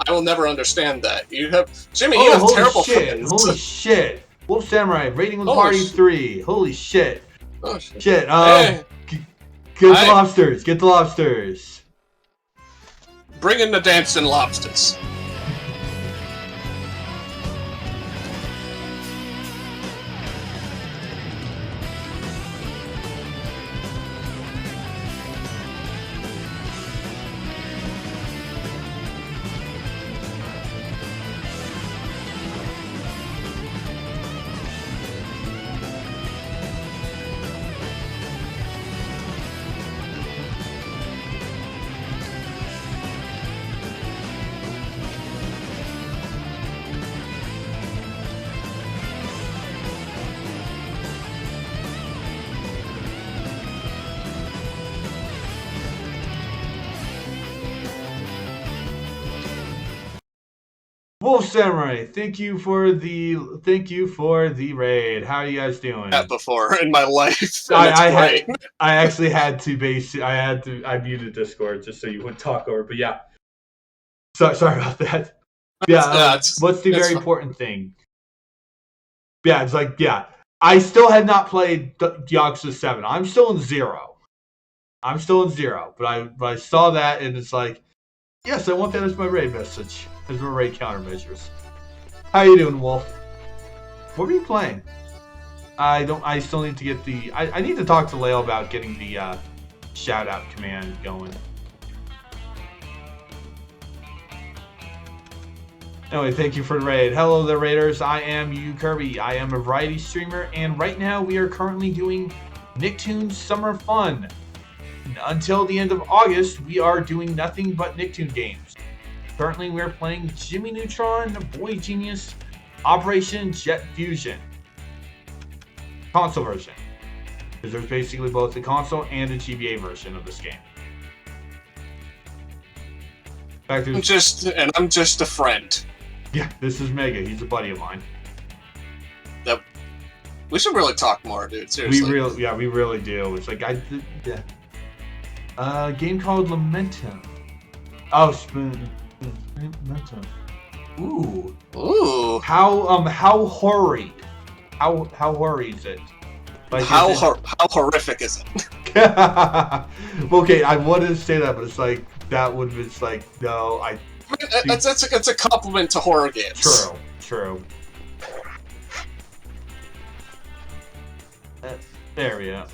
I will never understand that. You have terrible friends. Holy shit! Wolf Samurai rating with party 3. Holy shit! Oh shit! Get the lobsters. Bring in the dancing lobsters. Wolf Samurai, thank you for the raid. How are you guys doing? That before in my life. I muted Discord just so you wouldn't talk over. But yeah, sorry about that. Yeah, what's the very important thing? Yeah, it's like I still have not played Yakuza 7. I'm still in 0. But I saw that and it's like, yes, I want that as my raid message, as my raid countermeasures. How you doing, Wolf? What were you playing? I still need to get the. I need to talk to Leo about getting the shout out command going. Anyway, thank you for the raid. Hello there, raiders. I am Yu Kirby. I am a variety streamer, and right now we are currently doing Nicktoons Summer Fun. Until the end of August, we are doing nothing but Nicktoon games. Currently, we are playing Jimmy Neutron, Boy Genius, Operation Jet Fusion. Console version. Because there's basically both the console and the GBA version of this game. In fact, I'm just a friend. Yeah, this is Mega. He's a buddy of mine. We should really talk more, dude. Seriously. We really do. It's like a game called Lamentum. Oh, Lamentum. Ooh. How horrid? How horrid is it? Like, how horrific is it? Okay, I wanted to say that, but it's like that would be. It's like no, It's a compliment to horror games. True. There we go.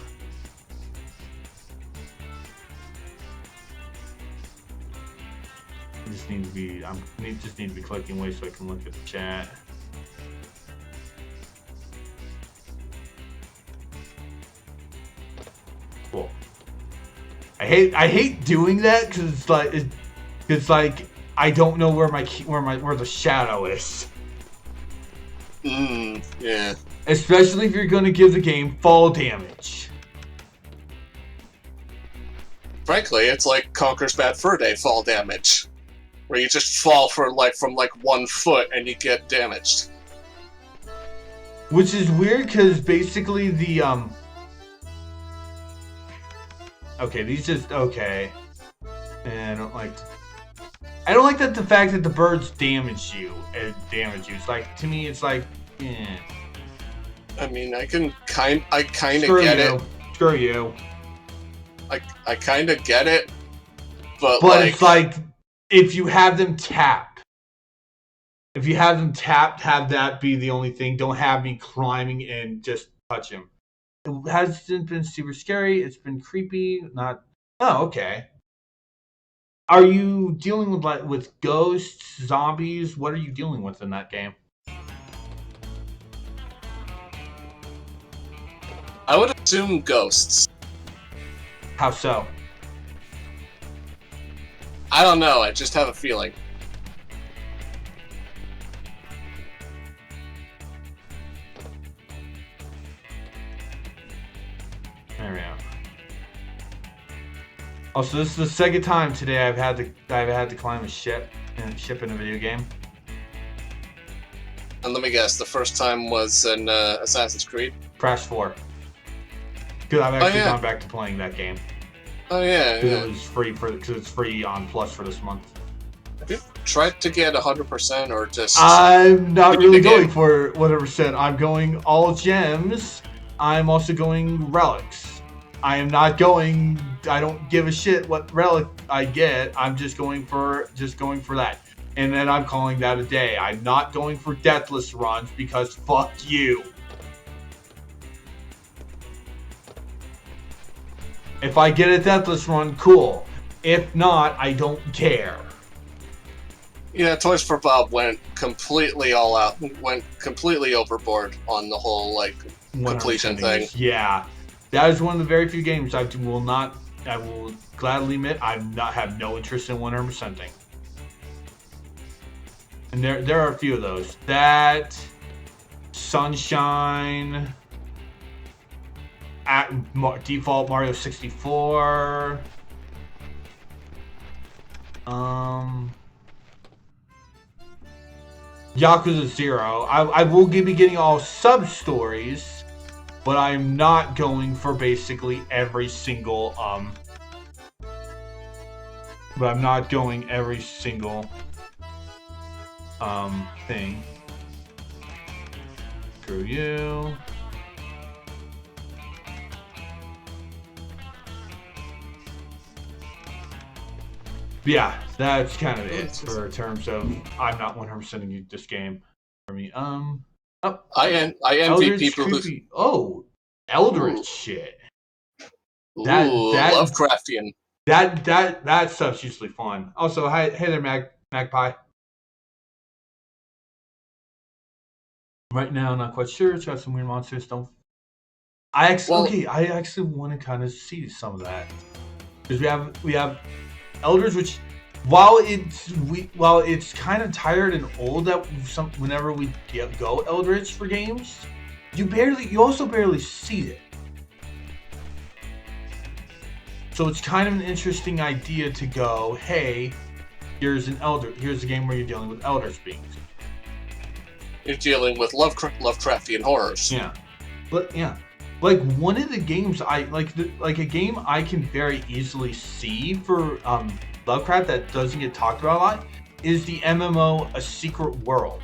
I just need to be clicking away so I can look at the chat. Cool. I hate doing that because it's like I don't know where the shadow is. Yeah. Especially if you're going to give the game fall damage. Frankly, it's like Conker's Bad Fur Day fall damage, where you just fall from 1 foot and you get damaged. Which is weird because basically the okay, these just okay. And I don't like that the fact that the birds damage you. It's like, to me, it's like, eh. I mean, I kind of get it. Screw you. I kind of get it, but it's like if you have them tapped, have that be the only thing. Don't have me climbing and just touch him. It hasn't been super scary. It's been creepy. Oh, okay. Are you dealing with ghosts, zombies? What are you dealing with in that game? I would assume ghosts. How so? I don't know. I just have a feeling. There we go. Also, this is the second time today I've had to climb a ship in a video game. And let me guess, the first time was in Assassin's Creed? Crash 4. Because I've actually gone back to playing that game. Oh yeah, It was free because it's free on Plus for this month. Have you tried to get 100% or just? I'm not really going for 100%. I'm going all gems. I'm also going relics. I am not going. I don't give a shit what relic I get. I'm just going for that. And then I'm calling that a day. I'm not going for deathless runs because fuck you. If I get a deathless run, cool. If not, I don't care. Yeah, Toys for Bob went completely all out, went completely overboard on the whole completion thing. Yeah, that is one of the very few games I will gladly admit I have no interest in 100%ing. And there are a few of those. That, Sunshine, at default Mario 64. Yakuza 0. I will be getting all sub-stories, but I'm not going for basically every single, but I'm not going every single, thing. Screw you. Yeah, that's kind of it for terms of I'm not 100%ing this game for me. I envy Eldritch people creepy. Oh, Eldritch Ooh. shit. who That Lovecraftian. That stuff's usually fun. Also, hey there, Magpie. Right now, not quite sure. It's got some weird monsters. I actually want to kind of see some of that because we have Elders, which while it's kind of tired and old that whenever we go Eldritch for games, you also barely see it. So it's kind of an interesting idea to go, hey, here's a game where you're dealing with Eldritch beings. You're dealing with Lovecraftian horrors. Yeah, but yeah, like one of the games I like a game I can very easily see for Lovecraft that doesn't get talked about a lot is the MMO A Secret World.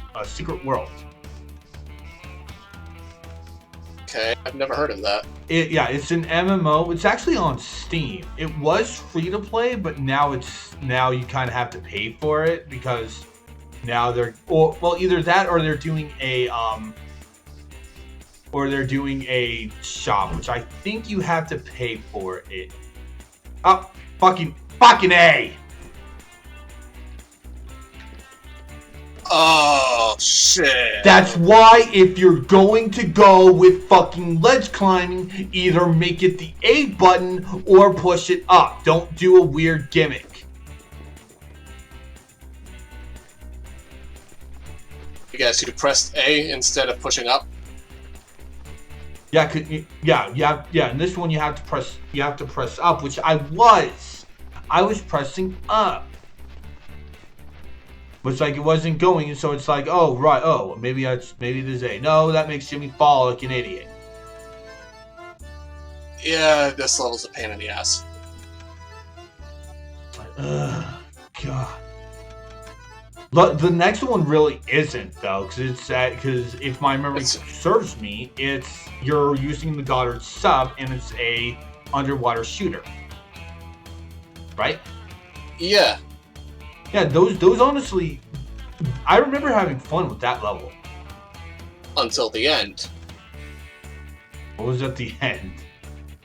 Okay, I've never heard of that. It's an MMO. It's actually on Steam. It was free to play, but now you kind of have to pay for it because now either that or they're doing a shop, which I think you have to pay for it. Oh, fucking A! Oh, shit. That's why if you're going to go with fucking ledge climbing, either make it the A button or push it up. Don't do a weird gimmick. You guys could press A instead of pushing up. Yeah. In this one you have to press up, which I was pressing up. But it's like it wasn't going, and so it's like, oh right, maybe there's A. No, that makes Jimmy fall like an idiot. Yeah, this level's a pain in the ass. God. The next one really isn't though, because if my memory serves me, you're using the Goddard sub and it's a underwater shooter, right? Yeah. Yeah, those honestly, I remember having fun with that level. Until the end. What was at the end?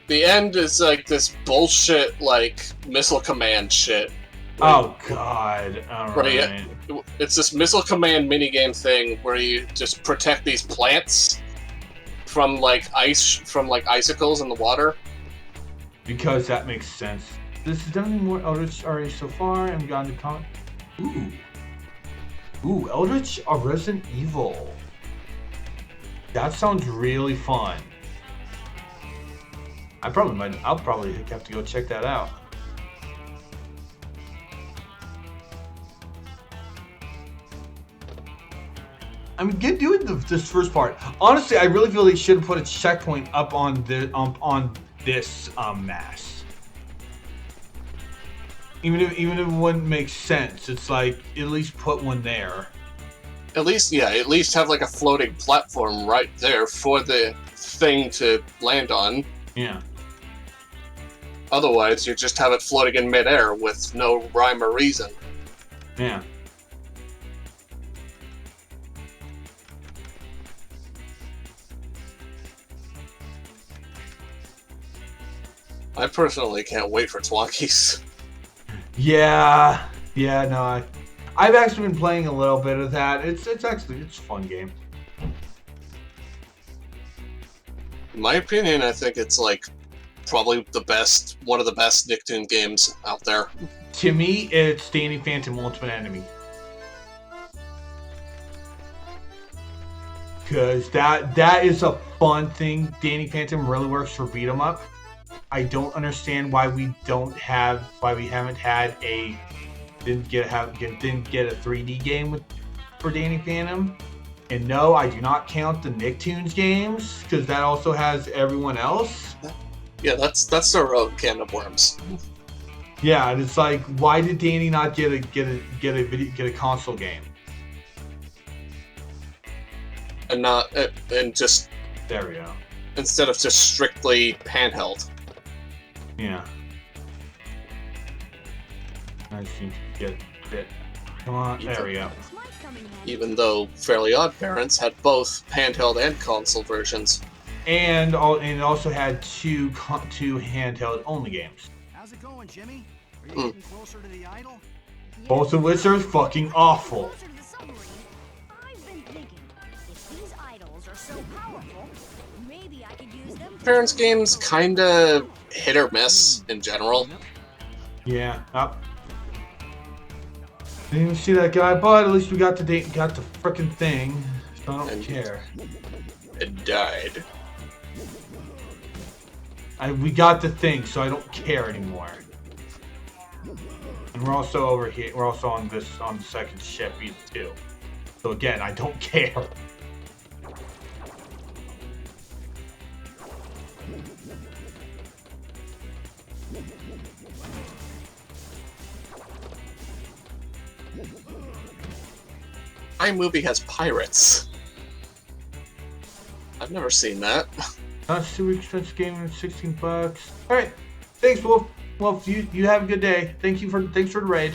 The end is like this bullshit, like, missile command shit. Oh god, alright. It's this missile command minigame thing where you just protect these plants from icicles in the water. Because that makes sense. This is definitely more Eldritch already so far, and we got into comment. Ooh, Eldritch or Resident Evil. That sounds really fun. I'll probably have to go check that out. I mean, doing this first part. Honestly, I really feel they should have put a checkpoint up on this mass. Even if it wouldn't make sense, it's like at least put one there. At least have like a floating platform right there for the thing to land on. Yeah. Otherwise, you just have it floating in midair with no rhyme or reason. Yeah. I personally can't wait for Twonkies. Yeah, no, I've actually been playing a little bit of that. It's a fun game. In my opinion, I think it's like probably one of the best Nicktoon games out there. To me, it's Danny Phantom Ultimate Enemy. Because that is a fun thing. Danny Phantom really works for beat 'em up. I don't understand why we haven't had didn't get a 3D game with for Danny Phantom. And no, I do not count the Nicktoons games because that also has everyone else. Yeah, that's their own can of worms. Yeah, and it's like, why did Danny not get a console game? And just there we go. Instead of just strictly handheld. Yeah. I just need to get it. Come on, there we go. Even though Fairly Odd Parents had both handheld and console versions. And it also had two handheld only games. How's it going, Jimmy? Are you getting closer to the idol? Both of which are fucking awful. I've been thinking, if these idols are so powerful, maybe I could use them. Parents games kinda hit or miss in general. Yeah. Didn't even see that guy, but at least we got the frickin' thing. So I don't care. It died. We got the thing, so I don't care anymore. And we're also over here. We're also on the second ship too. So again, I don't care. iMovie has pirates. I've never seen that. Not super expensive game, $16. All right, thanks, Wolf. Well, you have a good day. Thanks for the raid.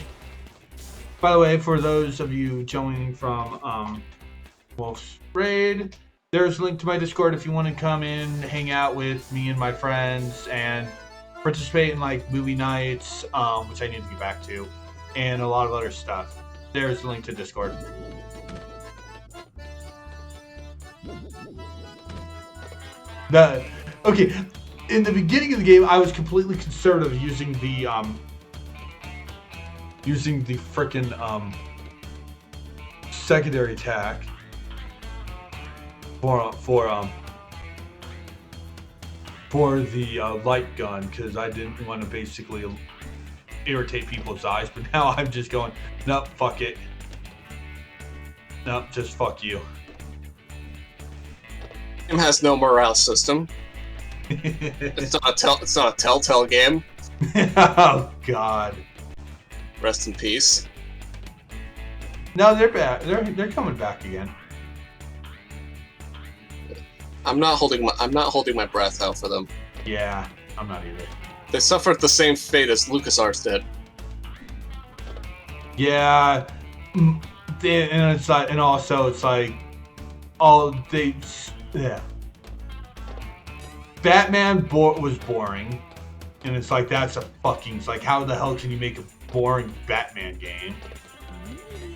By the way, for those of you joining from Wolf's raid, there's a link to my Discord if you want to come in, hang out with me and my friends, and participate in like movie nights, which I need to get back to, and a lot of other stuff. There's the link to Discord. Okay, in the beginning of the game, I was completely conservative using the frickin' secondary attack for the light gun because I didn't want to basically irritate people's eyes. But now I'm just going, nope, fuck it. Nope, just fuck you. Game has no morale system. It's not a Telltale game. Oh God. Rest in peace. No, they're back. They're coming back again. I'm not holding my breath out for them. Yeah, I'm not either. They suffered the same fate as LucasArts did. Yeah, and it's like, and also it's like, yeah. Batman was boring, and it's like it's like how the hell can you make a boring Batman game?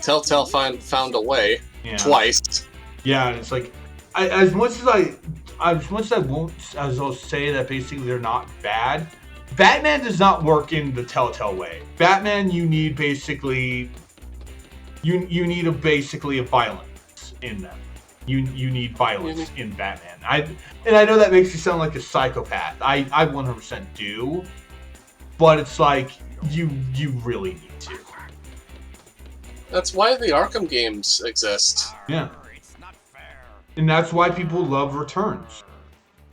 Telltale found a way twice. Yeah, and it's like as much as I'll say that basically they're not bad. Batman does not work in the Telltale way. Batman, you need basically a violence in them. You need violence in Batman. I know that makes you sound like a psychopath. I 100% do, but it's like you really need to. That's why the Arkham games exist. Yeah. And that's why people love Returns.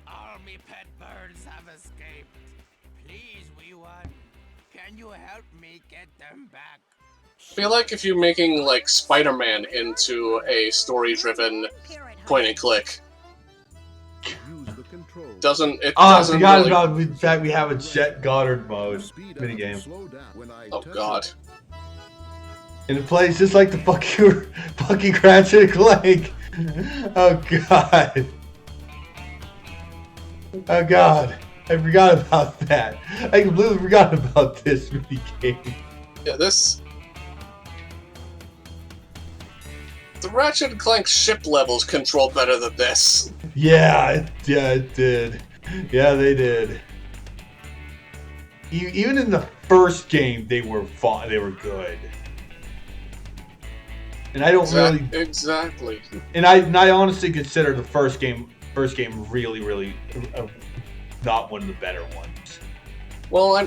All me pet birds have escaped. Please, wee one, can you help me get them back? I feel like if you're making like Spider-Man into a story-driven point-and-click, doesn't I forgot really... about the fact we have a Jet Goddard mode minigame. Oh God. And it plays just like the fucking Ratchet and Clank. Oh God. Oh God. I forgot about that. I completely forgot about this minigame. Yeah, the Ratchet and Clank ship levels control better than this. Yeah, it did. Yeah, they did. Even in the first game, they were fun. They were good. And I don't really exactly. And I honestly consider the first game really not one of the better ones. Well,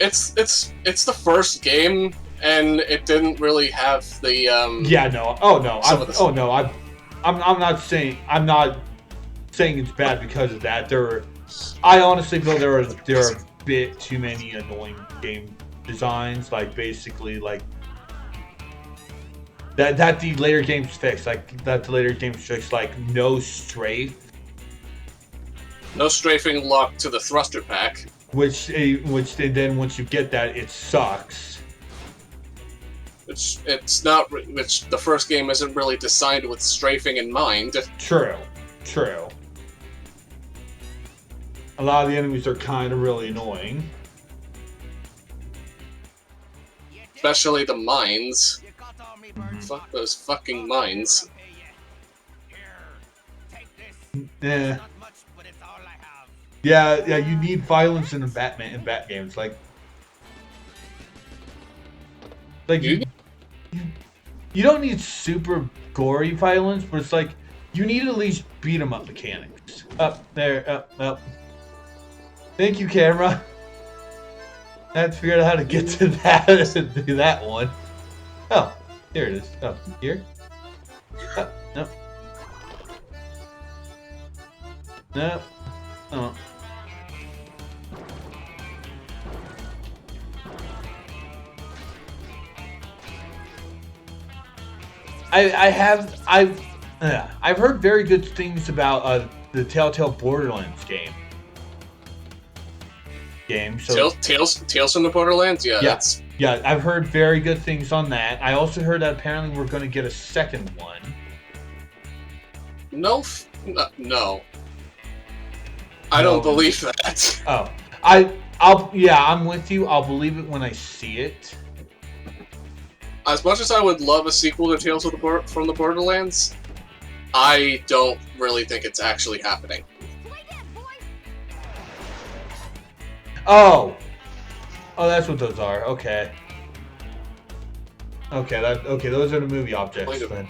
it's the first game, and it didn't really have the Yeah, no. Oh no. Some of the- I'm not saying it's bad because of that. I honestly feel there are a bit too many annoying game designs. Like basically like that the later games fix. Like that the later games fix. Like no strafe. no strafing locked to the thruster pack. Which then once you get that, it sucks. Which the first game isn't really designed with strafing in mind. True. A lot of the enemies are kind of really annoying. Especially the mines. You got all me birds. Fuck those fucking mines. Here, take this. Yeah. Not much, but it's all I have. Yeah, you need violence in bat games. Like you don't need super gory violence, but it's like you need at least beat 'em up mechanics. Up there, up. Thank you, camera. I have to figure out how to get to that and do that one. Oh, here it is. Oh, here. Oh, no. No. Oh. I've heard very good things about the Telltale Borderlands game. So Tales from the Borderlands. Yeah, I've heard very good things on that. I also heard that apparently we're going to get a second one. No. I don't believe that. Oh, I'm with you. I'll believe it when I see it. As much as I would love a sequel to Tales from the Borderlands, I don't really think it's actually happening. Oh, that's what those are. Okay. Those are the movie objects then.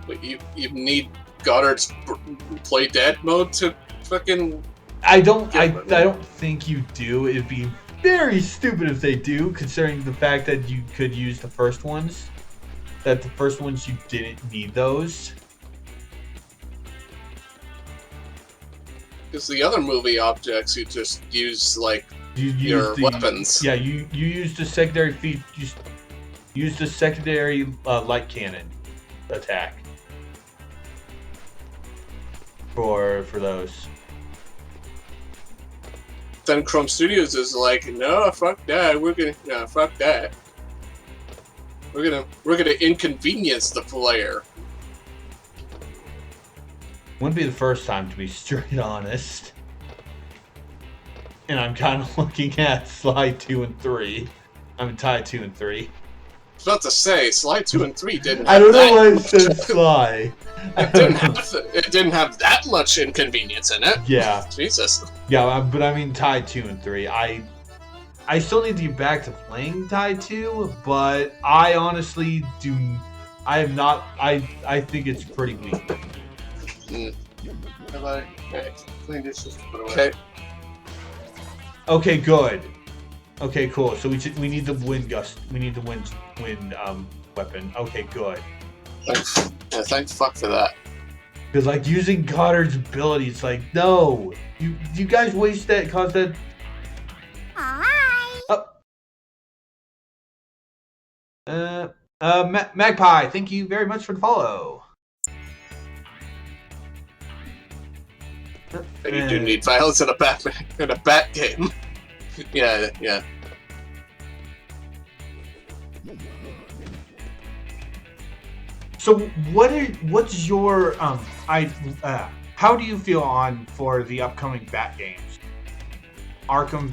But you need Goddard's play dead mode to fucking. I don't think you do. It'd be very stupid if they do, considering the fact that you could use the first ones. That the first ones you didn't need those. Because the other movie objects you just use like your weapons. Yeah, you use the secondary use the secondary light cannon attack for those. Then Chrome Studios is like, no, fuck that. Fuck that. We're gonna inconvenience the player. Wouldn't be the first time, to be straight honest. And I'm kind of looking at Slide 2 and 3. Tie 2 and 3. I was about to say, Slide 2 and 3 didn't. I don't know why I said Sly. It didn't have that much inconvenience in it. Yeah. Jesus. Yeah, but I mean Tie 2 and 3. I still need to get back to playing Tie 2, but I honestly do. I am not. I think it's pretty weak. Okay. Okay, good. Okay, cool. So we need the wind gust. We need the wind weapon. Okay, good. Thank fuck for that. Because like using Goddard's ability, it's like no, you guys waste that. Cause that. Oh. Magpie, thank you very much for the follow. And you do need violence in a bat game. Yeah. So what's your how do you feel for the upcoming Bat games? Arkham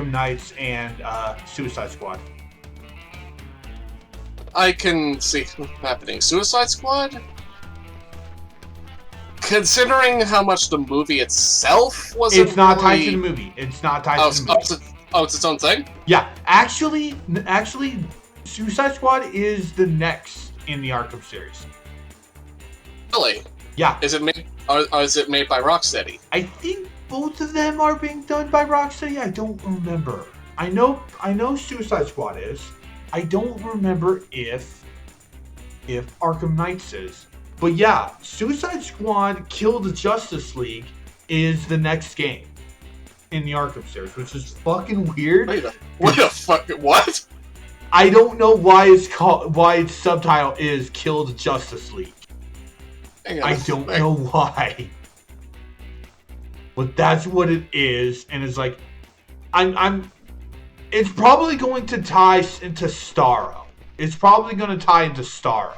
Knights and Suicide Squad. I can see happening. Suicide Squad? Considering how much the movie itself wasn't It's not tied really... to the movie. It's not tied to the movie. It's its own thing? Yeah, actually, Suicide Squad is the next in the Arkham series. Really? Yeah. Is it made by Rocksteady? I think both of them are being done by Rocksteady. I don't remember. I know Suicide Squad is. I don't remember if Arkham Knights is. But yeah, Suicide Squad Kill the Justice League is the next game in the Arkham series, which is fucking weird. Wait a fucking what? I don't know why its subtitle is Kill the Justice League. I don't know why. But that's what it is, and it's like it's probably going to tie into Starro. It's probably going to tie into Starro.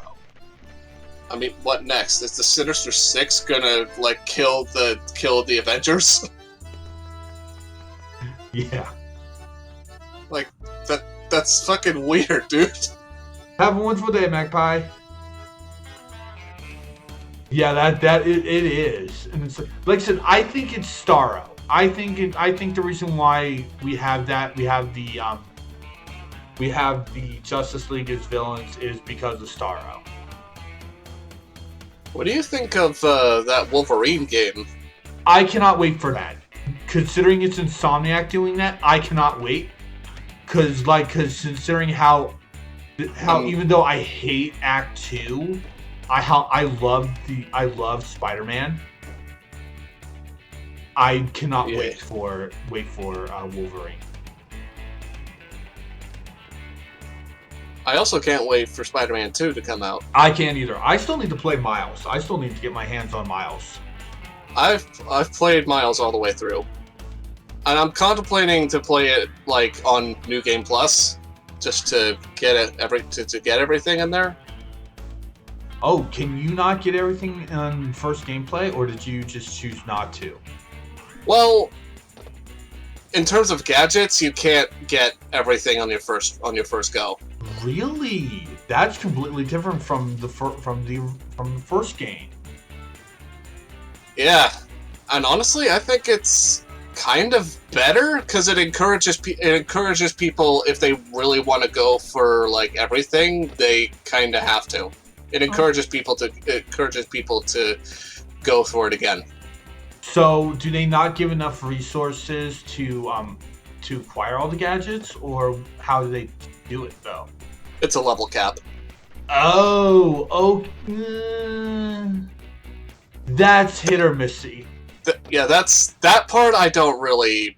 I mean, what next? Is the Sinister Six gonna like kill the Avengers? Yeah. Like that's fucking weird, dude. Have a wonderful day, Magpie. Yeah, it is, and it's like I said. I think it's Starro. I think the reason why we have the Justice League as villains is because of Starro. What do you think of that Wolverine game? I cannot wait for that. Considering it's Insomniac doing that, I cannot wait. Cause considering how even though I hate Act 2, I love Spider-Man. I cannot wait for Wolverine. I also can't wait for Spider-Man 2 to come out. I can't either. I still need to play Miles. I still need to get my hands on Miles. I've played Miles all the way through, and I'm contemplating to play it like on New Game Plus, just to get to get everything in there. Oh, can you not get everything in first gameplay, or did you just choose not to? Well, in terms of gadgets, you can't get everything on your first go. Really? That's completely different from the first game. Yeah, and honestly, I think it's kind of better because it encourages people, if they really want to go for like everything, they kind of have to. It encourages people to go for it again. So, do they not give enough resources to acquire all the gadgets, or how do they do it though? It's a level cap. Oh, that's hit or missy. Yeah, that part. I don't really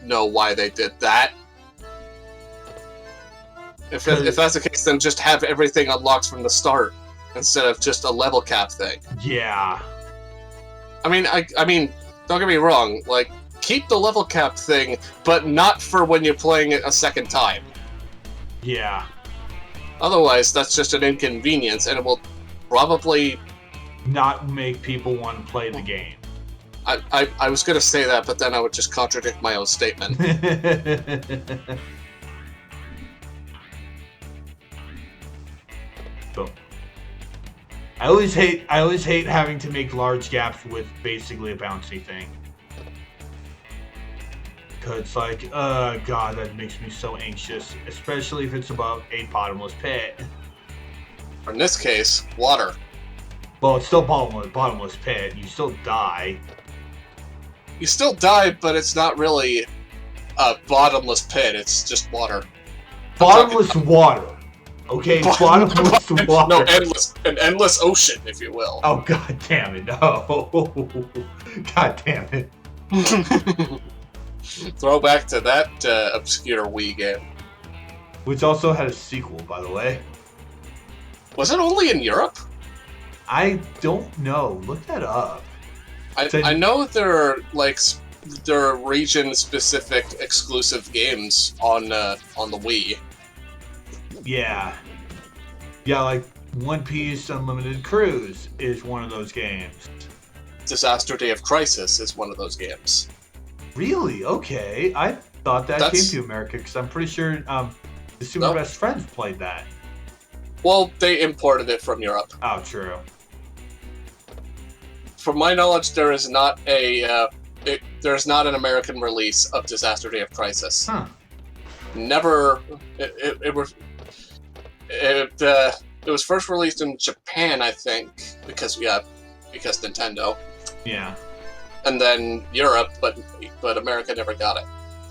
know why they did that. If that's the case, then just have everything unlocked from the start instead of just a level cap thing. Yeah. I mean, don't get me wrong. Like, keep the level cap thing, but not for when you're playing it a second time. Yeah. Otherwise, that's just an inconvenience, and it will probably not make people want to play the game. I was going to say that, but then I would just contradict my own statement. So, I always hate having to make large gaps with basically a bouncy thing. Cause it's like, God, that makes me so anxious, especially if it's above a bottomless pit. Or in this case, water. Well, it's still bottomless pit. You still die. You still die, but it's not really a bottomless pit. It's just water. Bottomless water. Okay, bottomless water. No, an endless ocean, if you will. Oh, God damn it! No. God damn it. Throwback to that obscure Wii game. Which also had a sequel, by the way. Was it only in Europe? I don't know. Look that up. I know there are region-specific exclusive games on the Wii. Yeah. Yeah, like One Piece Unlimited Cruise is one of those games. Disaster Day of Crisis is one of those games. Really? Okay. I thought that came to America because I'm pretty sure the Super Best Friends played that. Well, they imported it from Europe. Oh, true. From my knowledge, there is not there's not an American release of Disaster Day of Crisis. Huh. Never. It was first released in Japan, I think, because Nintendo. Yeah. And then Europe, but America never got it.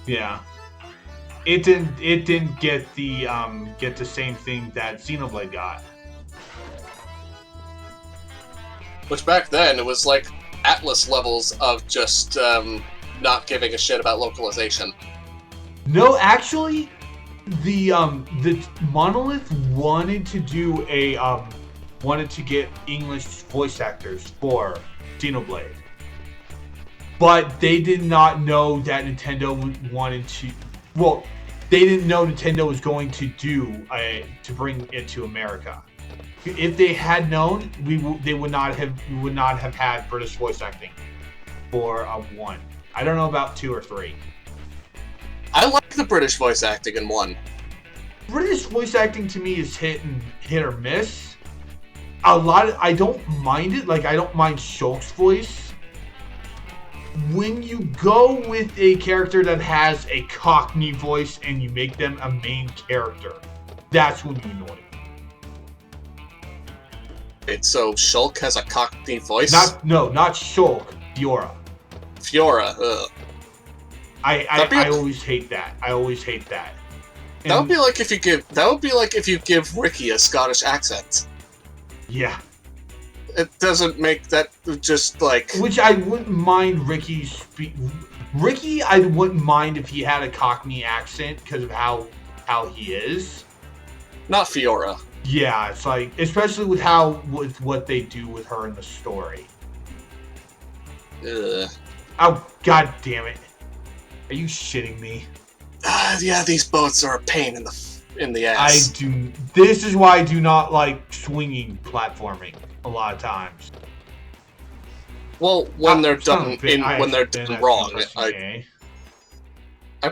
Yeah. it didn't get the same thing that Xenoblade got. Which back then it was like Atlas levels of just not giving a shit about localization. No, actually, the Monolith wanted to do wanted to get English voice actors for Xenoblade, but they did not know that Nintendo wanted to. Well, they didn't know Nintendo was going to do to bring it to America. If they had known, they would not have had British voice acting for 1. I don't know about 2 or 3. I like the British voice acting in 1. British voice acting to me is hit or miss. I don't mind it. Like, I don't mind Shulk's voice. When you go with a character that has a Cockney voice and you make them a main character, that's when you annoy me. Wait, so Shulk has a Cockney voice? Not Shulk. Fiora. Fiora. Ugh. I always hate that. I always hate that. That would be like if you give Ricky a Scottish accent. Yeah. It doesn't make that just like. Which I wouldn't mind Ricky, I wouldn't mind if he had a Cockney accent because of how he is. Not Fiora. Yeah, it's like, especially with what they do with her in the story. Ugh. Oh, god damn it. Are you shitting me? Yeah, these boats are a pain in the ass. This is why I do not like swinging platforming a lot of times. Well, when they're done wrong, I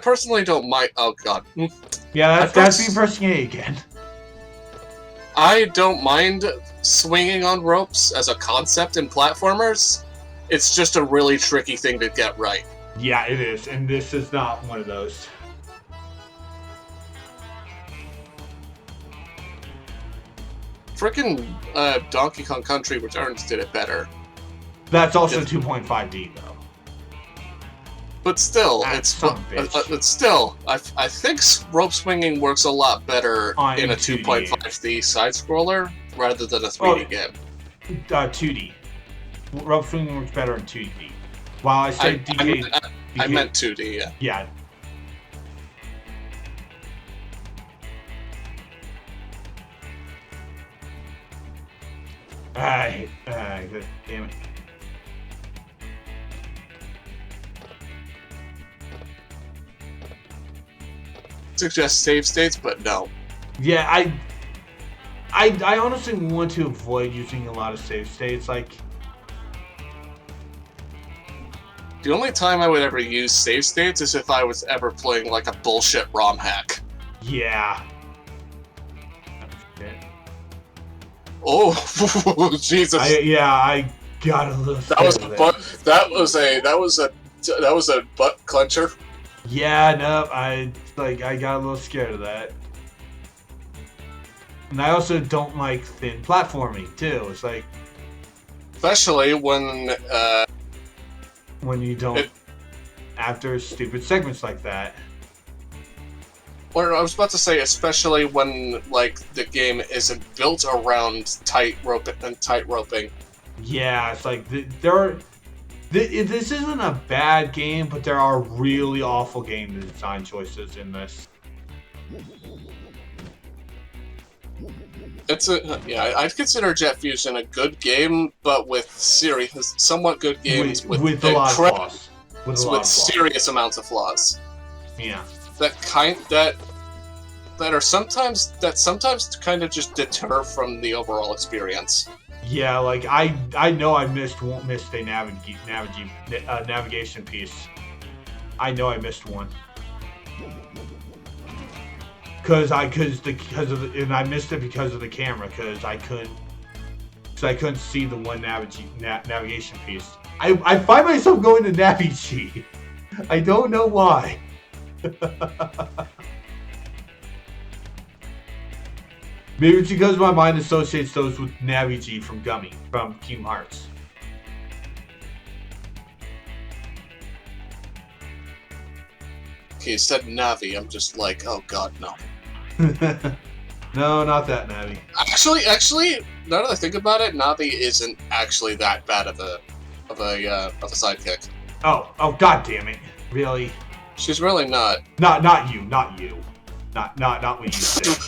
personally don't mind. Oh god. Yeah, that's me pressing A again. I don't mind swinging on ropes as a concept in platformers. It's just a really tricky thing to get right. Yeah, it is, and this is not one of those. Frickin' Donkey Kong Country Returns did it better. That's also 2.5D though. But still, I think rope swinging works a lot better in a 2.5D side scroller rather than a 3D game. 2D. Rope swinging works better in 2D. While I said DK, I meant 2D. Yeah. Yeah. God damn it. Suggest save states, but no. Yeah, I honestly want to avoid using a lot of save states. Like, the only time I would ever use save states is if I was ever playing like a bullshit ROM hack. Yeah. Oh, Jesus! I got a little. That was a butt clencher. Yeah, no, I got a little scared of that. And I also don't like thin platforming too. It's like, especially when you don't after stupid segments like that. Or I was about to say, especially when like the game isn't built around tight-roping. Yeah, it's like this isn't a bad game, but there are really awful game design choices in this. I'd consider Jet Fusion a good game, but with somewhat good games with a lot of flaws. With serious amounts of flaws. Yeah. That sometimes kind of just deter from the overall experience. Yeah, like I know I won't miss a navigation piece. I know I missed one. And I missed it because of the camera, because I couldn't see the one navigation piece. I find myself going to Navi-G. I don't know why. Maybe it's because my mind associates those with Navi-G from Gummy, from Kingdom Hearts. Okay, you said Navi. I'm just like, oh god, no. No, not that Navi. Actually, now that I think about it, Navi isn't actually that bad of a sidekick. Oh, god damn it. Really? She's really not. Not you. Not what you said.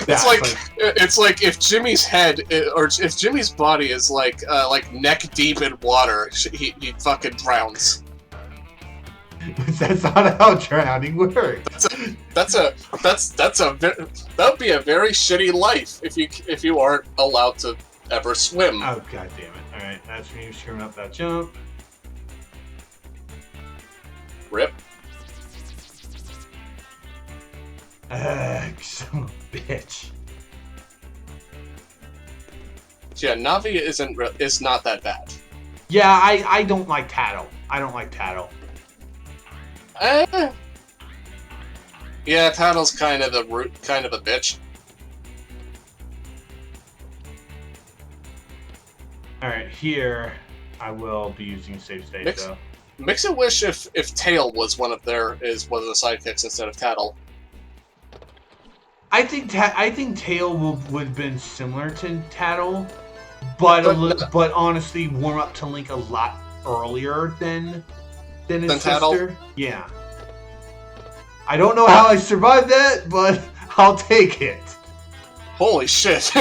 It's like if Jimmy's head or if Jimmy's body is like neck deep in water, he fucking drowns. That's not how drowning works. That would be a very shitty life if you aren't allowed to ever swim. Oh god damn it! All right, that's me screwing up that jump. Rip. Son of a bitch. Yeah, Navi is not that bad. Yeah, I don't like Tattle. I don't like Tattle. Yeah, Tattle's kind of a bitch. Alright, here I will be using save state though. Makes it wish if Tail was one of the sidekicks instead of Tattle. I think Tail would have been similar to Tattle, but honestly warm up to Link a lot earlier than his sister. Tattle? Yeah. I don't know how I survived that, but I'll take it. Holy shit.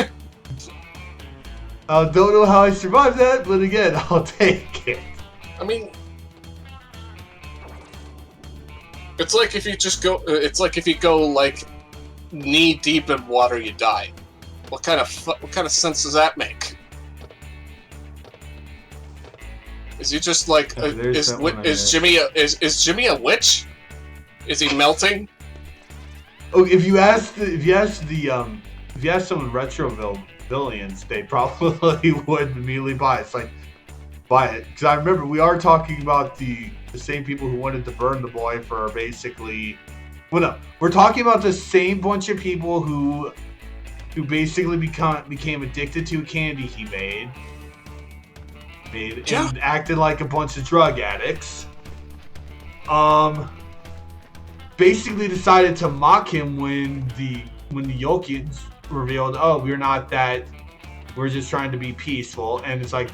I don't know how I survived that, but again, I'll take it. I mean, it's like if you go like knee deep in water, you die. What kind of sense does that make? Is he just like is Jimmy a witch? Is he melting? Oh, if you ask some Retroville billions, they probably would immediately buy it. It's like, buy it. Because I remember we are talking about the same people who wanted to burn the boy for basically... Well, no. We're talking about the same bunch of people who basically became addicted to candy he made and acted like a bunch of drug addicts. Basically decided to mock him when the Yokians revealed, oh, we're not that, we're just trying to be peaceful, and it's like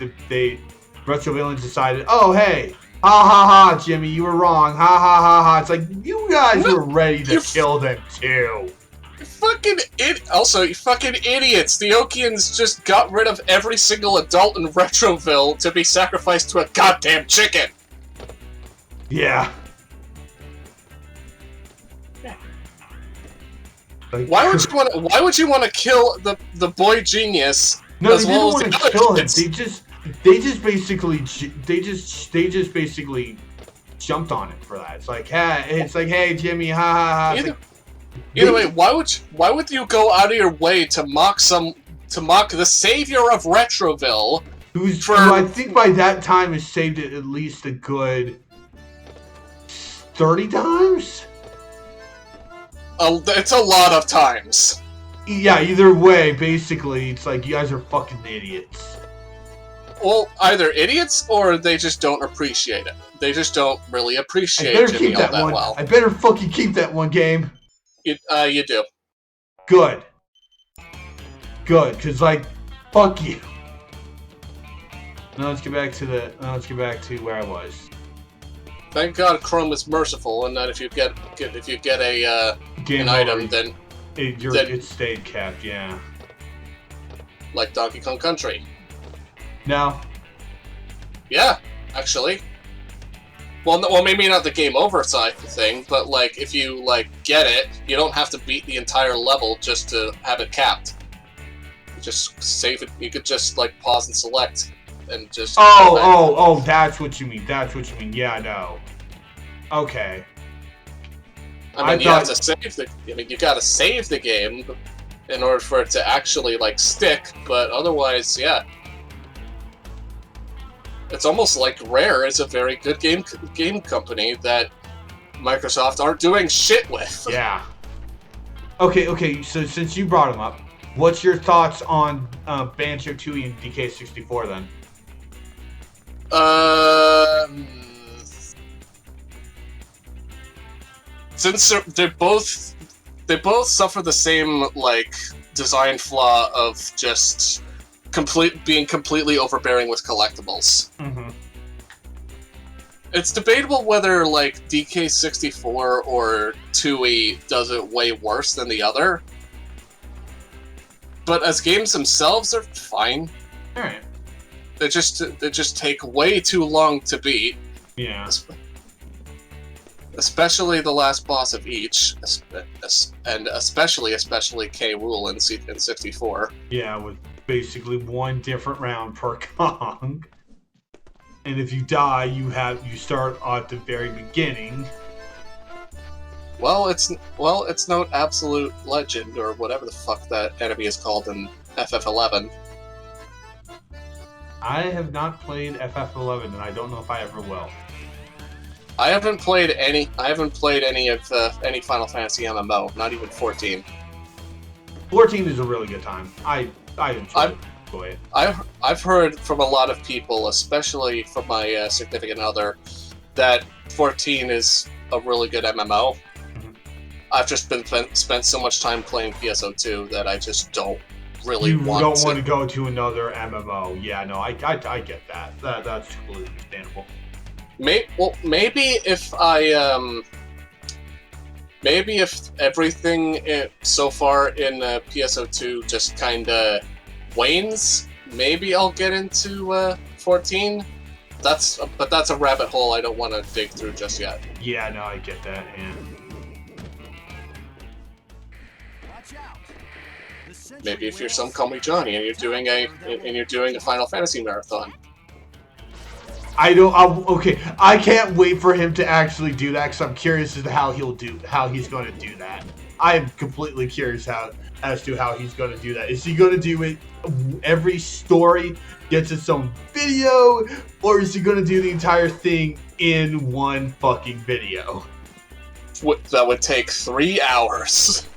Retro Villains decided, oh hey, ha ha ha, Jimmy, you were wrong, ha ha ha ha. It's like, you guys were ready to kill them too. You fucking idiots. The Yokians just got rid of every single adult in Retroville to be sacrificed to a goddamn chicken. Yeah. Like, why would you want to kill the boy genius? No, they didn't want to kill him. They just basically jumped on it for that. It's like, hey, Jimmy, ha ha ha. Either way, why would you go out of your way to mock the savior of Retroville? Who I think by that time has saved it at least a good 30 times. It's a lot of times. Yeah, either way, basically, it's like you guys are fucking idiots. Well, either idiots or they just don't appreciate it. They just don't really appreciate Jimmy all that well. I better fucking keep that one game. You do. Good. Because like, fuck you. Now let's get back to where I was. Thank God Chrome is merciful, and that if you get an item, then it stayed capped, yeah. Like Donkey Kong Country. No. Yeah, actually. Well, maybe not the game over side thing, but like if you get it, you don't have to beat the entire level just to have it capped. You just save it. You could just pause and select. And just oh, that's what you mean. Yeah, I know. Okay. I mean, you have to save you gotta save the game in order for it to actually stick. But otherwise, yeah, it's almost like Rare is a very good game company that Microsoft aren't doing shit with. Yeah. Okay. So since you brought them up, what's your thoughts on Banjo-Tooie and DK64 then? since they both suffer the same like design flaw of just being completely overbearing with collectibles. Mm-hmm. It's debatable whether like DK64 or TUI does it way worse than the other. But as games themselves, they're fine. All right. They just take way too long to beat. Yeah. Especially the last boss of each, and especially K. Rool in 64. Yeah, with basically one different round per Kong. And if you die, you start at the very beginning. Well, it's no absolute legend or whatever the fuck that enemy is called in FF11. I have not played FF11, and I don't know if I ever will. I haven't played any of any Final Fantasy MMO, not even 14. 14 is a really good time. I enjoy it. I've heard from a lot of people, especially from my significant other, that 14 is a really good MMO. Mm-hmm. I've just been spent so much time playing PSO2 that I just don't really you want don't to. want to go to another MMO. Yeah, no, I get that. That's completely understandable. Maybe if everything so far in PSO2 just kind of wanes, maybe I'll get into 14. But that's a rabbit hole I don't want to dig through just yet. Yeah, no, I get that. Yeah. Watch out. The central Maybe if you're whale some Call Me Johnny and you're doing a Final Fantasy marathon. Okay, I can't wait for him to actually do that because I'm curious as to how he's going to do that. I am completely curious as to how he's going to do that. Is he going to do it? Every story gets its own video, or is he going to do the entire thing in one fucking video? That would take 3 hours.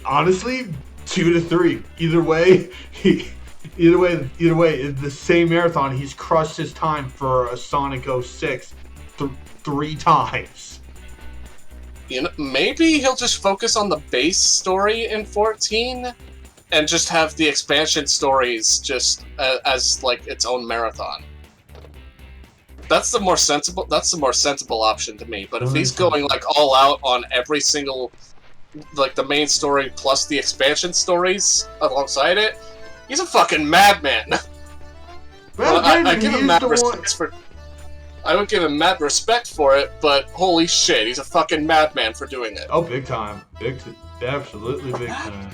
Honestly, 2 to 3. Either way, it's the same marathon. He's crushed his time for a Sonic 06 3 times. You know, maybe he'll just focus on the base story in 14, and just have the expansion stories just as like its own marathon. That's the more sensible option to me. But if he's going like all out on every single, like the main story plus the expansion stories alongside it, he's a fucking madman. Well, I give him mad respect for. I would give him mad respect for it, but holy shit, he's a fucking madman for doing it. Oh, big time. Absolutely big time.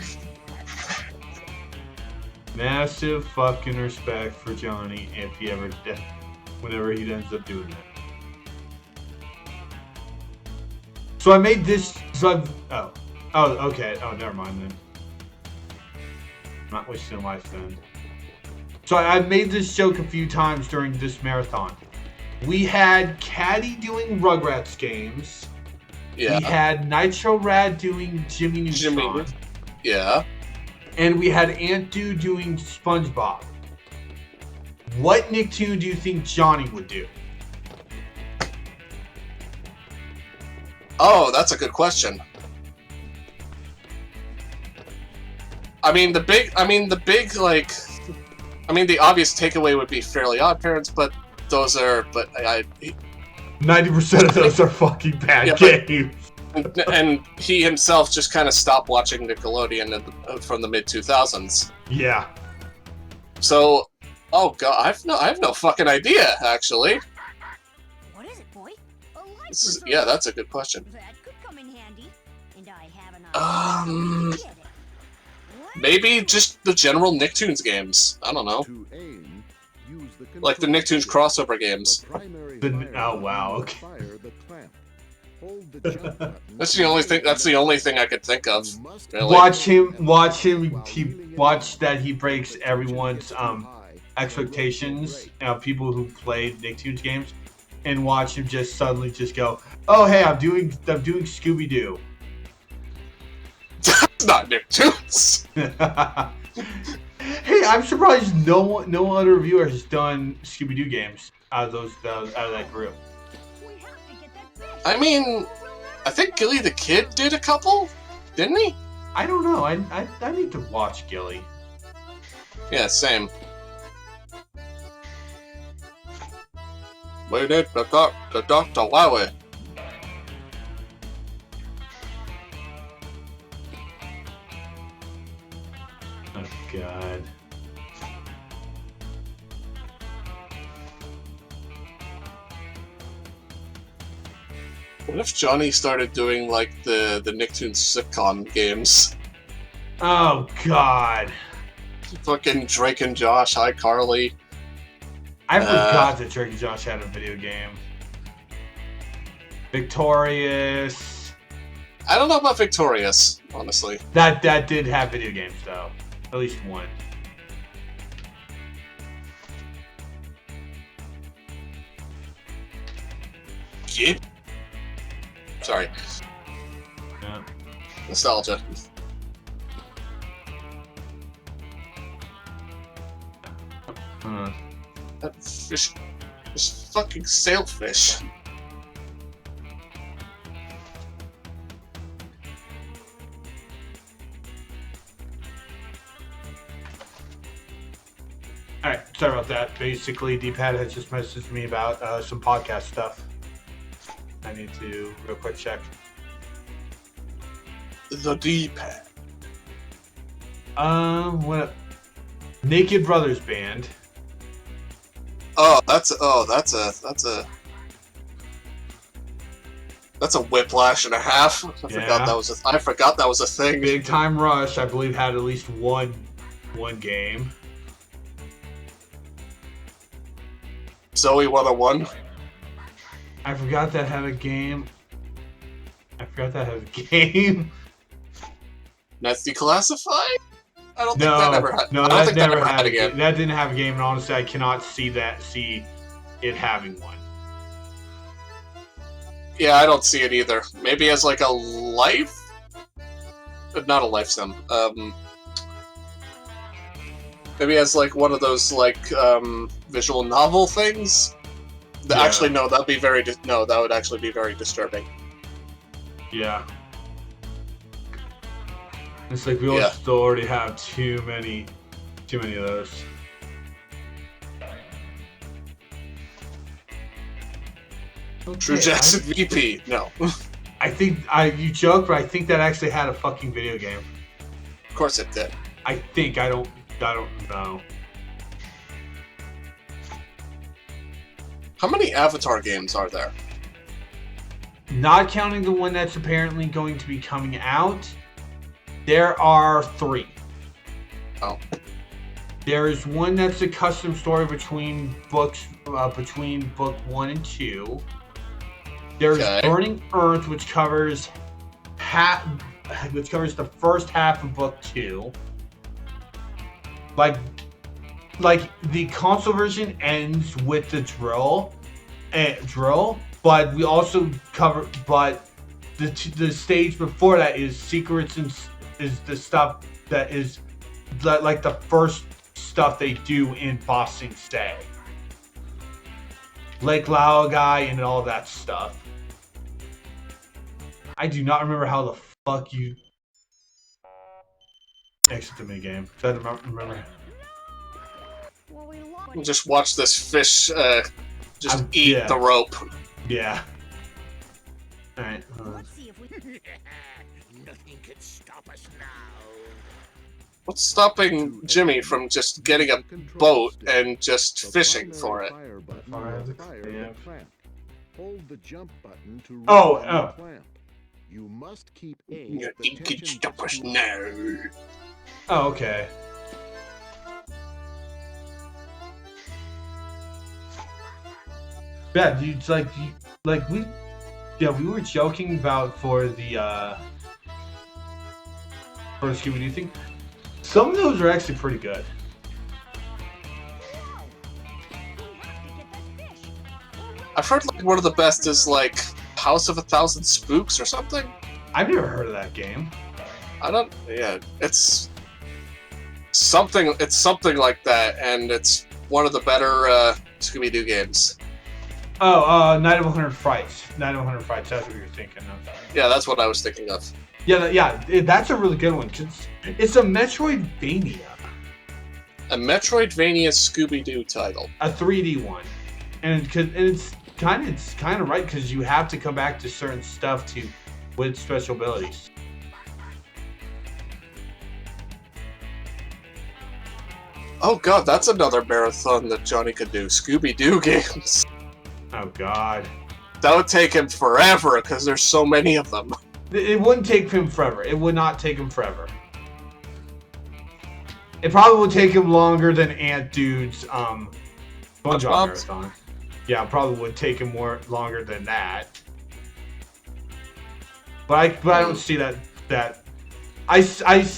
Massive fucking respect for Johnny whenever he ends up doing it. So I made this. Oh, okay. Oh, never mind then. I'm not wasting life then. So I've made this joke a few times during this marathon. We had Caddy doing Rugrats games. Yeah. We had Nitro Rad doing Jimmy Neutron. Yeah. And we had Ant Dude doing SpongeBob. What Nicktoon do you think Johnny would do? Oh, that's a good question. The obvious takeaway would be Fairly Odd Parents, but 90% of those are fucking bad games. And he himself just kind of stopped watching Nickelodeon from the mid-2000s. Yeah. So, oh god, I have no fucking idea, actually. What is it, boy? That's a good question. That could come in handy, and I have an idea. Maybe just the general Nicktoons games. I don't know. Like the Nicktoons crossover games. Oh watch okay. That's the only thing I could think of. Really. Watch that he breaks everyone's expectations. People who played Nicktoons games, and watch him just suddenly just go, "Oh hey, I'm doing Scooby Doo." That's not Nicktoons. Hey, I'm surprised no other reviewer has done Scooby Doo games out of that group. We have to get that I mean, I think Gilly the Kid did a couple, didn't he? I don't know. I need to watch Gilly. Yeah, same. We need the Dr. Wowie. Oh, God. What if Johnny started doing, like, the Nicktoons sitcom games? Oh, God. Fucking Drake and Josh, iCarly. I forgot that Drake and Josh had a video game. Victorious. I don't know about Victorious, honestly. That did have video games, though. At least one. Kid? Sorry. Yeah. Nostalgia. That fish is fucking sailfish. Alright, sorry about that. Basically, D-Pad has just messaged me about some podcast stuff. I need to real quick check. The D-Pad. What? Naked Brothers Band. Oh, that's a whiplash and a half. I forgot that was a thing. Big Time Rush, I believe, had at least one game. Zoe 101. I forgot that had a game. That's Declassified? I don't think No, that ever had. no, I don't that think never that ever had had a a game. game. That didn't have a game, and honestly, I cannot see it having one. Yeah, I don't see it either. Maybe as like a life, not a life sim. Maybe as like one of those like visual novel things. Yeah. Actually, no, that'd be very. No, that would actually be very disturbing. Yeah. It's like we also already have too many of those. True Okay, Jackson VP. No. I think you joke, but I think that actually had a fucking video game. Of course it did. I think I don't know. How many Avatar games are there? Not counting the one that's apparently going to be coming out, there are 3. Oh. There is one that's a custom story between books, between book 1 and 2. There's Burning Earth, which covers the first half of book 2. Like the console version ends with the drill, but we also cover. But the stage before that is secrets and is the stuff that is like the first stuff they do in Ba Sing Se, Lake Laogai and all that stuff. I do not remember how the fuck you exit the minigame. I don't remember. Just watch this fish just eat the rope. Yeah. Alright. Let's see if we Nothing can stop us now. What's stopping Jimmy from just getting a boat and just fishing for it? Hold the jump button to Oh. the clamp. You must keep A. Nothing can stop us now. Oh, okay. Yeah, we were joking about for the Scooby-Doo thing. Some of those are actually pretty good. I've heard like one of the best is like House of a Thousand Spooks or something. I've never heard of that game. It's something like that, and it's one of the better Scooby-Doo games. Night of 100 Frights. Night of 100 Frights. That's what you're thinking of. Yeah, that's what I was thinking of. Yeah, that's a really good one. It's a Metroidvania. A Metroidvania Scooby-Doo title. A 3D one, and it's kind of right because you have to come back to certain stuff with special abilities. Oh god, that's another marathon that Johnny could do. Scooby-Doo games. Oh god. That would take him forever because there's so many of them. It wouldn't take him forever. It would not take him forever. It probably would take him longer than Ant Dude's SpongeBob marathon. Yeah, probably would take him longer than that. But I don't see that I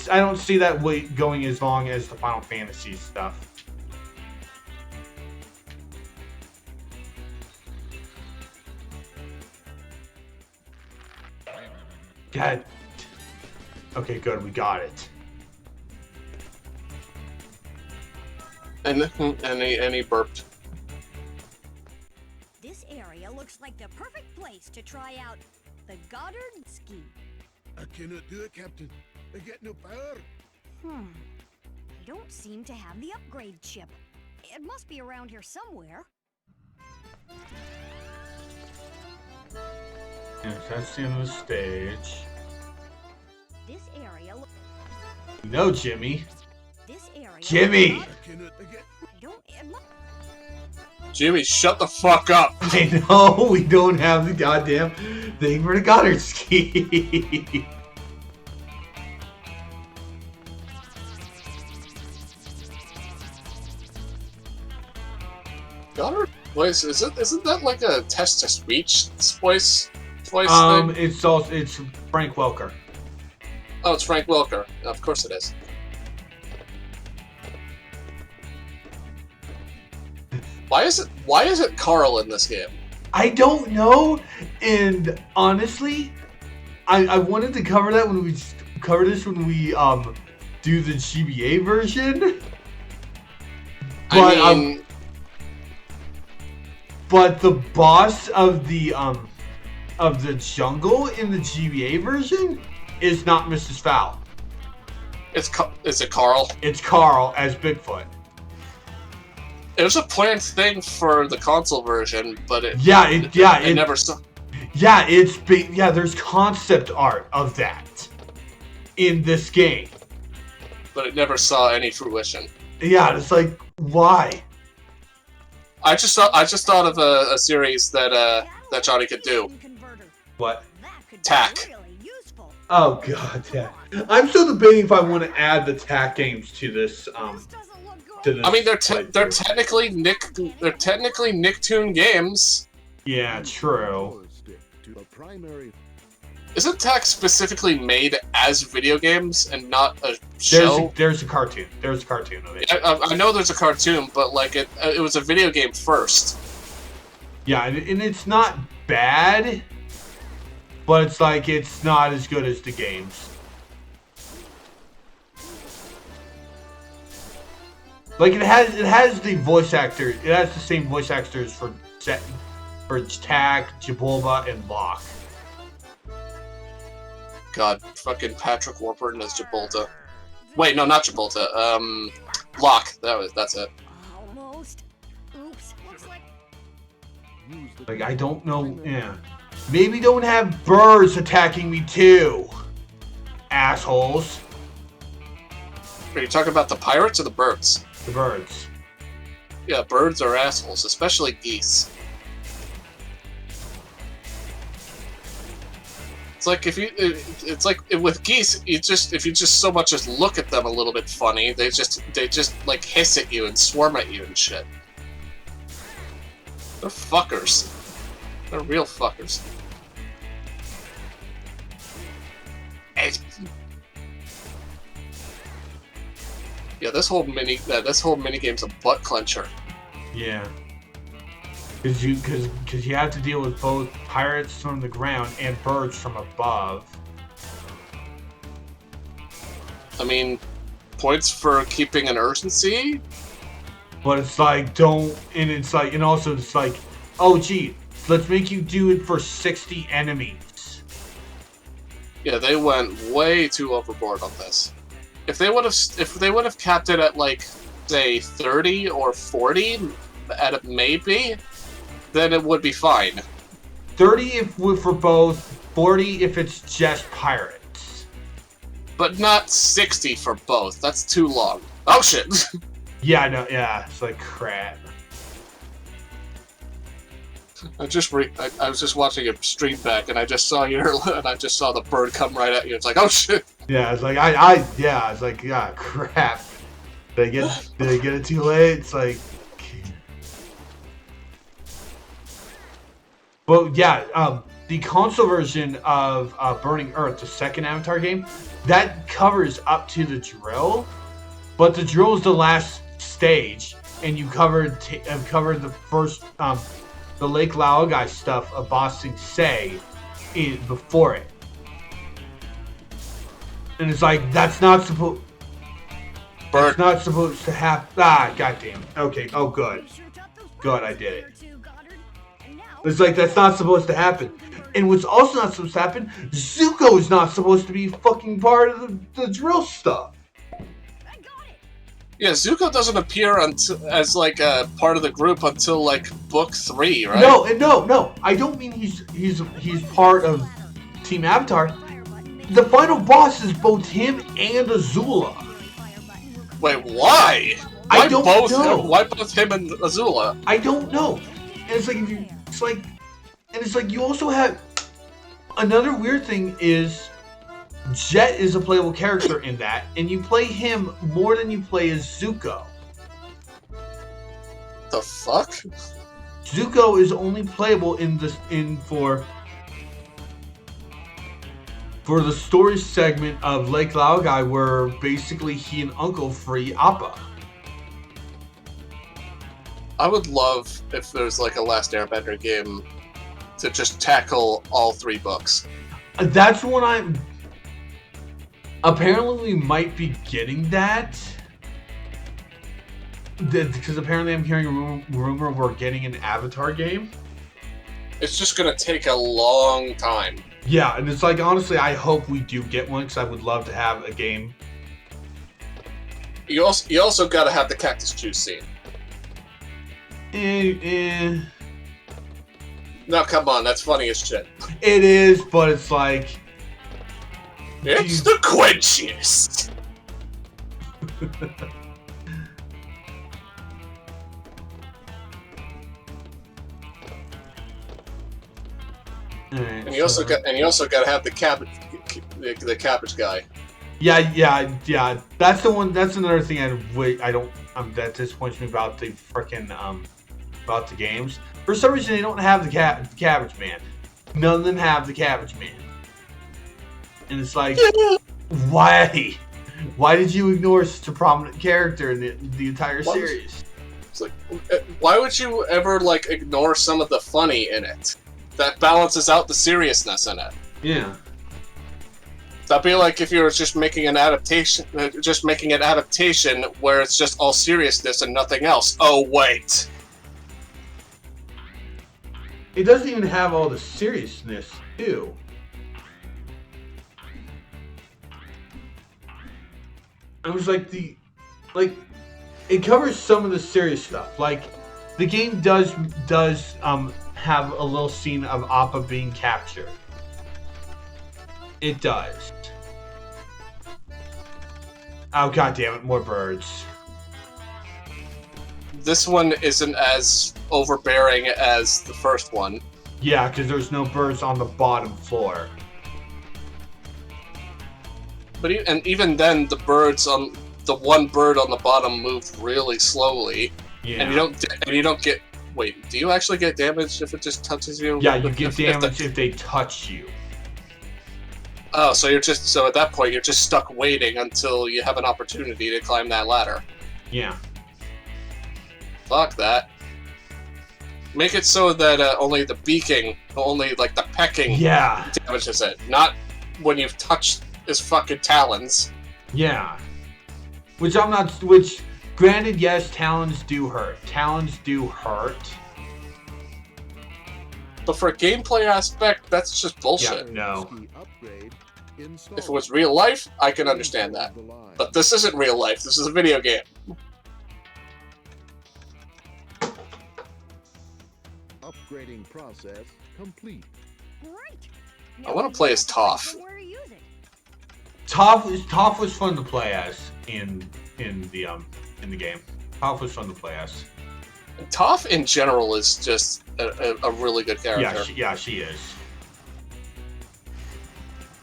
don't see that wait going as long as the Final Fantasy stuff. God. Okay, good. We got it. And he burped. This area looks like the perfect place to try out the Goddard ski. I cannot do it, Captain. I get no power. I don't seem to have the upgrade chip. It must be around here somewhere. Yeah, that's the end of the stage. This area No, Jimmy. This area Jimmy! Jimmy, shut the fuck up! I know, we don't have the goddamn thing for the Goddard ski. Goddard voice, isn't that like a test-to-speech voice thing? It's Frank Welker. Oh, it's Frank Welker. Of course it is. Why is it Carl in this game? I don't know, and honestly, I wanted to cover that when we cover this when we do the GBA version. But but the boss of the jungle in the GBA version is not Mrs. Fowl. Is it Carl? It's Carl as Bigfoot. It was a planned thing for the console version, but it never saw. Yeah, there's concept art of that in this game, but it never saw any fruition. Yeah, it's like, why? I just thought of a series that Johnny could do. What? TAC. Oh god, yeah. I'm still debating if I want to add the TAC games to this. I mean, they're technically Nicktoon games. Yeah, true. Isn't TAC specifically made as video games and not a show? There's a cartoon. There's a cartoon of it. I know there's a cartoon, but like it was a video game first. Yeah, and it's not bad, but it's like it's not as good as the games. Like it has the voice actor. It has the same voice actors for TAC, Jabulba, and Locke. God, fucking Patrick Warburton as Jabulta. Wait, no, not Jabulta. Locke. That's it. Almost. Oops. Looks like I don't know. Yeah, maybe don't have birds attacking me too, assholes. Are you talking about the pirates or the birds? The birds. Yeah, birds are assholes, especially geese. It's like it's like with geese, if you just so much as look at them a little bit funny, they just like hiss at you and swarm at you and shit. They're fuckers. They're real fuckers. Yeah, this whole mini game's a butt clencher. Yeah. Because you have to deal with both pirates from the ground and birds from above. I mean, points for keeping an urgency. But it's like and also it's like, oh gee, let's make you do it for 60 enemies. Yeah, they went way too overboard on this. If they would have capped it at like say 30 or 40 at a maybe, then it would be fine. 30 if for both, 40 if it's just pirates. But not 60 for both. That's too long. Oh shit. Yeah, no, yeah, it's like crap. I was just watching a stream back, and I just saw the bird come right at you. It's like, oh shit! Yeah, it's like it's like, yeah, crap. Did I get it too late? It's like, but yeah, the console version of Burning Earth, the second Avatar game, that covers up to the drill, but the drill is the last stage, and you covered the first the Lake Laogai stuff of Ba Sing Se before it. And it's like, that's not supposed to happen. Ah, goddamn. Okay, oh good. Good, I did it. It's like, that's not supposed to happen. And what's also not supposed to happen, Zuko is not supposed to be fucking part of the drill stuff. Yeah, Zuko doesn't appear as like a part of the group until like book 3, right? No. I don't mean he's part of Team Avatar. The final boss is both him and Azula. Wait, why? I don't know. Why both him and Azula? I don't know. And it's like you also have another weird thing is Jet is a playable character in that, and you play him more than you play as Zuko. The fuck? Zuko is only playable for the story segment of Lake Laogai, where basically he and Uncle free Appa. I would love if there's like a Last Airbender game to just tackle all 3 books. That's what apparently we might be getting that. Because apparently I'm hearing a rumor we're getting an Avatar game. It's just gonna take a long time. Yeah, and it's like, honestly, I hope we do get one, because I would love to have a game. You also gotta have the cactus juice scene. No, come on, that's funny as shit. It is, but it's like... It's the quenchiest! Right, and you also got to have the cabbage guy. Yeah. That's the one. That's another thing that disappoints me about the frickin' about the games. For some reason, they don't have the Cabbage Man. None of them have the Cabbage Man. And it's like, why? Why did you ignore such a prominent character in the entire series? It's like, why would you ever like ignore some of the funny in it? That balances out the seriousness in it. Yeah. That'd be like if you were just making an adaptation, where it's just all seriousness and nothing else. Oh wait. It doesn't even have all the seriousness, too. I was like, it covers some of the serious stuff. Like, the game does have a little scene of Appa being captured. It does. Oh, god damn it, more birds. This one isn't as overbearing as the first one. Yeah, because there's no birds on the bottom floor. But even then, the one bird on the bottom moved really slowly. Yeah. And you don't get. Wait, do you actually get damaged if it just touches you? Yeah, you get damaged if they touch you. Oh, so at that point you're just stuck waiting until you have an opportunity to climb that ladder. Yeah. Fuck that. Make it so that only the beaking, only like the pecking, damages it, not when you've touched his fucking talons. Yeah. Which, granted, yes, talons do hurt. Talons do hurt. But for a gameplay aspect, that's just bullshit. Yeah, no. Ski upgrade, install If it was real life, I can understand that. the line. But this isn't real life. This is a video game. Upgrading process complete. Great. I want to play as Toph. Where to use it. Toph was fun to play as in the game. Toph was fun to play as. Toph in general is just a really good character. Yeah, she is.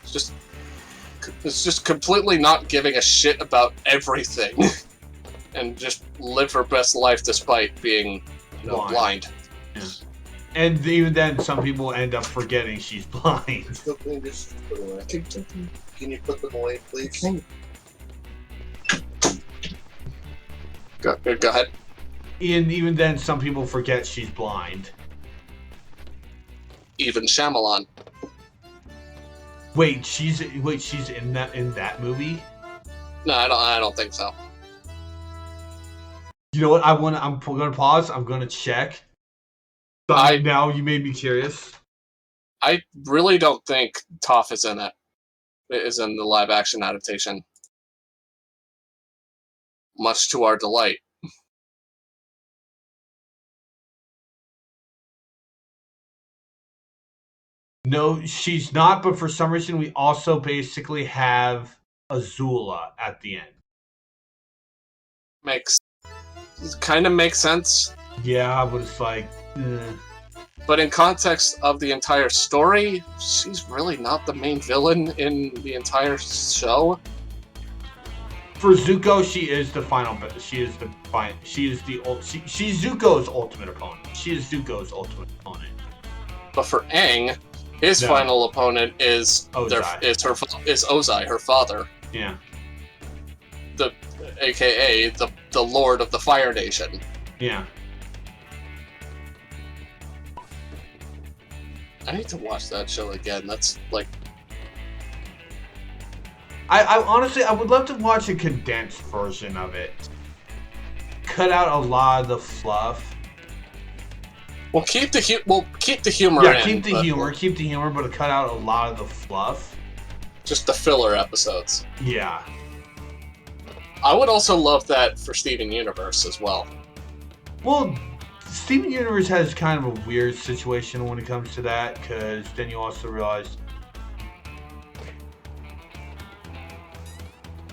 It's just completely not giving a shit about everything, and just live her best life despite being, blind. Yeah. And even then, some people end up forgetting she's blind. Can you put them away, please? Go ahead. And even then, some people forget she's blind. Even Shyamalan. Wait, she's in that movie? No, I don't think so. You know what? I'm gonna pause. I'm gonna check. Now you made me curious. I really don't think Toph is in it. Is in the live action adaptation. Much to our delight. No, she's not, but for some reason we also basically have Azula at the end. Kind of makes sense. Yeah, but it's like... But in context of the entire story, she's really not the main villain in the entire show. For Zuko, she is the final. She's Zuko's ultimate opponent. She is Zuko's ultimate opponent. But for Aang, his final opponent is Ozai, her father. Yeah. AKA the Lord of the Fire Nation. Yeah. I need to watch that show again. That's like... I honestly, I would love to watch a condensed version of it. Cut out a lot of the fluff. Well, keep the humor. Yeah, keep the humor, but cut out a lot of the fluff. Just the filler episodes. Yeah. I would also love that for Steven Universe as well. Well, Steven Universe has kind of a weird situation when it comes to that, because then you also realize...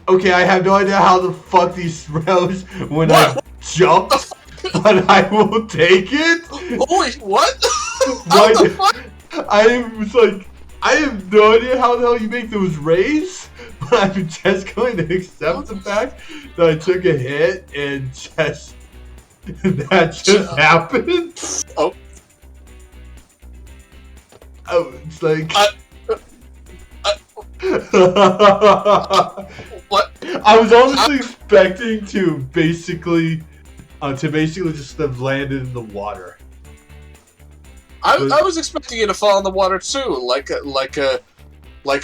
Okay, I have no idea how the fuck these rows when I jump, but I will take it. Holy, what? How the fuck? I have no idea how the hell you make those rays, but I'm just going to accept the fact that I took a hit and just... that just happened. Oh, it's like... What? I was honestly expecting to basically just have landed in the water. I was expecting you to fall in the water too, like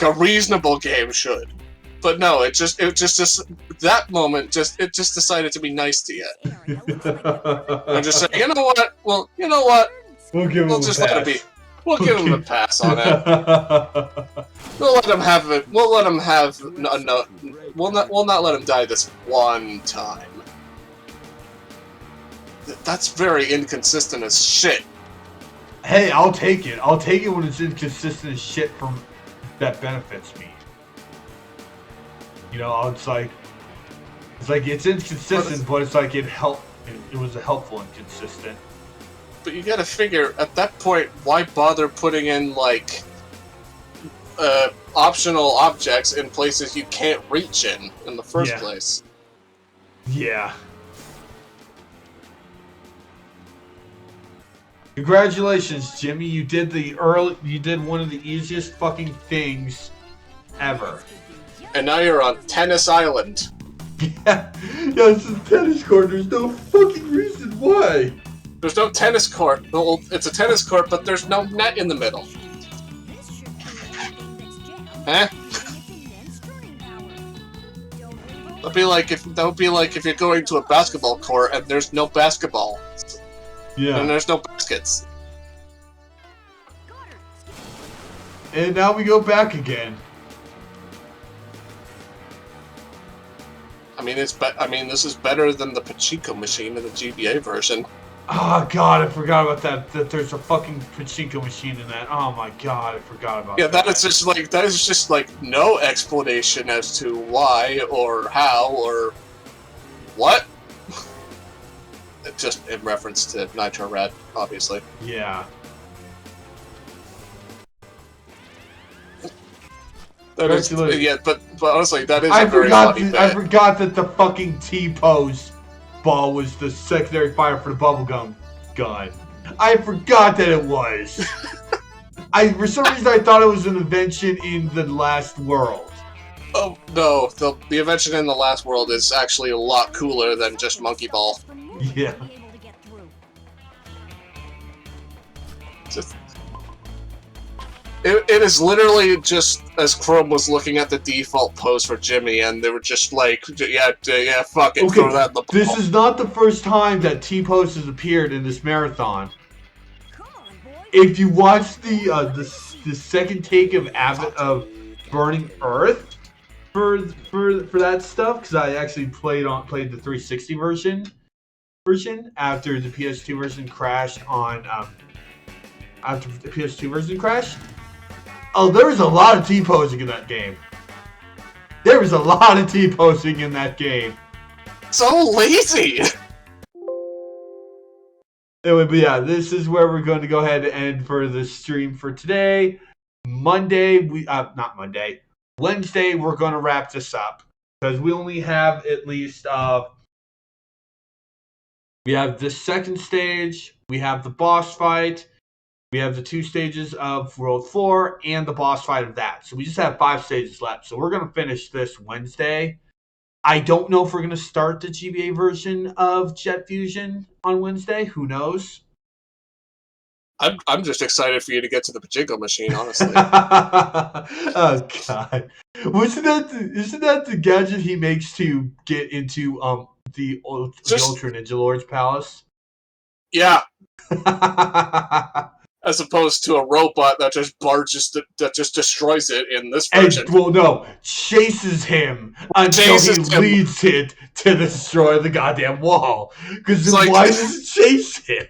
a reasonable game should. But no, it just that moment it just decided to be nice to you. I'm just saying, you know what? Well, you know what? We'll give him a pass. Let it be. We'll give him a pass on it. We'll let him have it. We'll let him have no. We'll not let him die this one time. That's very inconsistent as shit. Hey, I'll take it. I'll take it when it's inconsistent as shit from that benefits me. You know, it's like it's inconsistent, but it's like it helped. It was a helpful inconsistent. But you gotta figure, at that point, why bother putting in, like, optional objects in places you can't reach in the first place? Yeah. Congratulations, Jimmy. You did one of the easiest fucking things ever. And now you're on Tennis Island. Yeah, it's a tennis court. There's no fucking reason why. There's no tennis court. Well, it's a tennis court, but there's no net in the middle. Huh? That would be like if you're going to a basketball court and there's no basketball. Yeah. And there's no baskets. And now we go back again. I mean, this is better than the Pachinko machine in the GBA version. Oh god, I forgot about that. That there's a fucking pachinko machine in that. Oh my god, I forgot about that. Yeah, that is just like no explanation as to why or how or what. Just in reference to Nitro Red, obviously. Yeah. That is, yeah, but honestly, that is I a very funny bit. I forgot that the fucking T-pose ball was the secondary fire for the bubblegum gun. I forgot that it was. For some reason I thought it was an invention in the last world. Oh no, the invention in the last world is actually a lot cooler than just Monkey Ball. Yeah. It is literally just as Chrome was looking at the default pose for Jimmy, and they were just like, yeah, fuck it, throw that in the ball. This is not the first time that T-pose has appeared in this marathon. If you watch the second take of Burning Earth for that stuff, because I actually played the 360 version after the PS2 version crashed on after the PS2 version crashed. Oh, there was a lot of T-posing in that game. There was a lot of T-posing in that game. So lazy! Anyway, but yeah, this is where we're going to go ahead and end for the stream for today. Wednesday, we're going to wrap this up. Because we only have at least, we have the second stage, we have the boss fight, we have the 2 stages of World 4, and the boss fight of that. So we just have 5 stages left. So we're going to finish this Wednesday. I don't know if we're going to start the GBA version of Jet Fusion on Wednesday. Who knows? I'm just excited for you to get to the Pachinko machine, honestly. Oh, God. Isn't that the gadget he makes to get into the Ultra Ninja Lord's palace? Yeah. As opposed to a robot that just that just destroys it in this version. Chases him until he leads it to destroy the goddamn wall. Because why does it chase him?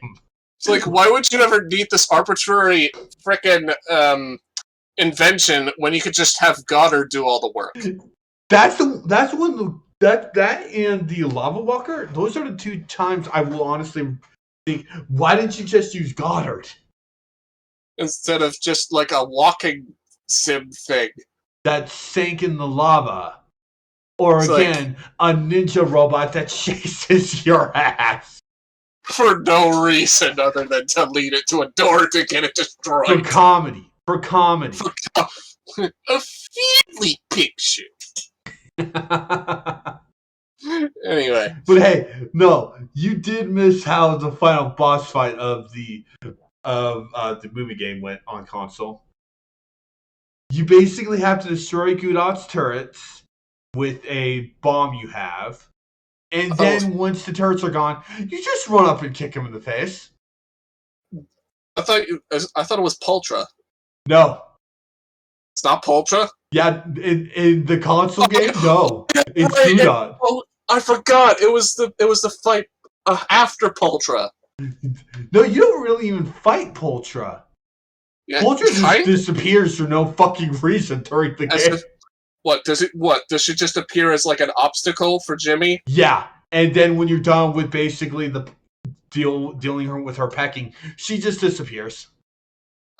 It's like, why would you ever need this arbitrary frickin' invention when you could just have Goddard do all the work? That and the Lava Walker, those are the 2 times I will honestly think, why didn't you just use Goddard? Instead of just like a walking sim thing. That sank in the lava. Or it's again, a ninja robot that chases your ass. For no reason other than to lead it to a door to get it destroyed. For comedy. A Feedly picture. Anyway. But hey, no, you did miss how the final boss fight of the movie game went on console. You basically have to destroy Gudot's turrets with a bomb you have, and then once the turrets are gone, you just run up and kick him in the face. I thought it was Pultra. No. It's not Pultra? Yeah, in the console game, no. It's Gudot. Oh, I forgot. It was the fight after Pultra. No, you don't really even fight Pultra. Yeah, Pultra just disappears for no fucking reason during the game. Does she just appear as like an obstacle for Jimmy? Yeah, and then when you're done with basically the dealing her with her pecking, she just disappears.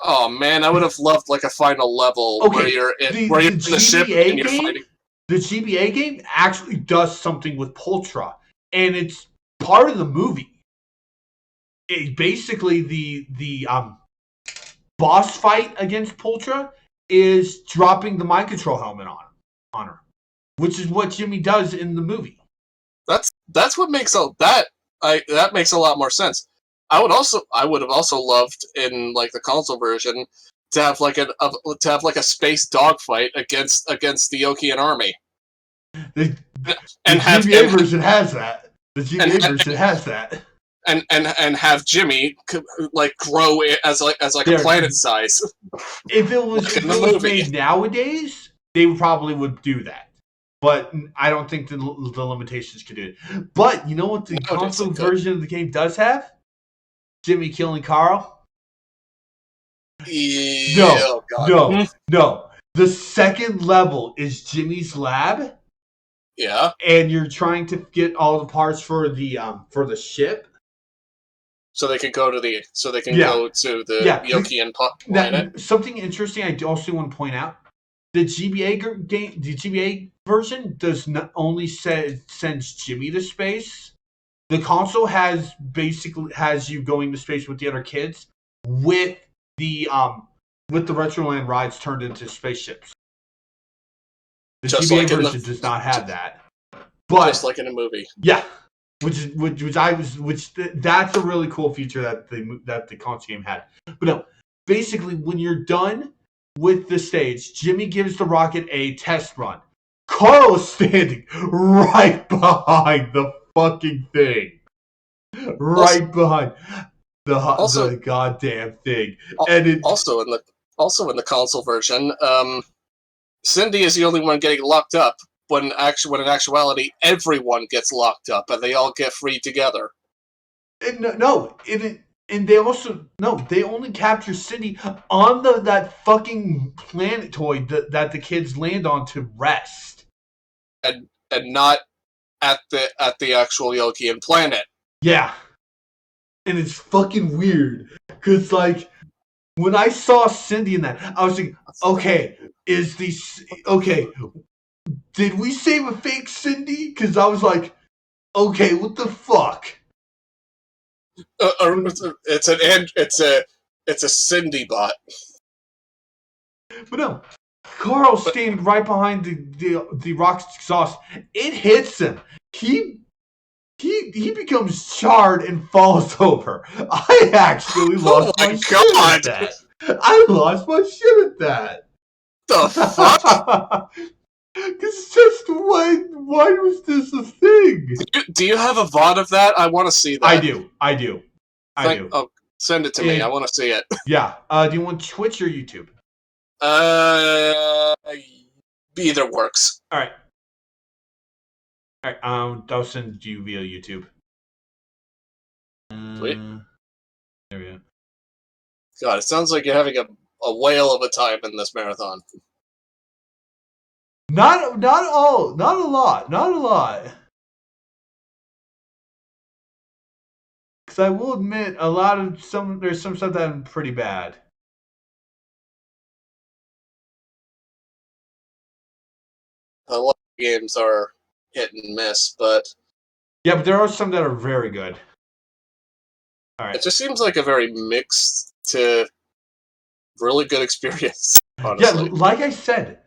Oh man, I would have loved like a final level where you're in the ship and you're fighting. The GBA game actually does something with Pultra, and it's part of the movie. Basically, the boss fight against Pultra is dropping the mind control helmet on her, which is what Jimmy does in the movie. That's what makes that makes a lot more sense. I would have also loved in like the console version to have like a space dogfight against the Okian army. The GBA version has that. The GBA version has that. and have Jimmy like grow it as a planet size. If it was made nowadays, they probably would do that. But I don't think the limitations could do it. But you know what the console version of the game does have? Jimmy killing Carl? Yeah, No. The second level is Jimmy's lab. Yeah. And you're trying to get all the parts for the ship. So they can go to the Yokian planet. Now, something interesting I also want to point out: the GBA game, the GBA version does not only sends Jimmy to space. The console has you going to space with the other kids with the Retroland rides turned into spaceships. The GBA version does not have that. But just like in a movie. Yeah. That's a really cool feature that the console game had. But no, basically when you're done with the stage, Jimmy gives the rocket a test run. Carl is standing right behind the fucking thing. Behind the goddamn thing. And also in the console version, Cindy is the only one getting locked up. When in actuality everyone gets locked up and they all get freed together. And they only capture Cindy on that fucking planetoid that the kids land on to rest, and not at the actual Yokian planet. Yeah, and it's fucking weird because like when I saw Cindy in that, I was like, okay, did we save a fake Cindy? Because I was like, okay, what the fuck? It's a Cindy bot. But no, Carl's standing right behind the rocket's exhaust. It hits him. He becomes charred and falls over. I actually lost my shit at that. I lost my shit at that. The fuck? Because just why was this a thing? Do you have a VOD of that? I want to see that. I do. Oh, send it to me. I want to see it. Yeah. Do you want Twitch or YouTube? Either works. All right. I'll send you via YouTube. Sweet. There we go. God, it sounds like you're having a whale of a time in this marathon. Not a lot. Because I will admit, there's some stuff that I'm pretty bad. A lot of games are hit and miss, but yeah, but there are some that are very good. All right. It just seems like a very mixed to really good experience. Honestly. Yeah, like I said.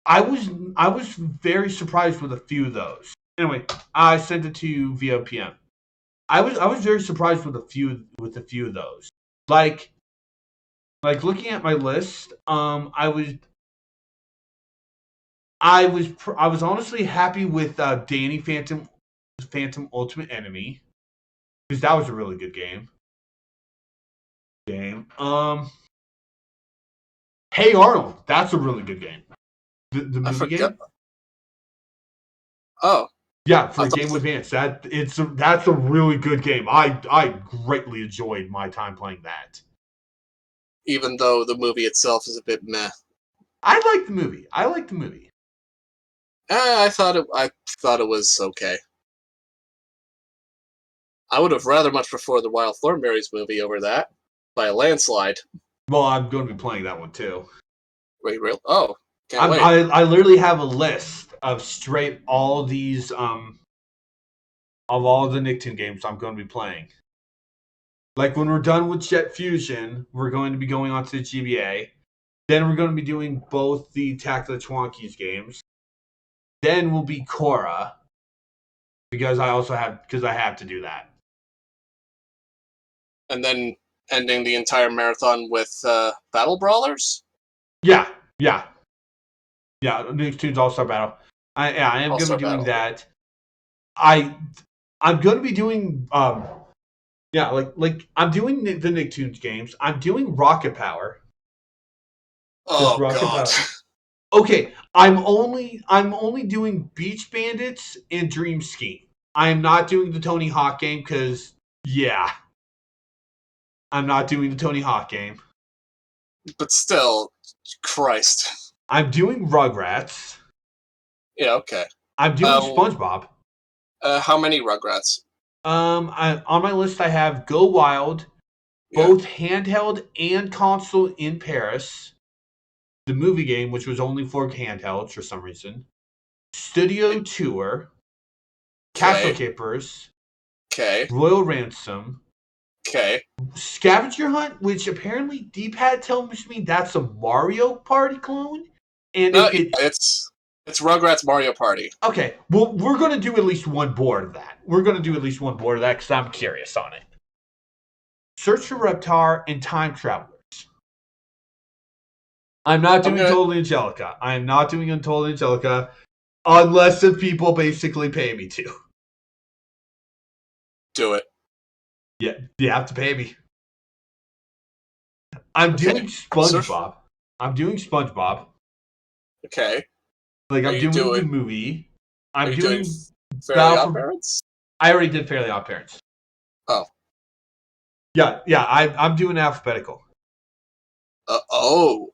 I was very surprised with a few of those. Anyway, I sent it to you via PM. I was very surprised with a few of those. Like looking at my list, I was honestly happy with Danny Phantom Ultimate Enemy, because that was a really good game. Hey Arnold, that's a really good game. The movie game? Oh. Yeah, for Game Boy Advance. That's a really good game. I greatly enjoyed my time playing that. Even though the movie itself is a bit meh. I like the movie. I thought it was okay. I would have rather much preferred the Wild Thornberrys movie over that by a landslide. Well, I'm going to be playing that one too. Wait, real? Oh. I literally have a list of straight all these of all the Nicktoon games I'm going to be playing. Like when we're done with Jet Fusion, we're going to be going on to the GBA. Then we're going to be doing both the Attack of the Twonkies games. Then will be Korra, because I have to do that. And then ending the entire marathon with Battle Brawlers? Yeah. Nicktoons All-Star Battle. I am going to be doing that. I'm going to be doing Yeah, like I'm doing the Nicktoons games. I'm doing Rocket Power. Oh Rocket god. Power. Okay, I'm only doing Beach Bandits and Dream Scheme. I am not doing the Tony Hawk game because I'm not doing the Tony Hawk game. But still, Christ. I'm doing Rugrats. Yeah, okay. I'm doing SpongeBob. How many Rugrats? On my list I have Go Wild, both handheld and console in Paris. The movie game, which was only for handhelds for some reason. Studio Tour. Castle Keepers. Okay. Royal Ransom. Okay. Scavenger Hunt, which apparently D-Pad tells me that's a Mario Party clone. And No, it's Rugrats Mario Party. Okay, well, we're going to do at least one board of that. We're going to do at least one board of that because I'm curious on it. Search for Reptar and Time Travelers. I'm not doing Totally Angelica. I am not doing Totally Angelica unless if people basically pay me to. Do it. Yeah, you have to pay me. I'm doing SpongeBob. I'm doing SpongeBob. Okay. Like, I'm doing the movie. I'm doing Fairly Odd Parents? I already did Fairly Odd Parents. Oh. Yeah, I'm doing alphabetical. Oh.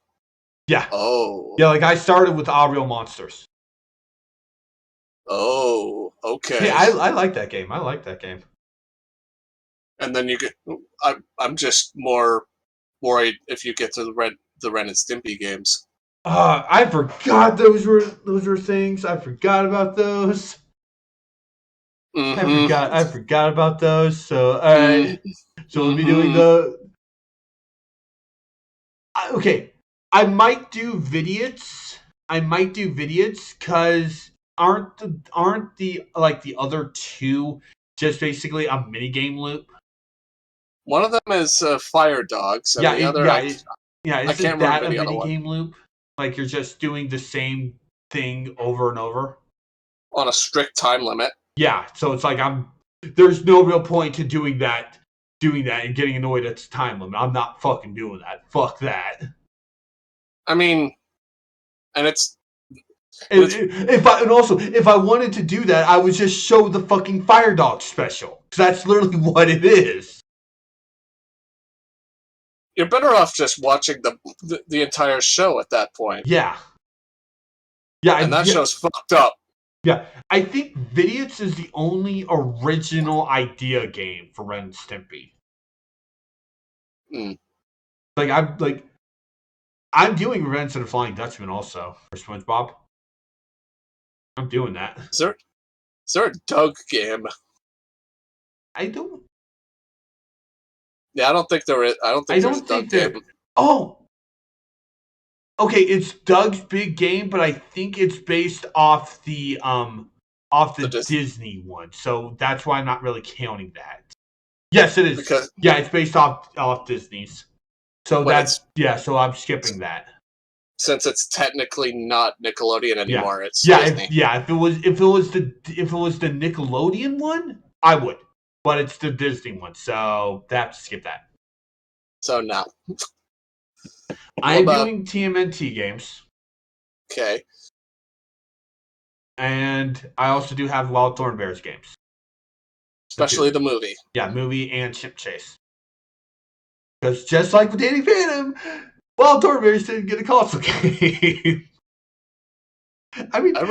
Yeah. Oh. Yeah, like I started with All Real Monsters. Oh, okay. Hey, I like that game. I like that game. And then you get. I'm just more worried if you get to the Ren and Stimpy games. I forgot those were things. I forgot about those. Mm-hmm. I forgot about those. So all right. So we'll be doing the. Okay, I might do Vidiots. Because aren't the like the other two just basically a mini game loop? One of them is Fire Dogs, and the other I can't remember the other one. Game loop? Like you're just doing the same thing over and over on a strict time limit. Yeah, so it's like there's no real point to doing that and getting annoyed at the time limit. I'm not fucking doing that. Fuck that. I mean, and if I wanted to do that, I would just show the fucking Fire Dog special. Because that's literally what it is. You're better off just watching the entire show at that point. Yeah. And that show's fucked up. Yeah. I think Vidiots is the only original idea game for Ren and Stimpy. I'm doing Revenge of the Flying Dutchman also for SpongeBob. I'm doing that. Is there a Doug game? I don't. Yeah, I don't think there is. I don't think there's a Doug game. Oh! Okay, it's Doug's big game, but I think it's based off the Disney one. So that's why I'm not really counting that. Yes, it is. It's based off Disney's. So so I'm skipping that. Since it's technically not Nickelodeon anymore, it's Disney. If it was the Nickelodeon one, I would. But it's the Disney one, so I have to skip that. So no. I'm doing TMNT games. Okay. And I also do have Wild Thornberrys games. Especially the movie. Yeah, movie and Chip Chase. Because just like with Danny Phantom, Wild Thornberrys didn't get a console game. I mean, at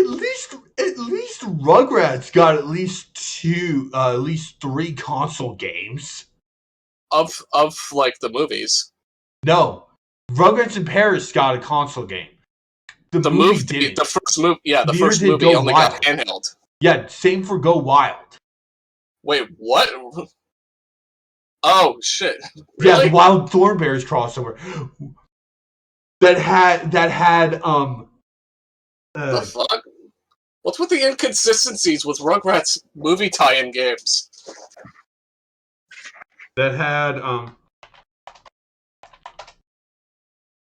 least Rugrats got at least 3 console games. Of like the movies. No, Rugrats in Paris got a console game. The movie didn't. The first movie, the first movie only got handheld. Yeah, same for Go Wild. Wait, what? Oh shit! Really? Yeah, the Wild Thornberrys crossover that had the fuck? What's with the inconsistencies with Rugrats movie tie-in games? That had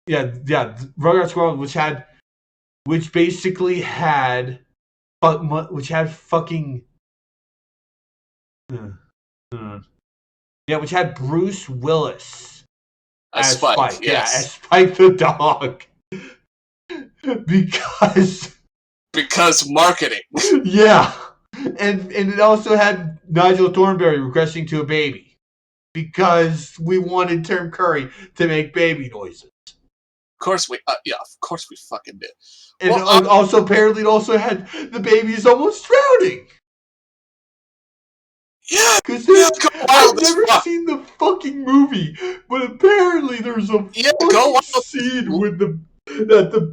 Rugrats World, which basically had fucking Yeah, which had Bruce Willis As Spike, Yeah, yes. as Spike the dog. Because marketing. Yeah. And it also had Nigel Thornberry regressing to a baby. Because we wanted Tim Curry to make baby noises. Of course we fucking did. And also apparently it also had the babies almost drowning. Yeah, because I've never seen the fucking movie, but apparently there's a scene with the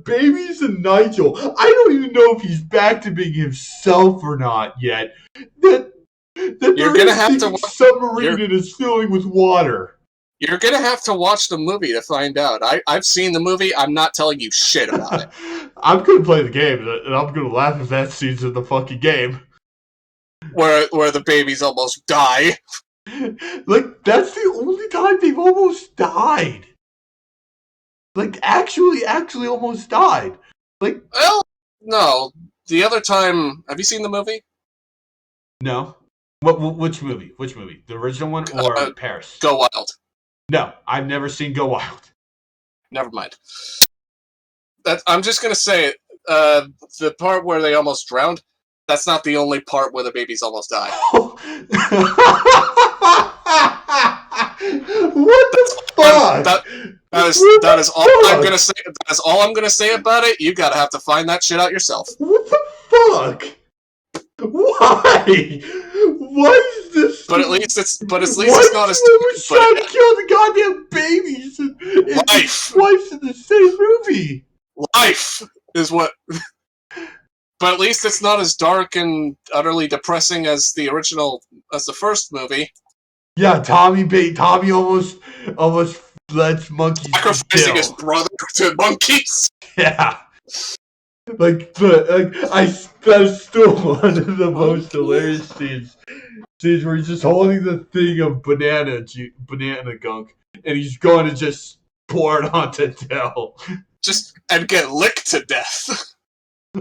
babies and Nigel. I don't even know if he's back to being himself or not yet. That you're gonna have to submarine and is filling with water. You're gonna have to watch the movie to find out. I've seen the movie. I'm not telling you shit about it. I'm gonna play the game, and I'm gonna laugh if that scene's in the fucking game. Where the babies almost die. Like, that's the only time they've almost died. Like, actually almost died. Like, well, no. The other time, have you seen the movie? No. Which movie? Which movie? The original one or Paris? Go Wild. No, I've never seen Go Wild. Never mind. I'm just gonna say it. The part where they almost drowned. That's not the only part where the babies almost die. What the fuck? That is all I'm gonna say. That is all I'm gonna say about it. You gotta have to find that shit out yourself. What the fuck? Why? Why is this? But at least it's not as. Trying to kill the goddamn babies and life. Twice in the same movie. Life is what. But at least it's not as dark and utterly depressing as the first movie. Yeah, Tommy almost lets monkeys sacrificing his brother to monkeys. Yeah, that's still one of the most hilarious scenes where he's just holding the thing of banana gunk, and he's going to just pour it onto Dell, and get licked to death.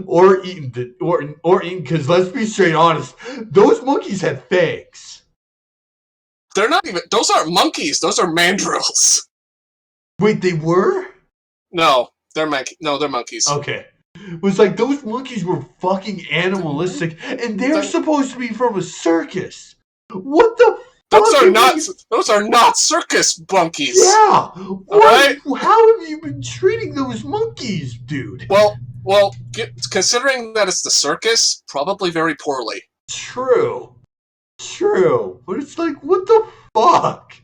Or eaten, because let's be straight honest, those monkeys have fangs. They're not even, those aren't monkeys, those are mandrills. Wait, they were? No, they're monkeys. Okay. It was like, those monkeys were fucking animalistic, and they're supposed to be from a circus. What the fuck? Those are not circus monkeys. Yeah! Right? How have you been treating those monkeys, dude? Well, considering that it's the circus, probably very poorly. True. But it's like, what the fuck?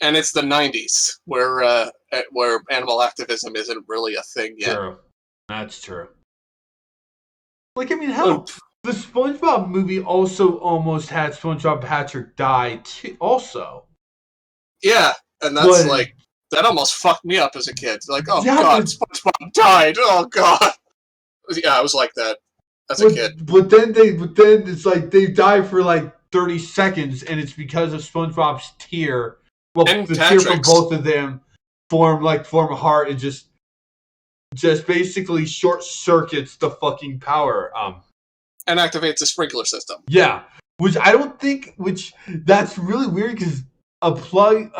And it's the 90s, where animal activism isn't really a thing yet. True. That's true. Like, I mean, hell, the SpongeBob movie also almost had SpongeBob Patrick die, too, also. Yeah, and that's that almost fucked me up as a kid. Like, oh god, SpongeBob died. Oh god. Yeah, I was like that as a kid. But then it's like they die for like 30 seconds, and it's because of SpongeBob's tear. Well, the tear from both of them form a heart and just basically short circuits the fucking power. And activates the sprinkler system. Yeah, that's really weird because a plug.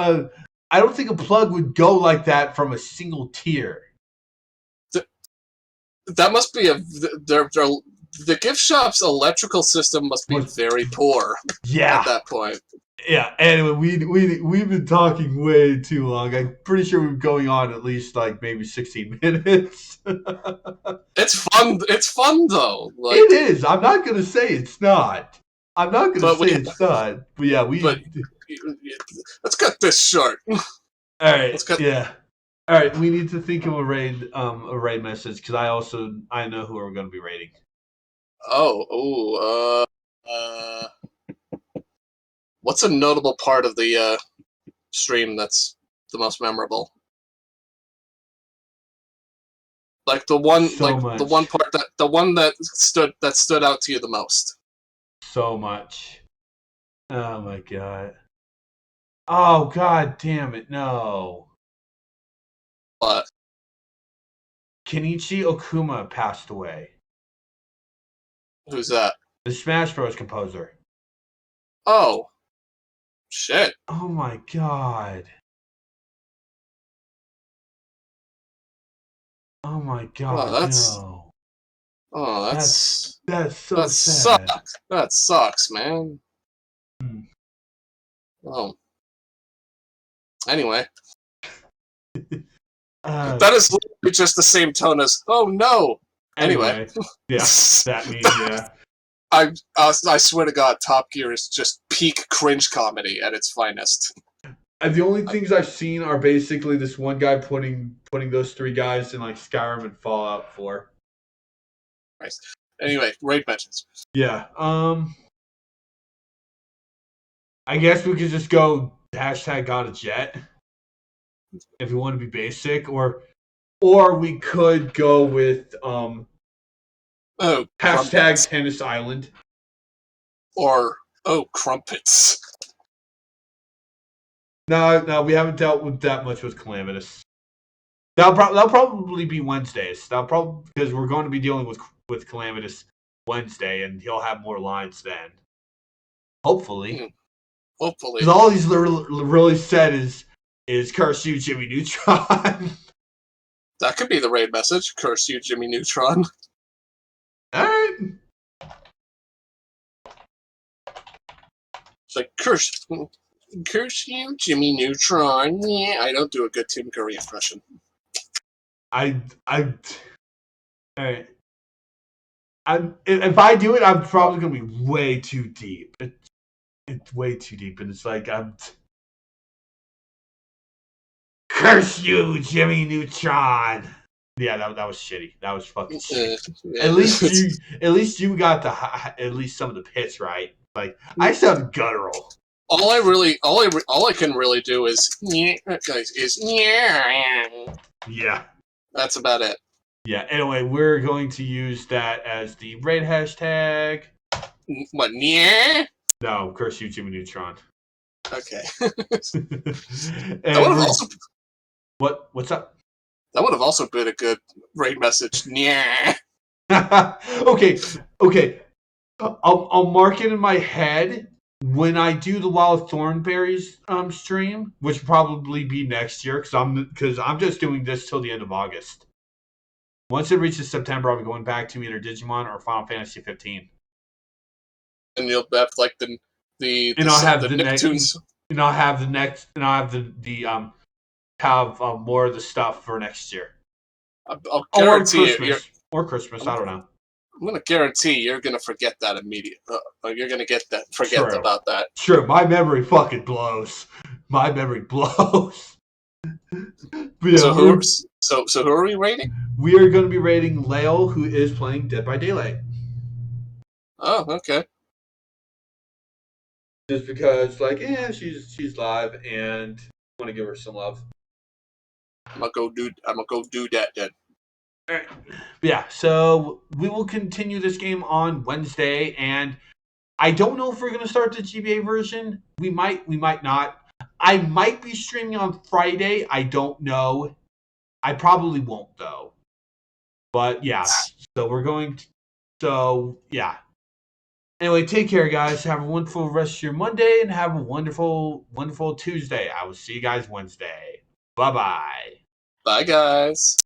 I don't think a plug would go like that from a single tier. That must be the gift shop's electrical system must be very poor. Yeah. At that point. Yeah. Anyway, we've been talking way too long. I'm pretty sure we've been going on at least like maybe 16 minutes. It's fun. It's fun though. It is. I'm not gonna say it's not. It's not. But yeah, let's cut this short. All right. Yeah. All right. We need to think of a raid message because I know who we're going to be raiding. What's a notable part of the stream that's the most memorable? Like the one that stood out to you the most. So much. Oh my god. Oh god damn it, no. What? Kenichi Okuma passed away. Who's that? The Smash Bros. Composer. Oh. Shit. Oh my god. Oh my god, no. That's so that sad. sucks. That sucks, man. Hmm. Oh. Anyway, Uh, that is literally just the same tone as "Oh no." Anyway, yeah, that means yeah. I swear to God, Top Gear is just peak cringe comedy at its finest. And the only things I've seen are basically this one guy putting those three guys in like Skyrim and Fallout 4. Nice. Anyway, raid mentions. Yeah. I guess we could just go hashtag got a jet if we want to be basic, or we could go with Oh, hashtag crumpets. Tennis Island. Or crumpets. No, we haven't dealt with that much with Calamitous. That'll probably be Wednesdays. That'll probably because we're going to be dealing with Calamitous Wednesday, and he'll have more lines then. Hopefully. Hopefully. Because all he's really said is curse you, Jimmy Neutron. That could be the raid message. Curse you, Jimmy Neutron. Alright. It's like, curse you, Jimmy Neutron. Yeah, I don't do a good Tim Curry impression. Alright. If I do it, I'm probably gonna be way too deep. It's way too deep, and it's like curse you, Jimmy Neutron. Yeah, that was shitty. That was fucking shit. Yeah. At least you got at least some of the pitch right. Like I sound guttural. All I can really do is yeah. Yeah. That's about it. Yeah. Anyway, we're going to use that as the raid hashtag. What? Yeah. No, curse you, Jimmy Neutron. Okay. What's up? That would have also been a good raid message. Yeah. Okay. I'll mark it in my head when I do the Wild Thornberries stream, which will probably be next year because I'm just doing this till the end of August. Once it reaches September, I'll be going back to either Digimon or Final Fantasy 15. And you'll have like the I'll have the the Nicktoons. And I'll have have more of the stuff for next year. I'll guarantee or Christmas. I don't know. I'm gonna guarantee you're gonna forget that immediately. You're gonna forget about that. Sure, my memory fucking blows. My memory blows. Yeah, so who are we rating? We are going to be rating Lael, who is playing Dead by Daylight. Oh, okay. Just because, she's live, and I want to give her some love. I'm gonna go do that then. All right. Yeah, so we will continue this game on Wednesday, and I don't know if we're going to start the GBA version. We might not. I might be streaming on Friday. I don't know. I probably won't, though. But, yeah. So we're going to... So, yeah. Anyway, take care, guys. Have a wonderful rest of your Monday, and have a wonderful, wonderful Tuesday. I will see you guys Wednesday. Bye-bye. Bye, guys.